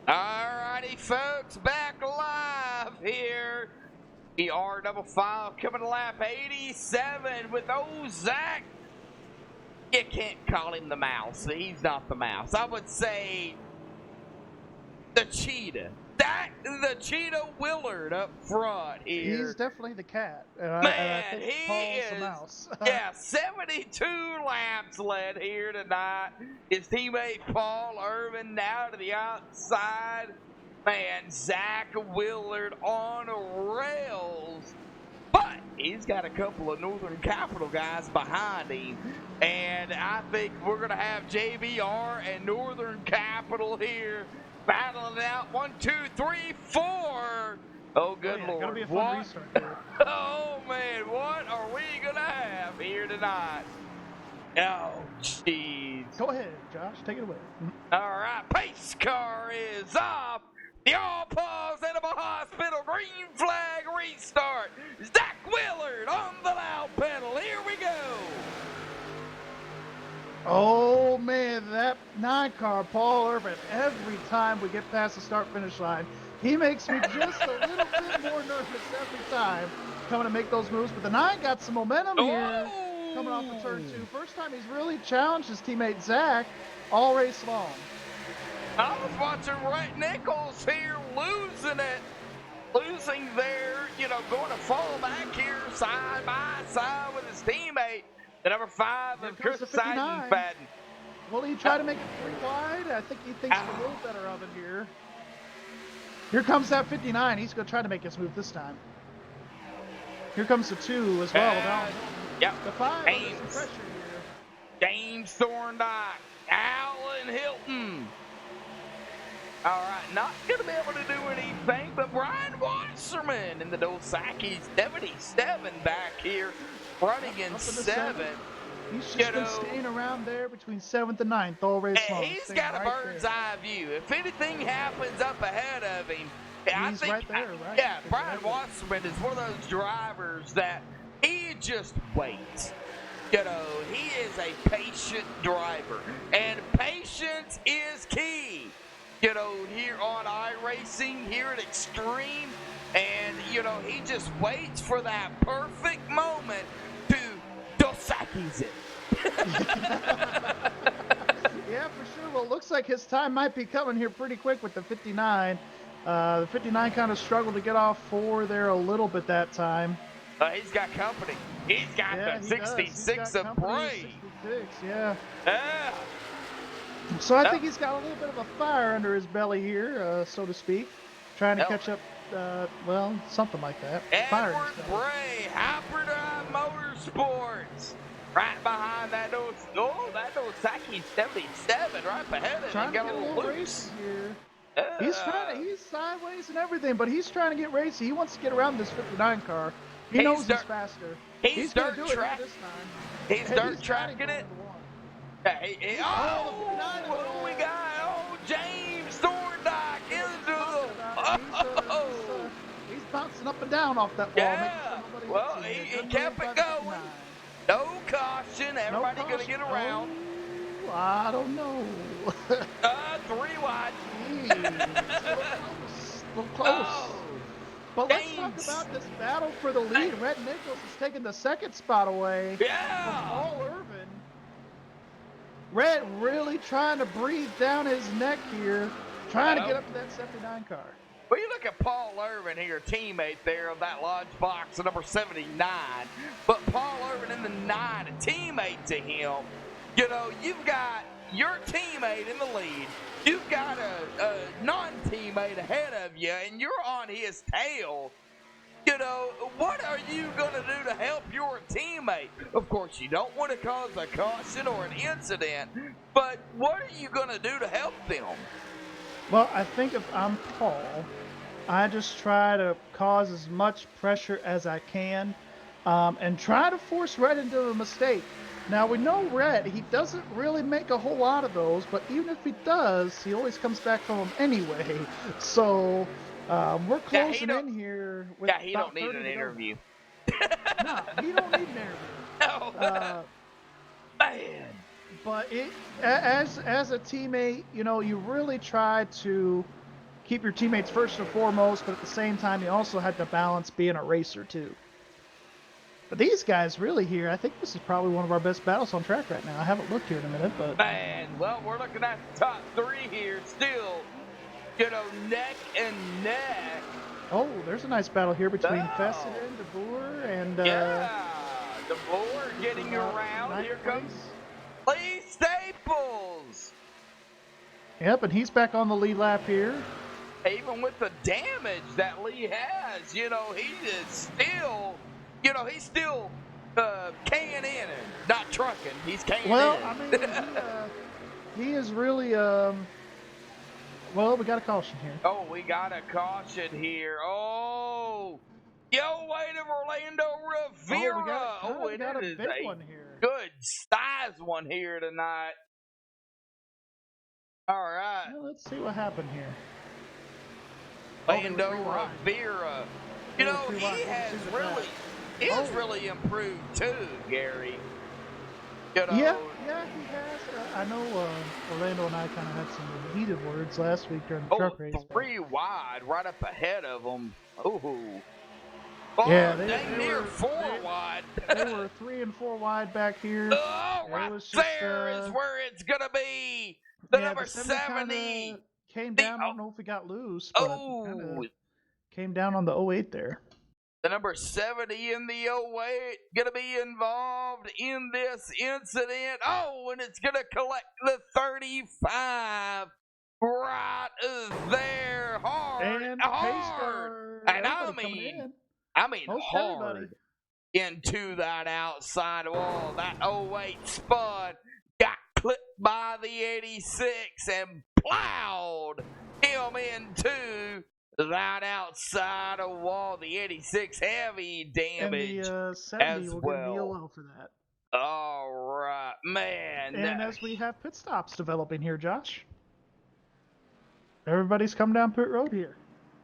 Alrighty, folks, back live here. We are double file coming to lap 87 with old Zach. You can't call him the mouse. He's not the mouse. I would say the cheetah. Dak the Cheetah Willard up front here. He's definitely the cat. Man, I think he Paul's is. the mouse. Yeah, 72 laps led here tonight. His teammate Paul Irvin now to the outside. Man, Zach Willard on rails. But he's got a couple of Northern Capital guys behind him. And I think we're going to have JBR and Northern Capital here battling it out. 1, 2, 3, 4. Oh, good Lord. Gonna be a fun restart here. Oh, man, what are we going to have here tonight? Oh, jeez. Go ahead, Josh. Take it away. All right, pace car is off. The all-pause Animal Hospital green flag restart. Zach Willard on the loud pedal. Here we go. Oh, man, that 9 car, Paul Irvin, every time we get past the start-finish line, he makes me just a little bit more nervous every time coming to make those moves. But the 9 got some momentum here coming off of turn 2. First time he's really challenged his teammate Zach all race long. I was watching Rhett Nichols here losing there, going to fall back here side by side with his teammate, the number 5 of Chris Seidenfaden. Will he try to make it 3 wide? I think he thinks a little better of it here. Here comes that 59. He's going to try to make his move this time. Here comes the 2 as well. Yep. The 5 under some pressure here. James Thorndike, Alan Hilton. All right, not going to be able to do anything, but Brian Wasserman in the Dosaki 77 back here, running in 7. He's just been staying around there between 7th and 9th all race long. He's got a bird's eye view. If anything happens up ahead of him, I think, right there, right? Yeah, Brian Wasserman is one of those drivers that he just waits. He is a patient driver, and patience is key. Here on iRacing, here at Extreme, and he just waits for that perfect moment to Dosaki's it. Yeah, for sure. Well, it looks like his time might be coming here pretty quick with the 59. The 59 kind of struggled to get off 4 there a little bit that time. He's got company. He's got the 66 of Bray. 66, yeah. Yeah. So I think he's got a little bit of a fire under his belly here, so to speak. Trying to catch up, something like that. Edward Bray, Hyperdrive Motorsports. Right behind that Dosaki 77, right ahead of him. Trying to get a little racy here. He's sideways and everything, but he's trying to get racy. He wants to get around this 59 car. He knows he's faster. He's going to do it this time. He's dirt tracking it. What do we got? Oh, James Thorndike into the... He's bouncing up and down off that wall. Yeah. Well, he kept it going. No caution. Everybody going to get around. Oh, I don't know. 3 wide. A little close. But let's talk about this battle for the lead. Rhett Nichols is taking the 2nd spot away from Paul Irvin. Rhett really trying to breathe down his neck here, trying to get up to that 79 car. Well, you look at Paul Irvin here, teammate there of that large box, number 79. But Paul Irvin in the 9, a teammate to him. You've got your teammate in the lead. You've got a non-teammate ahead of you, and you're on his tail. What are you going to do to help your teammate? Of course, you don't want to cause a caution or an incident, but what are you going to do to help them? Well, I think if I'm Paul, I just try to cause as much pressure as I can and try to force Rhett into a mistake. Now, we know Rhett, he doesn't really make a whole lot of those, but even if he does, he always comes back from them anyway. So... we're closing in here. With he don't need an interview. No, he don't need an interview. No. Man. But as a teammate, you really try to keep your teammates first and foremost, but at the same time, you also had to balance being a racer too. But these guys really here, I think this is probably one of our best battles on track right now. I haven't looked here in a minute, but... Man, well, we're looking at the top 3 here still. neck and neck. Oh, there's a nice battle here between Oh. Fessenden and DeBoer and Yeah, DeBoer this getting is, around. ninth Here place. comes Lee Staples. Yep, and he's back on the lead lap here. Even with the damage that Lee has, he is still, he's still K'ing in and not trucking. He's K'ing Well, in. I mean, he is really, well, we got a caution here. Oh, we got a caution here. Oh, wait of Orlando Rivera. We got a big one here. Good size one here tonight. All right. Well, let's see what happened here. Orlando Rivera. He has really improved too, Gary. Yeah, he has. I know Orlando and I kind of had some heated words last week during the truck race. 3 wide, right up ahead of them. Yeah, dang near 4 wide. They were 3 and 4 wide back here. Oh, right there is where it's gonna be. The number 70 came down. I don't know if it got loose, but came down on the 08 there. The number 70 in the 08 gonna be involved in this incident. Oh, and it's gonna collect the 35 right there, hard, and hard, and I mean hard into that outside wall. That 08 spun, got clipped by the 86 and plowed him into that outside of wall. The 86 heavy damage, and the 70 as will well. get the EOL for that. All right, man. And as we have pit stops developing here, Josh, everybody's come down pit road here.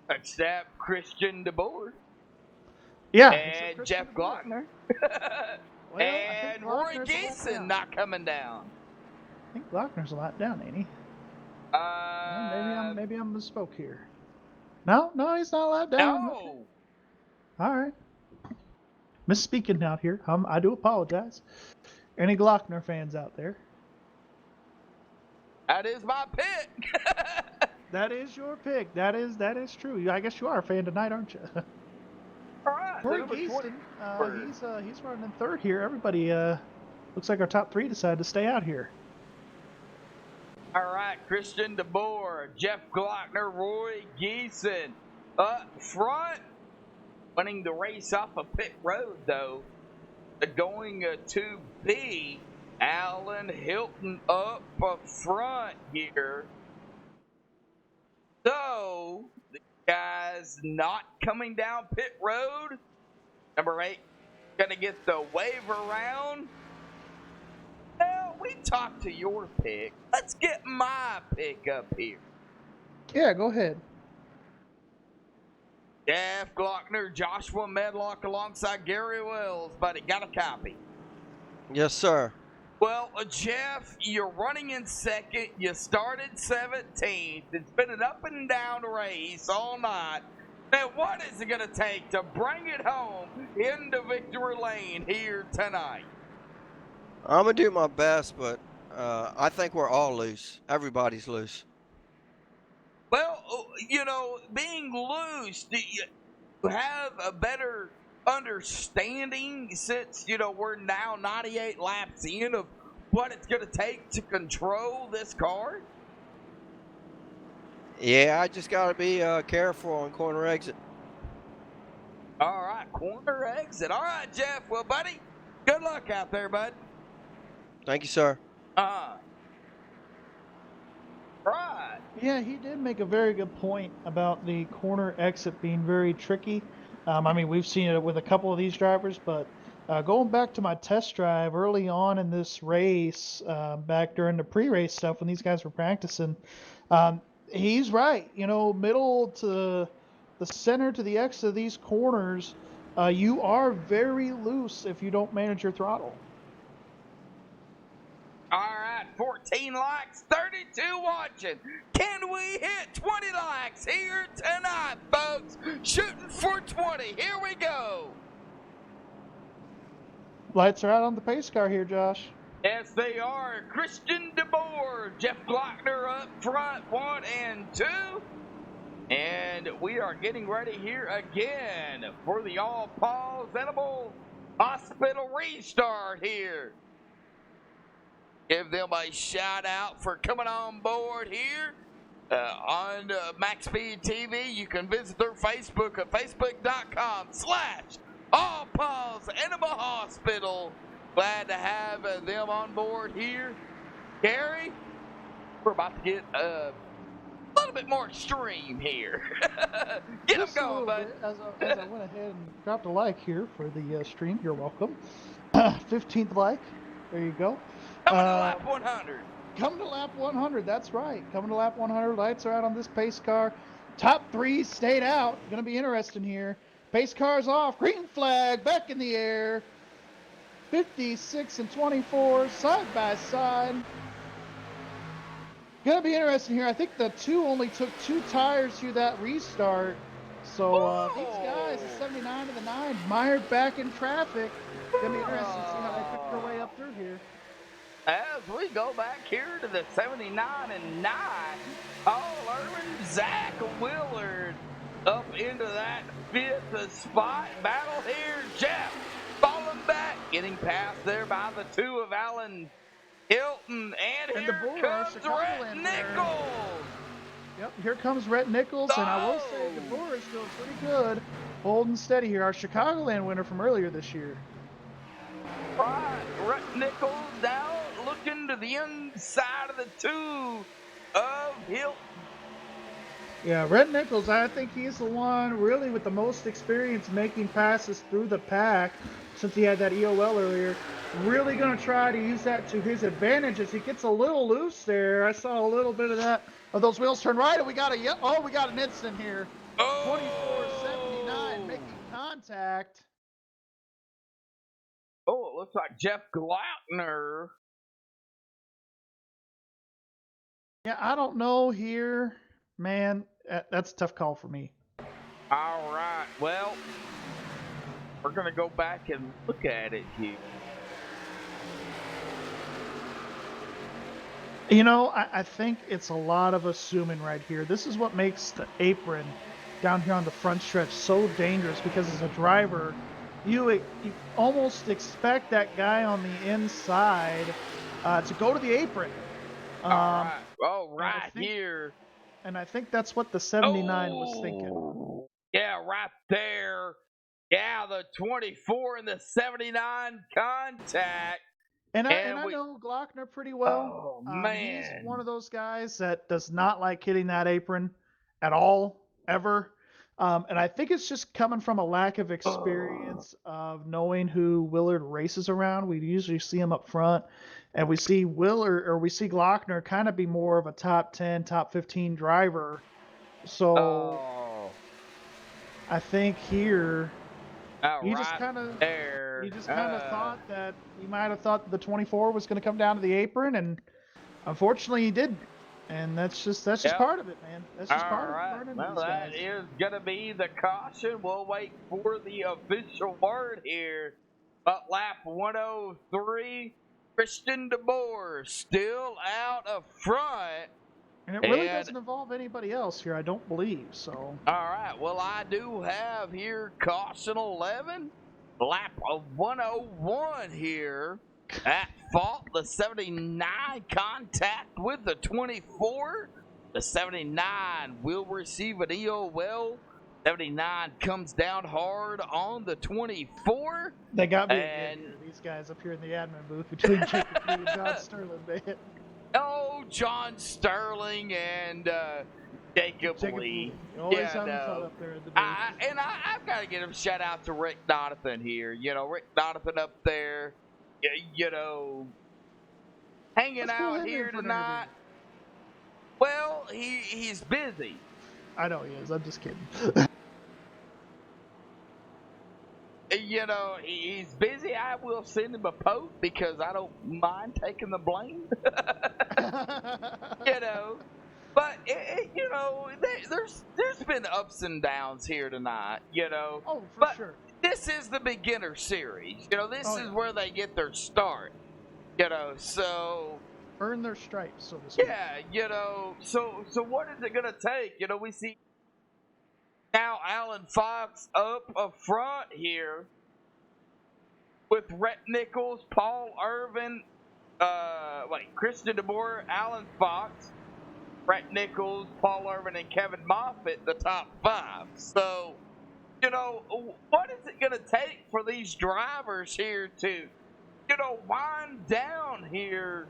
Except Christian DeBoer. Yeah. And Jeff Glockner. And Roy Geeson not coming down. I think Glockner's a lot down, ain't he? Maybe I'm misspoke here. No, he's not allowed down. No. Okay. All right. Misspeaking out here. I do apologize. Any Glockner fans out there? That is my pick. That is your pick. That is true. I guess you are a fan tonight, aren't you? All right. Roy Geeson, he's running in third here. Everybody looks like our top 3 decided to stay out here. All right, Christian DeBoer, Jeff Glockner, Roy Geeson up front, winning the race off of pit road, though. Going to be Alan Hilton up front here. So, the guys not coming down pit road. Number 8, going to get the wave around. Well, we talked to your pick. Let's get my pick up here. Yeah, go ahead. Jeff Glockner, Joshua Medlock alongside Gary Wells. Buddy, got a copy? Yes, sir. Well, Jeff, you're running in second. You started 17th. It's been an up and down race all night. Man, what is it going to take to bring it home into victory lane here tonight? I'm going to do my best, but I think we're all loose. Everybody's loose. Well, being loose, do you have a better understanding since, we're now 98 laps in of what it's going to take to control this car? Yeah, I just got to be careful on corner exit. All right, corner exit. All right, Jeff. Well, buddy, good luck out there, bud. Thank you, sir. Right. Yeah, he did make a very good point about the corner exit being very tricky. I mean, we've seen it with a couple of these drivers, but going back to my test drive early on in this race, back during the pre-race stuff when these guys were practicing, he's right. Middle to the center to the exit of these corners, you are very loose if you don't manage your throttle. All right, 14 likes, 32 watching. Can we hit 20 likes here tonight, folks? Shooting for 20. Here we go. Lights are out on the pace car here, Josh. Yes, they are. Christian DeBoer, Jeff Glockner up front, 1 and 2. And we are getting ready here again for the All Paws Animal Hospital restart here. Give them a shout out for coming on board here on MaxSpeedTV. You can visit their Facebook at facebook.com/All Paws Animal Hospital. Glad to have them on board here. Gary, we're about to get a little bit more extreme here. Get them Just going, bud. As I went ahead and dropped a like here for the stream, you're welcome. 15th like. There you go. Coming to lap 100. Coming to lap 100, that's right. Coming to lap 100. Lights are out on this pace car. Top three stayed out. Going to be interesting here. Pace car's off. Green flag back in the air. 56 and 24 side by side. Going to be interesting here. I think the two only took 2 tires through that restart. So these guys, the 79 to the 9, mired back in traffic. Going to be interesting to see how they pick their way up through here. As we go back here to the 79 and 9, Paul Irvin, Zach Willard up into that 5th spot. Battle here, Jeff falling back, getting passed there by the 2 of Alan Hilton, and here comes Rhett Nichols. Yep, here comes Rhett Nichols, and I will say DeBoer is doing pretty good, holding steady here. Our Chicagoland winner from earlier this year. Right, Rhett Nichols now looking to the inside of the 2 of Hilton. Yeah, Rhett Nichols, I think he's the one really with the most experience making passes through the pack since he had that EOL earlier. Really going to try to use that to his advantage as he gets a little loose there. I saw a little bit of that. Of those wheels turn right, and we got an incident here. 24.79 making contact. Oh, it looks like Jeff Glautner. Yeah, I don't know here. Man, that's a tough call for me. All right, well, we're going to go back and look at it here. You know, I think it's a lot of assuming right here. This is what makes the apron down here on the front stretch so dangerous, because as a driver, you almost expect that guy on the inside to go to the apron. Right here. And I think that's what the 79 was thinking. Yeah, right there. Yeah, the 24 and the 79 contact. And I know Glockner pretty well. Oh, man. He's one of those guys that does not like hitting that apron at all, ever. And I think it's just coming from a lack of experience of knowing who Willard races around. We usually see him up front, and we see Glockner kind of be more of a top 10, top 15 driver. So I think here he just kind of thought that he might have thought that the 24 was going to come down to the apron, and unfortunately he didn't. And that's just part of it, man. That's just part of learning well, these guys. that is going to be the caution. We'll wait for the official word here. But lap 103, Christian DeBoer still out of front. And it really doesn't involve anybody else here, I don't believe. So. All right. Well, I do have here caution 11, lap of 101 here. At fault, the 79 contact with the 24. The 79 will receive an EOL. 79 comes down hard on the 24. They got me again here, these guys up here in the admin booth between Jacob Lee and John Sterling, man. Oh, John Sterling and Jacob Lee. Always having fun up there in the booth. I've got to give a shout out to Rick Donovan here. You know, Rick Donovan up there. You know, hanging out here tonight. Well, he's busy. I know he is. I'm just kidding. You know, he's busy. I will send him a poke because I don't mind taking the blame. You know, but you know, there's been ups and downs here tonight. You know, for sure. This is the beginner series. You know, this is where they get their start. You know, so earn their stripes, so to speak. Yeah, you know, so what is it gonna take? You know, we see Now Alan Fox up front here with Rhett Nichols, Paul Irvin, Christian DeBoer, Alan Fox, Rhett Nichols, Paul Irvin, and Kevin Moffitt, the top 5. So, what is it going to take for these drivers here to, wind down here?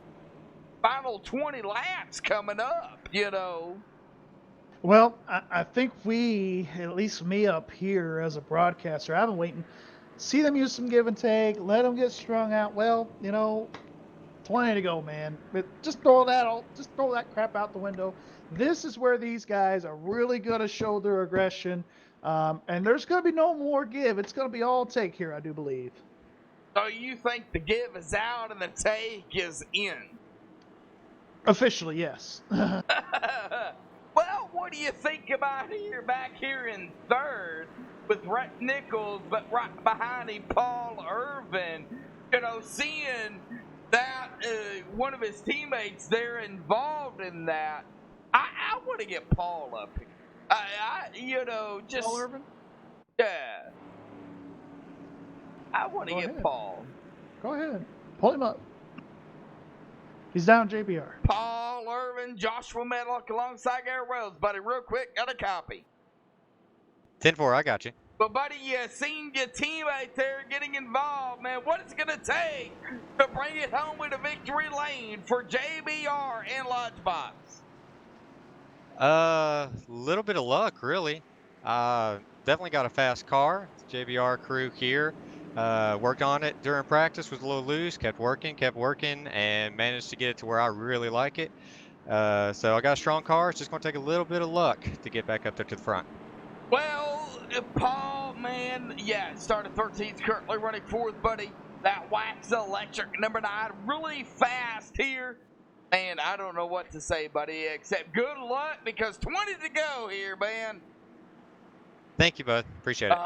Final 20 laps coming up, Well, I think we, at least me up here as a broadcaster, I've been waiting. See them use some give and take, let them get strung out. Well, 20 to go, man. But just throw that crap out the window. This is where these guys are really going to show their aggression. And there's going to be no more give. It's going to be all take here, I do believe. So you think the give is out and the take is in? Officially, yes. Well, what do you think about back here in third with Rhett Nichols, but right behind him, Paul Irvin? Seeing that one of his teammates there involved in that, I want to get Paul up here. Just Paul Irvin? Yeah. I want to get Paul. Go ahead. Pull him up. He's down JBR. Paul Irvin, Joshua Medlock alongside Gary Wells. Buddy, real quick, got a copy. 10-4, I got you. But, buddy, you seen your teammate there getting involved, man. What is it going to take to bring it home with a victory lane for JBR and Lunchbox? Little bit of luck, really. Definitely got a fast car. JBR crew here. Worked on it during practice, was a little loose, kept working, and managed to get it to where I really like it. So I got a strong car. It's just going to take a little bit of luck to get back up there to the front. Well, Paul, man, started 13th, currently running 4th, buddy. That Wax Electric number 9, really fast here. Man, I don't know what to say, buddy, except good luck because 20 to go here, man. Thank you, bud. Appreciate it.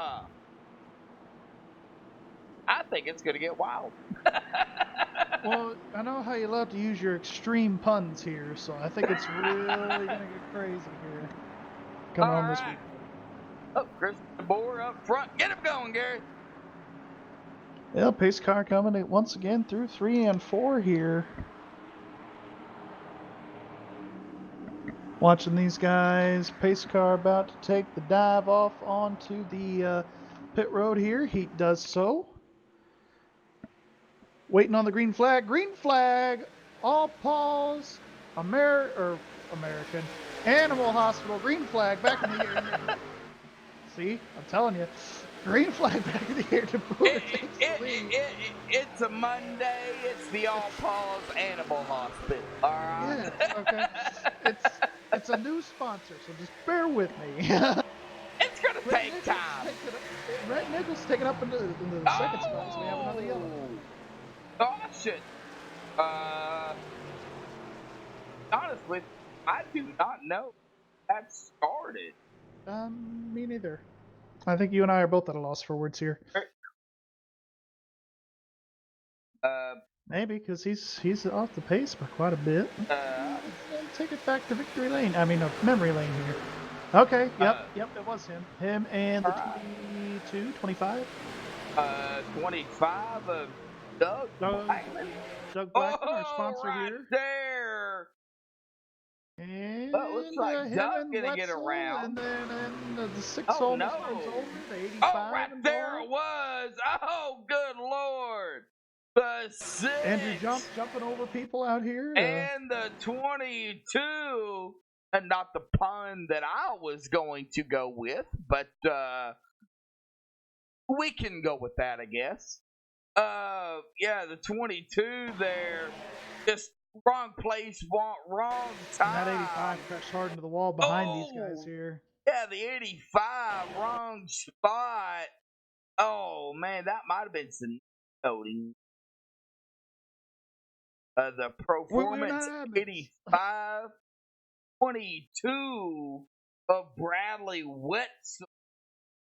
I think it's going to get wild. Well, I know how you love to use your extreme puns here, so I think it's really going to get crazy here. Coming on this week. Oh, Chris DeBoer up front. Get him going, Gary. Yeah, pace car coming once again through 3 and 4 here. Watching these guys. Pace car about to take the dive off onto the pit road here. He does so. Waiting on the green flag. Green flag. All pause. American Animal Hospital. Green flag back in the air. See, I'm telling you. Green flag back in the air to prove it's a Monday. It's the All Pause Animal Hospital. All right. Yeah, okay. It's a new sponsor, so just bear with me. It's gonna take time. Rhett Nichols taking up into the second spot, so we have another yellow. Caution. Honestly, I do not know that started. Me neither. I think you and I are both at a loss for words here. Maybe because he's off the pace by quite a bit. Take it back to victory lane. I mean, memory lane here. Okay. Yep. It was him. Him and the 22, 25. 25 of Doug Blackman. Doug Blackman, our sponsor right here. There. And looks like Doug's gonna get around. And then the 6 Oh old no! the 85. Oh, right there it was. Oh, good lord! The 6. Andrew jumping over people out here. And the 22. And not the pun that I was going to go with, but we can go with that, I guess. The 22 there, just wrong place, wrong time. And that 85 crashed hard into the wall behind these guys here. Yeah, the 85, wrong spot. Oh man, that might have been some coding. The Performance 85, 22 of Bradley Wetzel,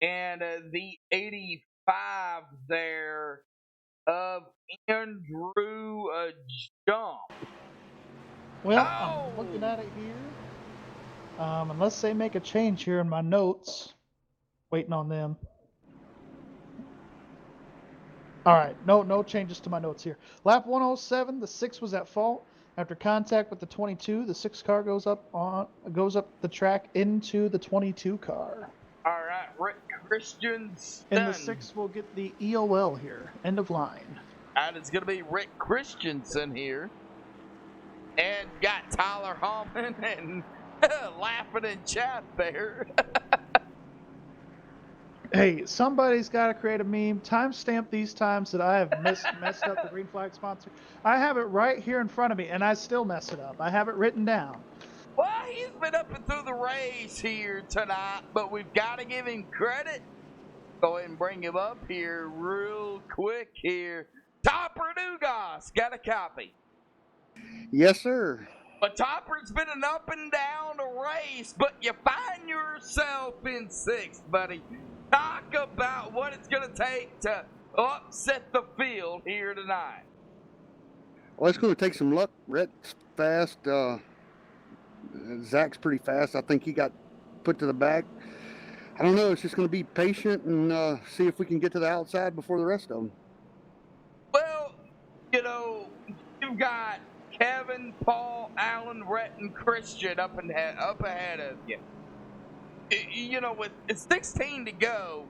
and the 85 there of Andrew Jump. Well, I'm looking at it here. Unless they make a change here in my notes. Waiting on them. All right, no changes to my notes here. Lap 107, the 6 was at fault. After contact with the 22, the 6 car goes up the track into the 22 car. All right, Rick Christiansen. And the 6 will get the EOL here, end of line. That is going to be Rick Christiansen here. And got Tyler Hallman and laughing in chat there. Hey, somebody's got to create a meme. Timestamp these times that I have messed up the green flag sponsor. I have it right here in front of me, and I still mess it up. I have it written down. Well, he's been up and through the race here tonight, but we've got to give him credit. Go ahead and bring him up here real quick here. Topper Dugas, got a copy. Yes, sir. But Topper's been an up and down race, but you find yourself in 6th, buddy. Talk about what it's going to take to upset the field here tonight. Well, it's going to take some luck. Rhett's fast. Zach's pretty fast. I think he got put to the back. I don't know. It's just going to be patient and see if we can get to the outside before the rest of them. Well, you know, you've got Kevin, Paul, Alan, Rhett, and Christian up ahead of you. You know, with 16 to go,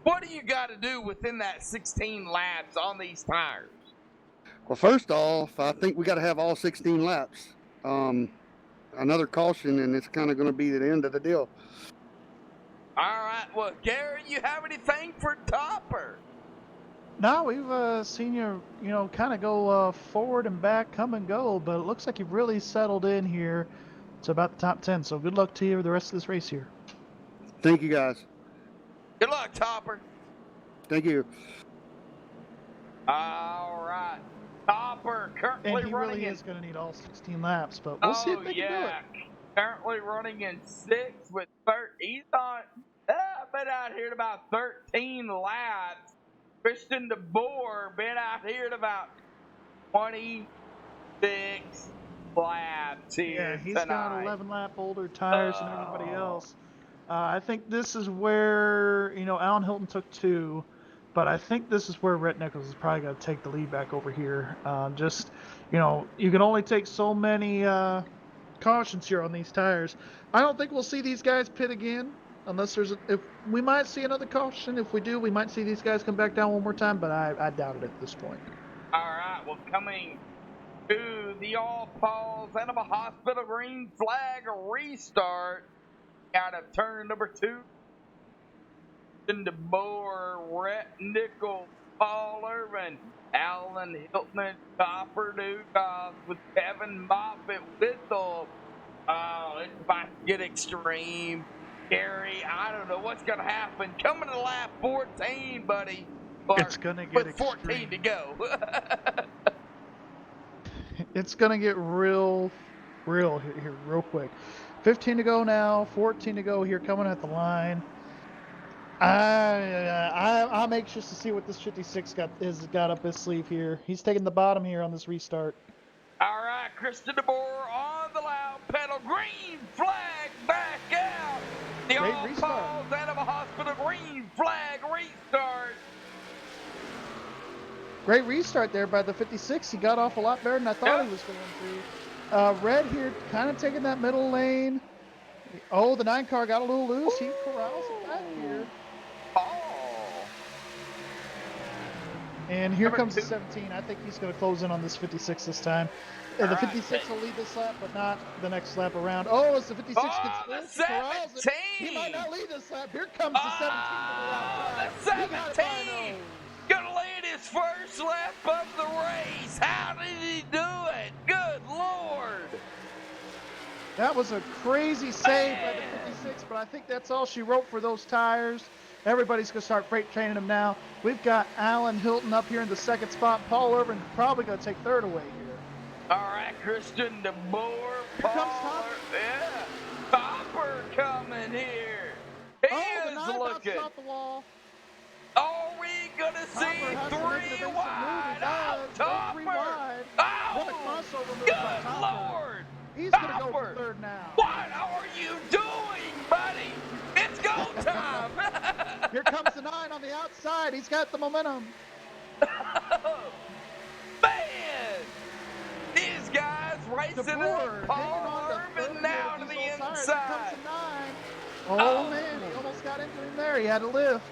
what do you got to do within that 16 laps on these tires? Well, first off, I think we got to have all 16 laps. Another caution, and it's kind of going to be the end of the deal. All right. Well, Gary, you have anything for Topper? No, we've seen you, kind of go forward and back, come and go, but it looks like you've really settled in here to about the top 10. So good luck to you with the rest of this race here. Thank you, guys. Good luck, Topper. Thank you. All right. Topper currently And he running really is going to need all 16 laps, but we'll see if they can do it. Currently running in 6th with 30. He's on, been out here at about 13 laps. Christian DeBoer been out here at about 26 laps here Yeah, he's tonight. got 11 lap older tires than everybody else. I think this is where, Alan Hilton took 2, but I think this is where Rhett Nichols is probably going to take the lead back over here. You can only take so many cautions here on these tires. I don't think we'll see these guys pit again unless if we might see another caution. If we do, we might see these guys come back down one more time, but I doubt it at this point. All right, well, coming to the All Paul's Animal Hospital green flag restart out of turn number 2. DeBoer, Rhett Nichols, Paul Irvin, Alan Hilton, and Topper Dugas with Kevin Moffitt with them. Oh, it's about to get extreme. Gary, I don't know what's going to happen. Coming to lap 14, buddy. It's going to get with 14 to go. It's going to get real here real quick. 15 to go now, 14 to go here coming at the line. I'm anxious to see what this 56 has got up his sleeve here. He's taking the bottom here on this restart. All right, Christian DeBoer on the loud pedal. Green flag back out. The All Paul's Animal Hospital green flag restart. Great restart there by the 56. He got off a lot better than I thought he was going to. Red here kind of taking that middle lane. Oh, the 9 car got a little loose. He corrals it back here. And here comes the 17. I think he's going to close in on this 56 this time. The 56 will lead this lap, but not the next lap around. Oh, as the 56 gets loose, he corrals it. He might not lead this lap. Here comes the 17 to the outside. The 17 gonna lead his first lap of the race. How did he do it? Good Lord. That was a crazy save by the 56, but I think that's all she wrote for those tires. Everybody's going to start freight training them now. We've got Alan Hilton up here in the 2nd spot. Paul Irvin probably going to take 3rd away here. All right, Christian DeBoer. Here comes Topper. Yeah, Topper coming here. He is looking. Off the wall. Are we going to see 3 wide? Oh, Topper. Oh, good Lord. He's going to go for 3rd now. What are you doing, buddy? It's 9 on the outside. He's got the momentum. Man! These guys racing DeBoer up Paul hanging on to Urban third now here to with the these old tires. inside. Here comes a 9. Oh, man, he almost got into him there. He had to lift.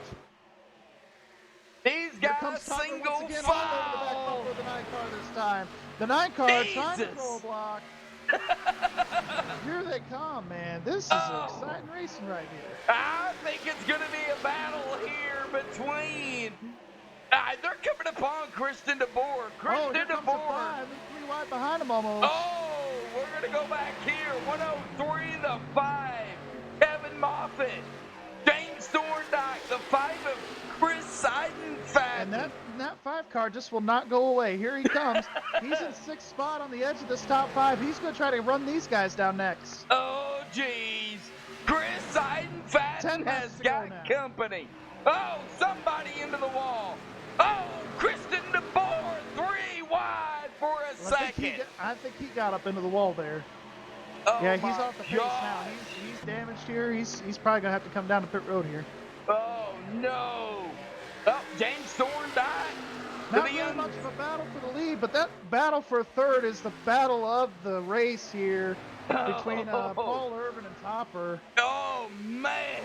These Here guys comes Topper single once again, all over the back file. bumper of the 9 car this time. The 9 car trying to Jesus. throw a block. Here they come, man. This is exciting racing right here. I think it's going to be a battle here between. They're coming upon Christian DeBoer. Christian here comes a DeBoer. 5. He's 3 wide behind him almost. Oh, we're going to go back here. 103, the 5. Kevin Moffitt. James Thorndike, the 5 of Chris Seidenfaden. And that 5 car just will not go away. Here he comes. He's in 6th spot on the edge of this top 5. He's going to try to run these guys down next. Oh, geez. Chris Seidenfaden has got company. Oh, somebody into the wall. Oh, Christian DeBoer, 3 wide for a second. I think he got up into the wall there. Oh, yeah, he's off the pace now. He's damaged here. He's probably going to have to come down to pit road here. Oh, no. Oh, James Thorndike. Not really much of a battle for the lead, but that battle for third is the battle of the race here between Paul Urban and Topper. Oh, man.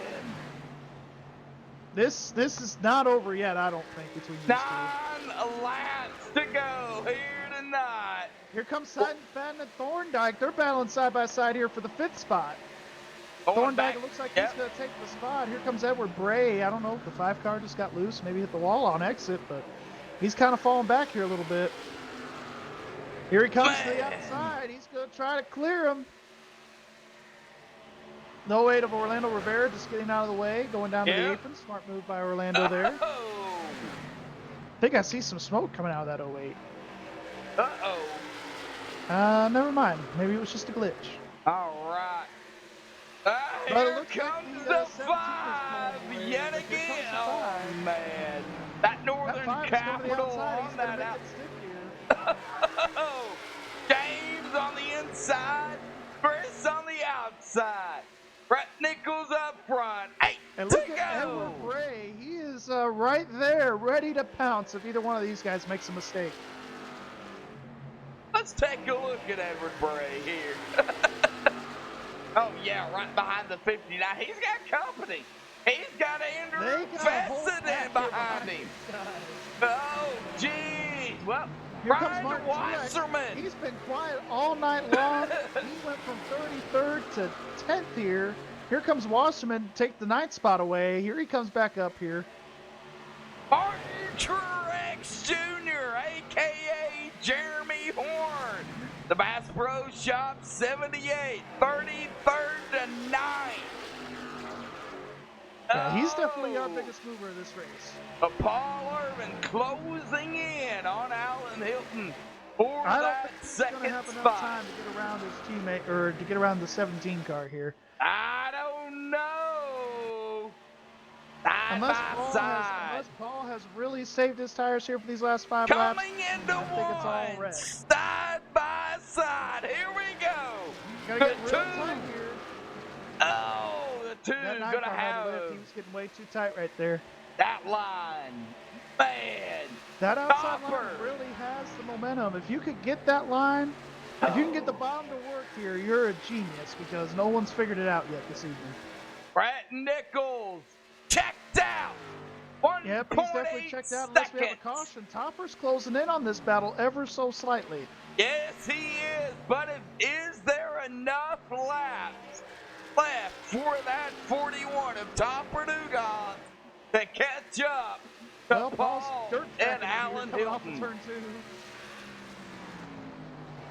This is not over yet, I don't think, between these 9 laps to go here tonight. Here comes Seidenfaden and Thorndike. They're battling side by side here for the 5th spot. Thorndike, it looks like he's going to take the spot. Here comes Edward Bray. I don't know if the 5 car just got loose, maybe hit the wall on exit, but he's kind of falling back here a little bit. Here he comes to the outside. He's going to try to clear him. No aid of Orlando Rivera, just getting out of the way, going down to the apron. Smart move by Orlando there. I think I see some smoke coming out of that 08. Never mind. Maybe it was just a glitch. All right. Here comes the 5 yet again. Oh, man. That Northern Capital on that out. James on the inside. Chris on the outside. Brett Nichols up front. 8 and to look go. At Edward Bray. He is right there, ready to pounce if either one of these guys makes a mistake. Let's take a look at Edward Bray here. Oh, yeah, right behind the 59. He's got company. He's got Andrew Fessenden behind him. Oh, geez. Well, here comes Brian Martin Wasserman. He's been quiet all night long. He went from 33rd to 10th here. Here comes Wasserman to take the 9th spot away. Here he comes back up here. Martin Truex Jr., a.k.a. Jeremy Horn. The Bass Pro Shop 78, 33rd to 9th. Yeah, he's definitely our biggest mover of this race. Paul Urban closing in on Alan Hilton for that second he's gonna have spot. enough time to get around his teammate, or to get around the 17 car here. I don't know. Unless Paul has really saved his tires here for these last 5 laps. Coming into one, side by side. Here we go. Gotta get real tight here. Oh, the 2 gonna have. He was getting way too tight right there. That line, man. That outside line really has the momentum. If you could get that line, if you can get the bottom to work here, you're a genius, because no one's figured it out yet this evening. Brett Nichols checked out. Yep, he's definitely checked out unless we have a caution. Topper's closing in on this battle ever so slightly. Yes, he is. But is there enough laps left for that 41 of Topper Dugas to catch up to Paul and Alan Hilton? Turn 2.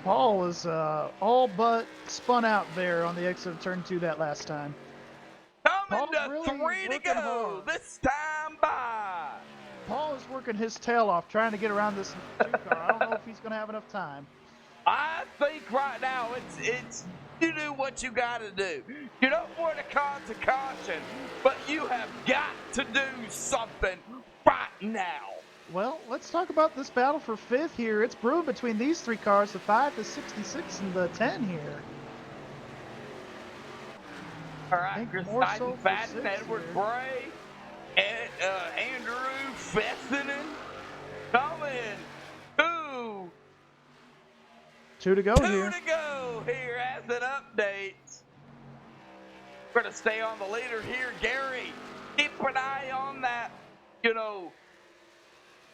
Paul is all but spun out there on the exit of turn 2 that last time. Coming to 3 to go this time by. Paul is working his tail off trying to get around this 2 car. I don't know if he's going to have enough time. I think right now it's you do what you got to do. You don't want to cause a caution, but you have got to do something right now. Well, let's talk about this battle for 5th here. It's brewed between these 3 cars, the 5, the 66, and the 10 here. All right, Chris Seidenfaden, Edward Bray, Fessenden coming. Two to go Two here. to go here as an update. We're going to stay on the leader here, Gary. Keep an eye on that,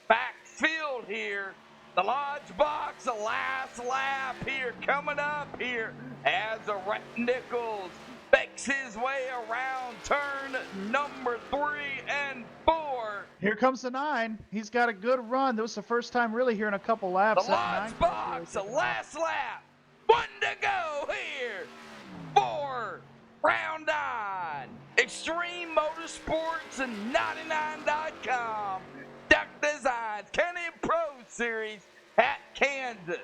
backfield here. The Lodge Box, the last lap here, coming up here as the Rhett Nichols makes his way around turn number 3 and 4. Here comes the 9. He's got a good run. This was the first time really here in a couple laps. The Lodge Box, the last lap. 1 to go here for round 9. Extreme Motorsports and 99.com. Duck Designs, Can-Am Pro Series at Kansas.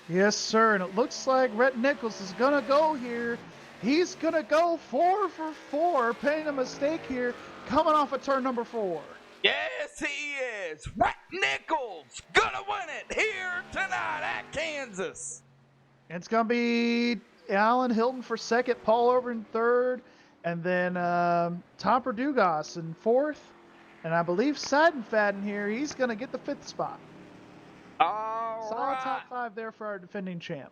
Yes, sir. And it looks like Rhett Nichols is going to go here. He's going to go 4 for 4, paying a mistake here, coming off of turn number 4. Yes, he is. Rhett Nichols going to win it here tonight at Kansas. And it's going to be Alan Hilton for second, Paul Over in third, and then Tom Perdugas in fourth. And I believe Seidenfaden here, he's going to get the 5th spot. All Solid right. top 5 there for our defending champ.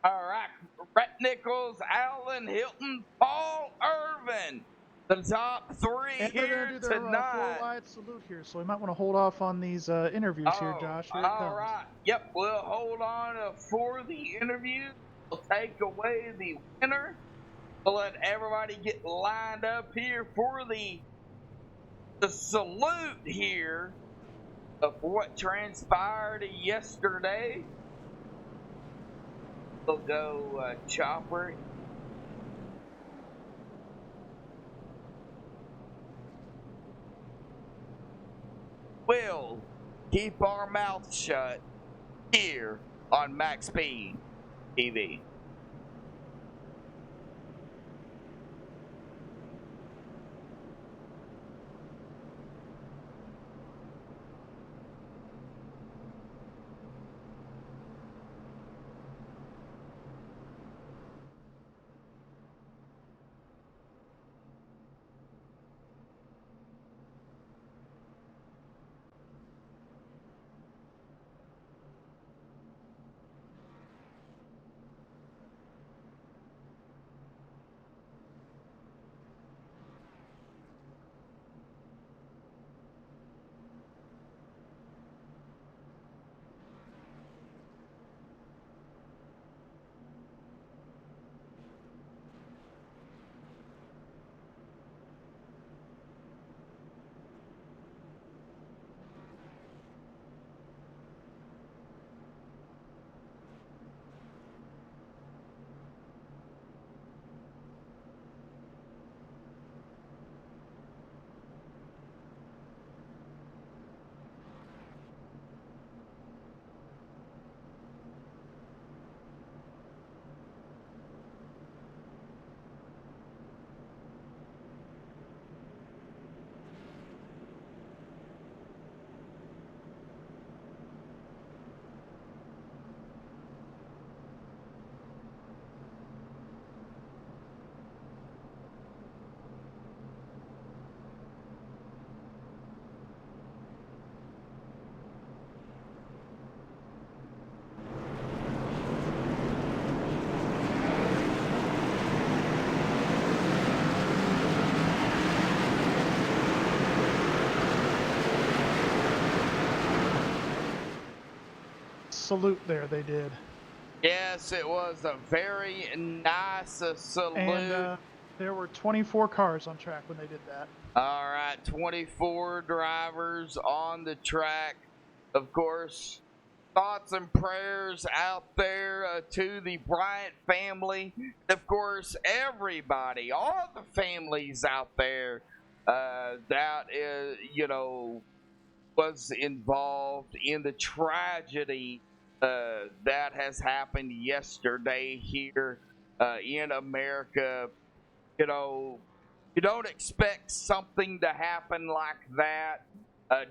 All right. Rhett Nichols, Alan Hilton, Paul Irvin. The top 3 And here they're going to do their tonight. 4-wide salute here, so we might want to hold off on these interviews here, Josh. Here it All comes. right. Yep, we'll hold on for the interview. We'll take away the winner. We'll let everybody get lined up here for the salute here of what transpired yesterday. We'll go Chopper. We'll keep our mouth shut here on MaxSpeedTV. Salute there, they did. Yes, it was a very nice salute. And there were 24 cars on track when they did that. All right, 24 drivers on the track. Of course, thoughts and prayers out there to the Bryant family. Of course, everybody, all the families out there that is, was involved in the tragedy that has happened yesterday here in America. You don't expect something to happen like that.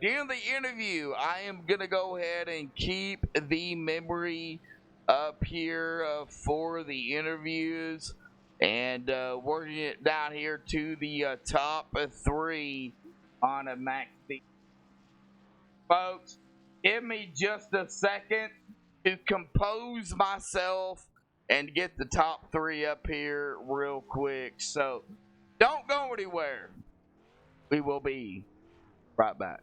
During the interview, I am going to go ahead and keep the memory up here for the interviews and working it down here to the top 3 on a Max Speed. Folks, give me just a second to compose myself and get the top 3 up here real quick. So don't go anywhere. We will be right back.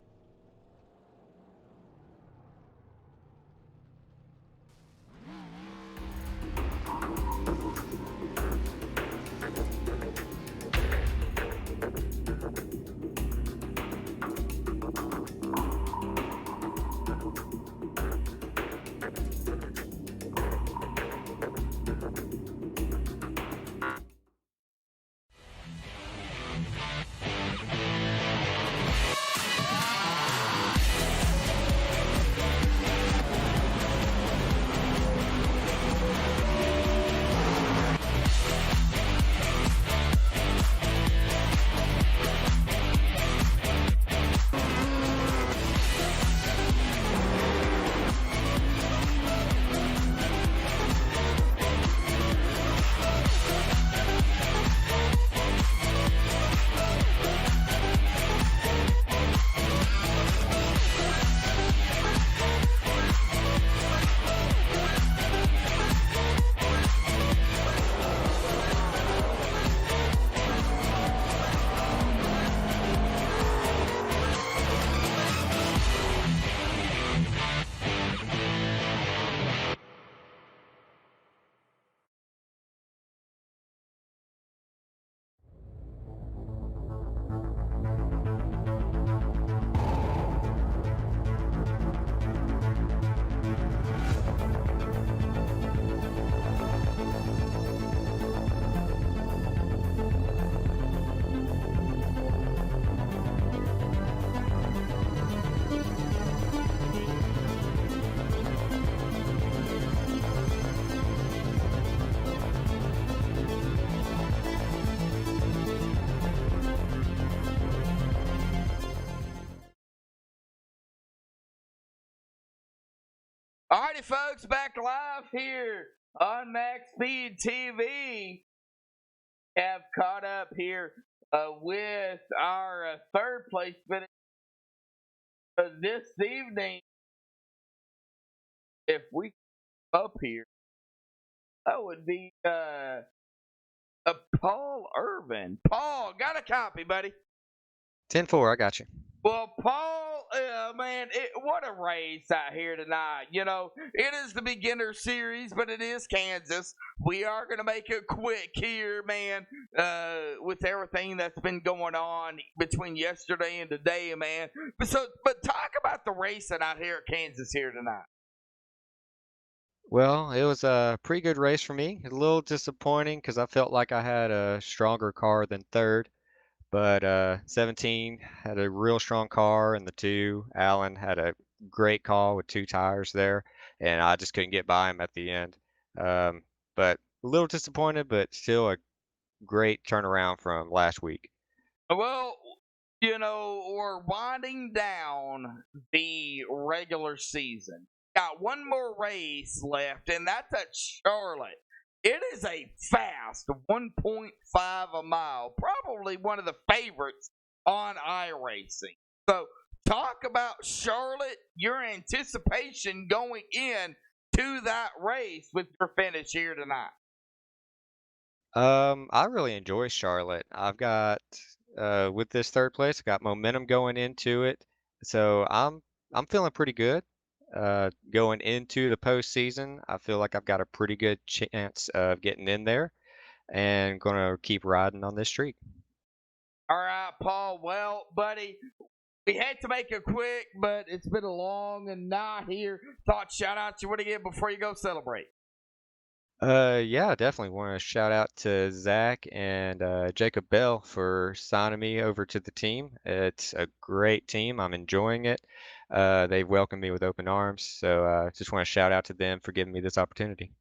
Alrighty, folks, back live here on MaxSpeedTV. Have caught up here with our third place finish this evening. If we up here, that would be Paul Irvin. Paul, got a copy, buddy. 10-4, I got you. Well, Paul, man, what a race out here tonight. You know, it is the beginner series, but it is Kansas. We are going to make it quick here, man, with everything that's been going on between yesterday and today, man. But talk about the racing out here at Kansas here tonight. Well, it was a pretty good race for me. A little disappointing because I felt like I had a stronger car than third. But 17 had a real strong car in the 2. Allen had a great call with 2 tires there, and I just couldn't get by him at the end. But a little disappointed, but still a great turnaround from last week. Well, you know, we're winding down the regular season. Got one more race left, and that's at Charlotte. It is a fast 1.5 a mile, probably one of the favorites on iRacing. So, talk about Charlotte, your anticipation going in to that race with your finish here tonight. I really enjoy Charlotte. I've got with this third place, I got momentum going into it, so I'm feeling pretty good. Going into the postseason, I feel like I've got a pretty good chance of getting in there, and gonna keep riding on this streak. All right, Paul. Well, buddy, we had to make it quick, but it's been a long night here. Thought shout out you want to give before you go celebrate. Yeah, definitely want to shout out to Zach and Jacob Bell for signing me over to the team. It's a great team. I'm enjoying it. They've welcomed me with open arms, so just want to shout out to them for giving me this opportunity.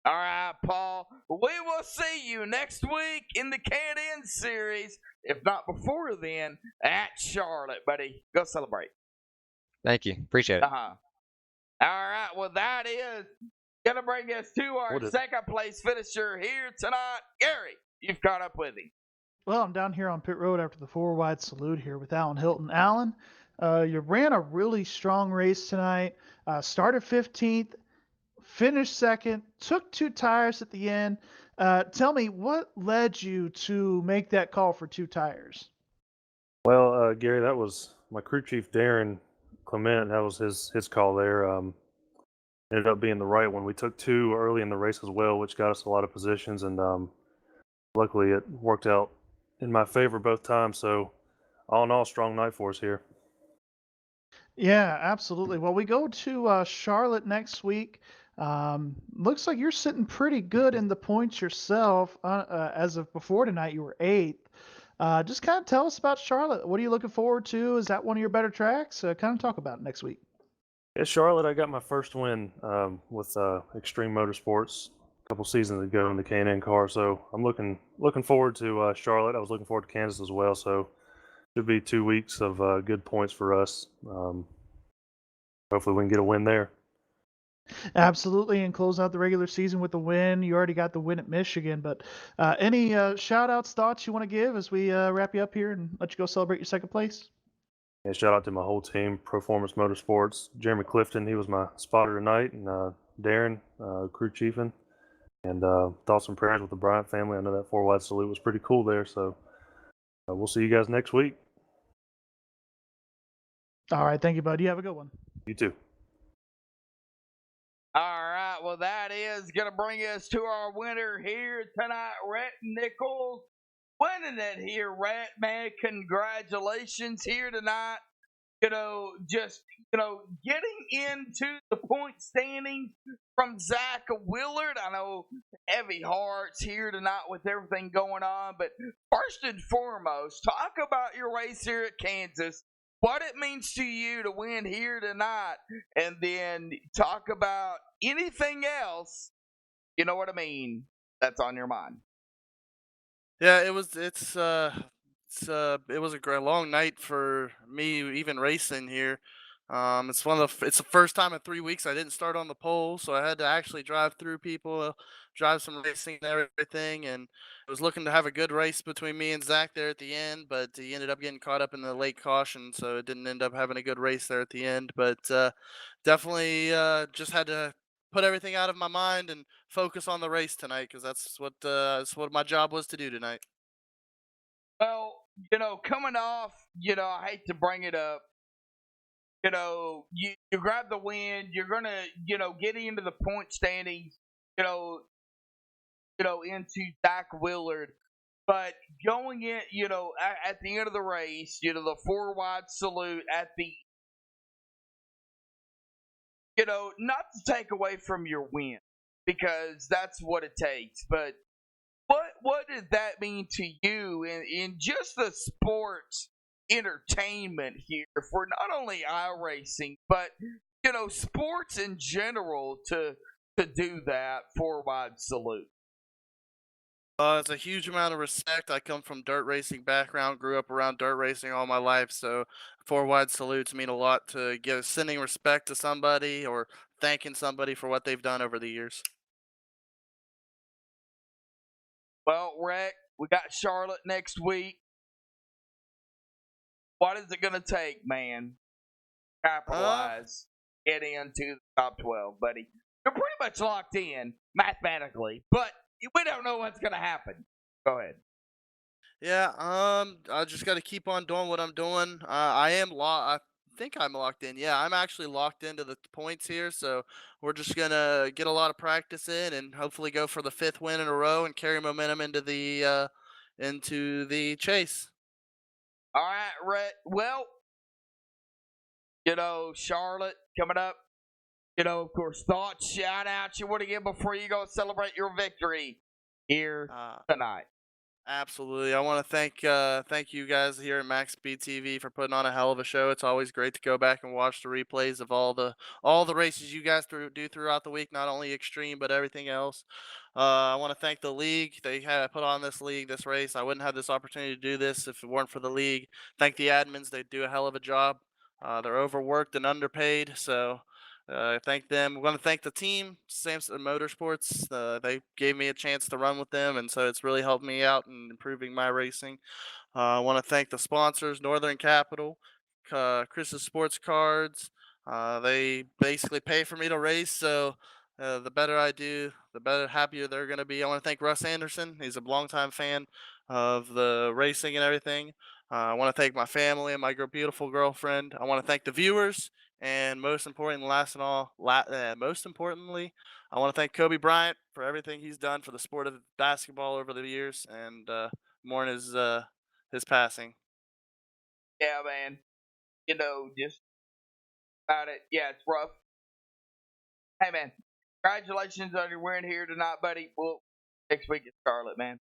All right, Paul. We will see you next week in the Can-In series, if not before then, at Charlotte, buddy. Go celebrate. Thank you. Appreciate it. All right. Well, that is going to bring us to our second place finisher here tonight. Gary, you've caught up with him. Well, I'm down here on pit road after the four wide salute here with Alan Hilton. Alan, you ran a really strong race tonight. Started 15th, finished second, took two tires at the end. Tell me, what led you to make that call for two tires? Well, Gary, that was my crew chief, Darren Clement. That was his call there. Ended up being the right one. We took two early in the race as well, which got us a lot of positions, and luckily it worked out in my favor both times. So, all in all, strong night for us here. Yeah, absolutely. Well, we go to Charlotte next week. Looks like you're sitting pretty good in the points yourself. As of before tonight, you were eighth. Just kind of tell us about Charlotte. What are you looking forward to? Is that one of your better tracks? Kind of talk about it next week. Yeah, Charlotte, I got my first win with Extreme Motorsports a couple seasons ago in the K&N car. So I'm looking forward to Charlotte. I was looking forward to Kansas as well. So should be 2 weeks of good points for us. Hopefully we can get a win there. Absolutely, and close out the regular season with the win. You already got the win at Michigan, but any shout outs, thoughts you want to give as we wrap you up here and let you go celebrate your second place? And shout out to my whole team, Performance Motorsports. Jeremy Clifton, he was my spotter tonight, and Darren, crew chiefing. And thoughts and prayers with the Bryant family. I know that four wide salute was pretty cool there. So we'll see you guys next week. All right, thank you, bud. You have a good one. You too. All right, well, that is going to bring us to our winner here tonight, Rhett Nichols. Winning it here, Rhett, man. Congratulations here tonight. Just, getting into the point standings from Zach Willard. I know heavy hearts here tonight with everything going on, but first and foremost, talk about your race here at Kansas, what it means to you to win here tonight, and then talk about anything else, you know what I mean, that's on your mind. Yeah, it was. It was a long night for me, even racing here. It's the first time in 3 weeks I didn't start on the pole, so I had to actually drive through people, drive some racing and everything, and I was looking to have a good race between me and Zach there at the end, but he ended up getting caught up in the late caution, so it didn't end up having a good race there at the end. But definitely just had to put everything out of my mind and focus on the race tonight because that's what my job was to do tonight. Well, coming off, I hate to bring it up, you grab the win, you're gonna, get into the point standings, you know, into Zach Willard. But going in, at the end of the race, the four wide salute at the, not to take away from your win, because that's what it takes. But what did that mean to you in just the sports entertainment here for not only iRacing, but sports in general to do that four wide salute? It's a huge amount of respect. I come from dirt racing background, grew up around dirt racing all my life, so four wide salutes mean a lot to give sending respect to somebody or thanking somebody for what they've done over the years. Well, Rick, we got Charlotte next week. What is it going to take, man? Capitalize, get into the top 12, buddy. You're pretty much locked in mathematically, but we don't know what's going to happen. Go ahead. Yeah, I just got to keep on doing what I'm doing. I think I'm locked in. Yeah, I'm actually locked into the points here, so we're just gonna get a lot of practice in and hopefully go for the fifth win in a row and carry momentum into the chase. All right, Rhett. Well, Charlotte coming up. Of course, thoughts, shout outs you want to give before you go celebrate your victory here tonight. Absolutely. I want to thank you guys here at MaxSpeedTV for putting on a hell of a show. It's always great to go back and watch the replays of all the races you guys do throughout the week, not only extreme but everything else. I want to thank the league. They had put on this race. I wouldn't have this opportunity to do this if it weren't for the league. Thank the admins. They do a hell of a job. They're overworked and underpaid, so Thank them. I want to thank the team, Samson Motorsports. They gave me a chance to run with them, and so it's really helped me out in improving my racing. I want to thank the sponsors, Northern Capital, Chris's Sports Cards. They basically pay for me to race, so the better I do, the better happier they're going to be. I want to thank Russ Anderson. He's a longtime fan of the racing and everything. I want to thank my family and my beautiful girlfriend. I want to thank the viewers, and most important, most importantly, I want to thank Kobe Bryant for everything he's done for the sport of basketball over the years, and mourn his passing. Yeah, man. You know, just about it. Yeah, it's rough. Hey, man. Congratulations on your win here tonight, buddy. Well, next week is Charlotte, man.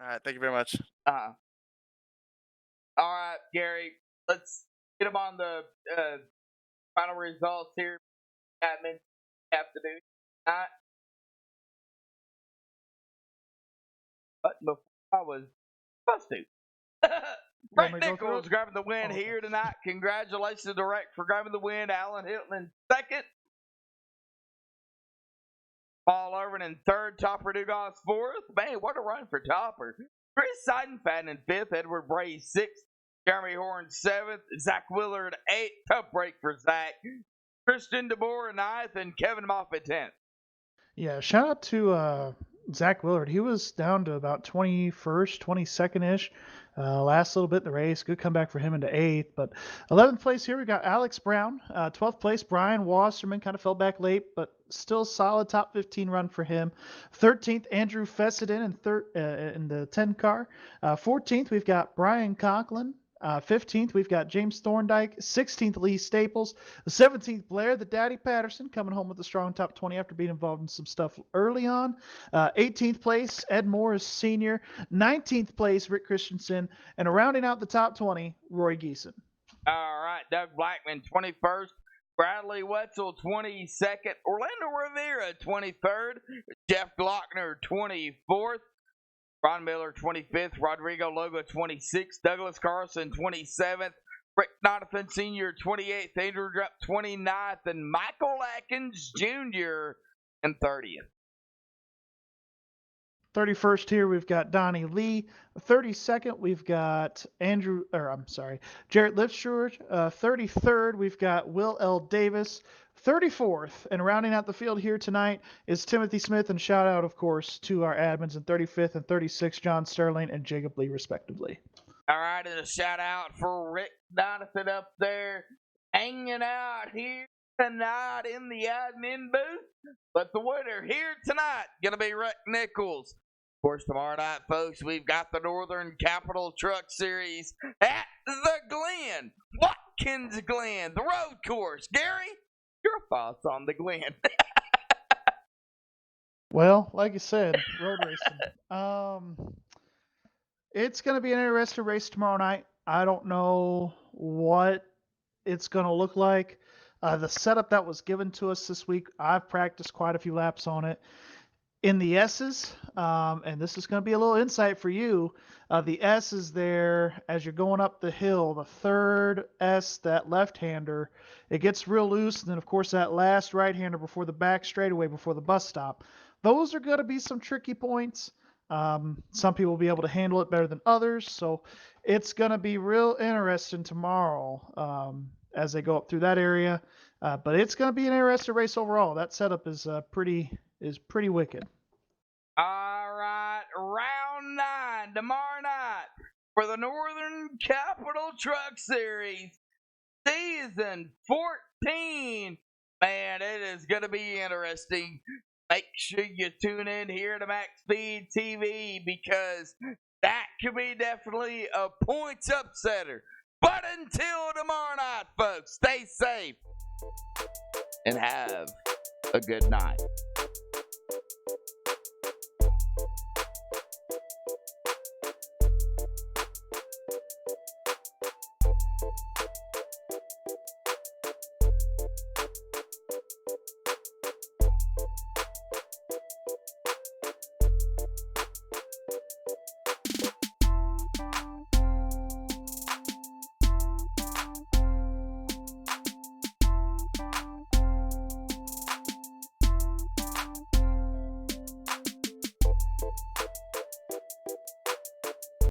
All right, thank you very much. Uh-huh. All right, Gary. Let's get them on the final results here. Admin have to do tonight. But before I was supposed to. Rick Nichols grabbing the win here tonight. Congratulations to Rick for grabbing the win. Alan Hilton in second. Paul Irvin in third. Topper Dugas fourth. Man, what a run for Topper. Chris Seidenfaden in fifth. Edward Bray sixth. Jeremy Horn seventh. Zach Willard eighth. Tough break for Zach. Christian DeBoer ninth. And Kevin Moffitt 10th. Yeah, shout out to Zach Willard. He was down to about 21st, 22nd-ish. Last little bit in the race. Good comeback for him into 8th. But 11th place here, we got Alex Brown. 12th place, Brian Wasserman. Kind of fell back late, but still solid top 15 run for him. 13th, Andrew Fessenden in the 10 car. 14th, we've got Brian Conklin. 15th, we've got James Thorndike. 16th, Lee Staples. 17th, Blair, the Daddy Patterson, coming home with a strong top 20 after being involved in some stuff early on. 18th place, Ed Morris Sr. 19th place, Rick Christensen. And rounding out the top 20, Roy Geeson. All right, Doug Blackman, 21st. Bradley Wetzel, 22nd. Orlando Rivera, 23rd. Jeff Glockner, 24th. Ron Miller, 25th. Rodrigo Logo, 26th. Douglas Carlson, 27th. Rick Donathan Sr., 28th. Andrew Drupp, 29th. And Michael Atkins Jr. in 30th. 31st here, we've got Donnie Lee. 32nd, we've got Jarrett Lipshire. 33rd, we've got Will L. Davis. 34th, and rounding out the field here tonight is Timothy Smith, and shout out, of course, to our admins in 35th and 36th, John Sterling and Jacob Lee, respectively. All right, and a shout out for Rick Donathan up there hanging out here tonight in the admin booth. But the winner here tonight going to be Rick Nichols. Of course, tomorrow night, folks, we've got the Northern Capital Truck Series at the Glen, Watkins Glen, the road course. Gary, your thoughts on the Glen? Well, like you said, road racing. It's going to be an interesting race tomorrow night. I don't know what it's going to look like. The setup that was given to us this week, I've practiced quite a few laps on it. In the S's, and this is going to be a little insight for you, the S is there as you're going up the hill, the third S, that left-hander, it gets real loose, and then, of course, that last right-hander before the back straightaway, before the bus stop. Those are going to be some tricky points. Some people will be able to handle it better than others, so it's going to be real interesting tomorrow as they go up through that area. But it's going to be an interesting race overall. That setup is pretty wicked. All right, round 9 tomorrow night for the Northern Capital Truck Series, season 14. Man, it is going to be interesting. Make sure you tune in here to MaxSpeedTV because that could be definitely a points upsetter. But until tomorrow night, folks, stay safe and have a good night.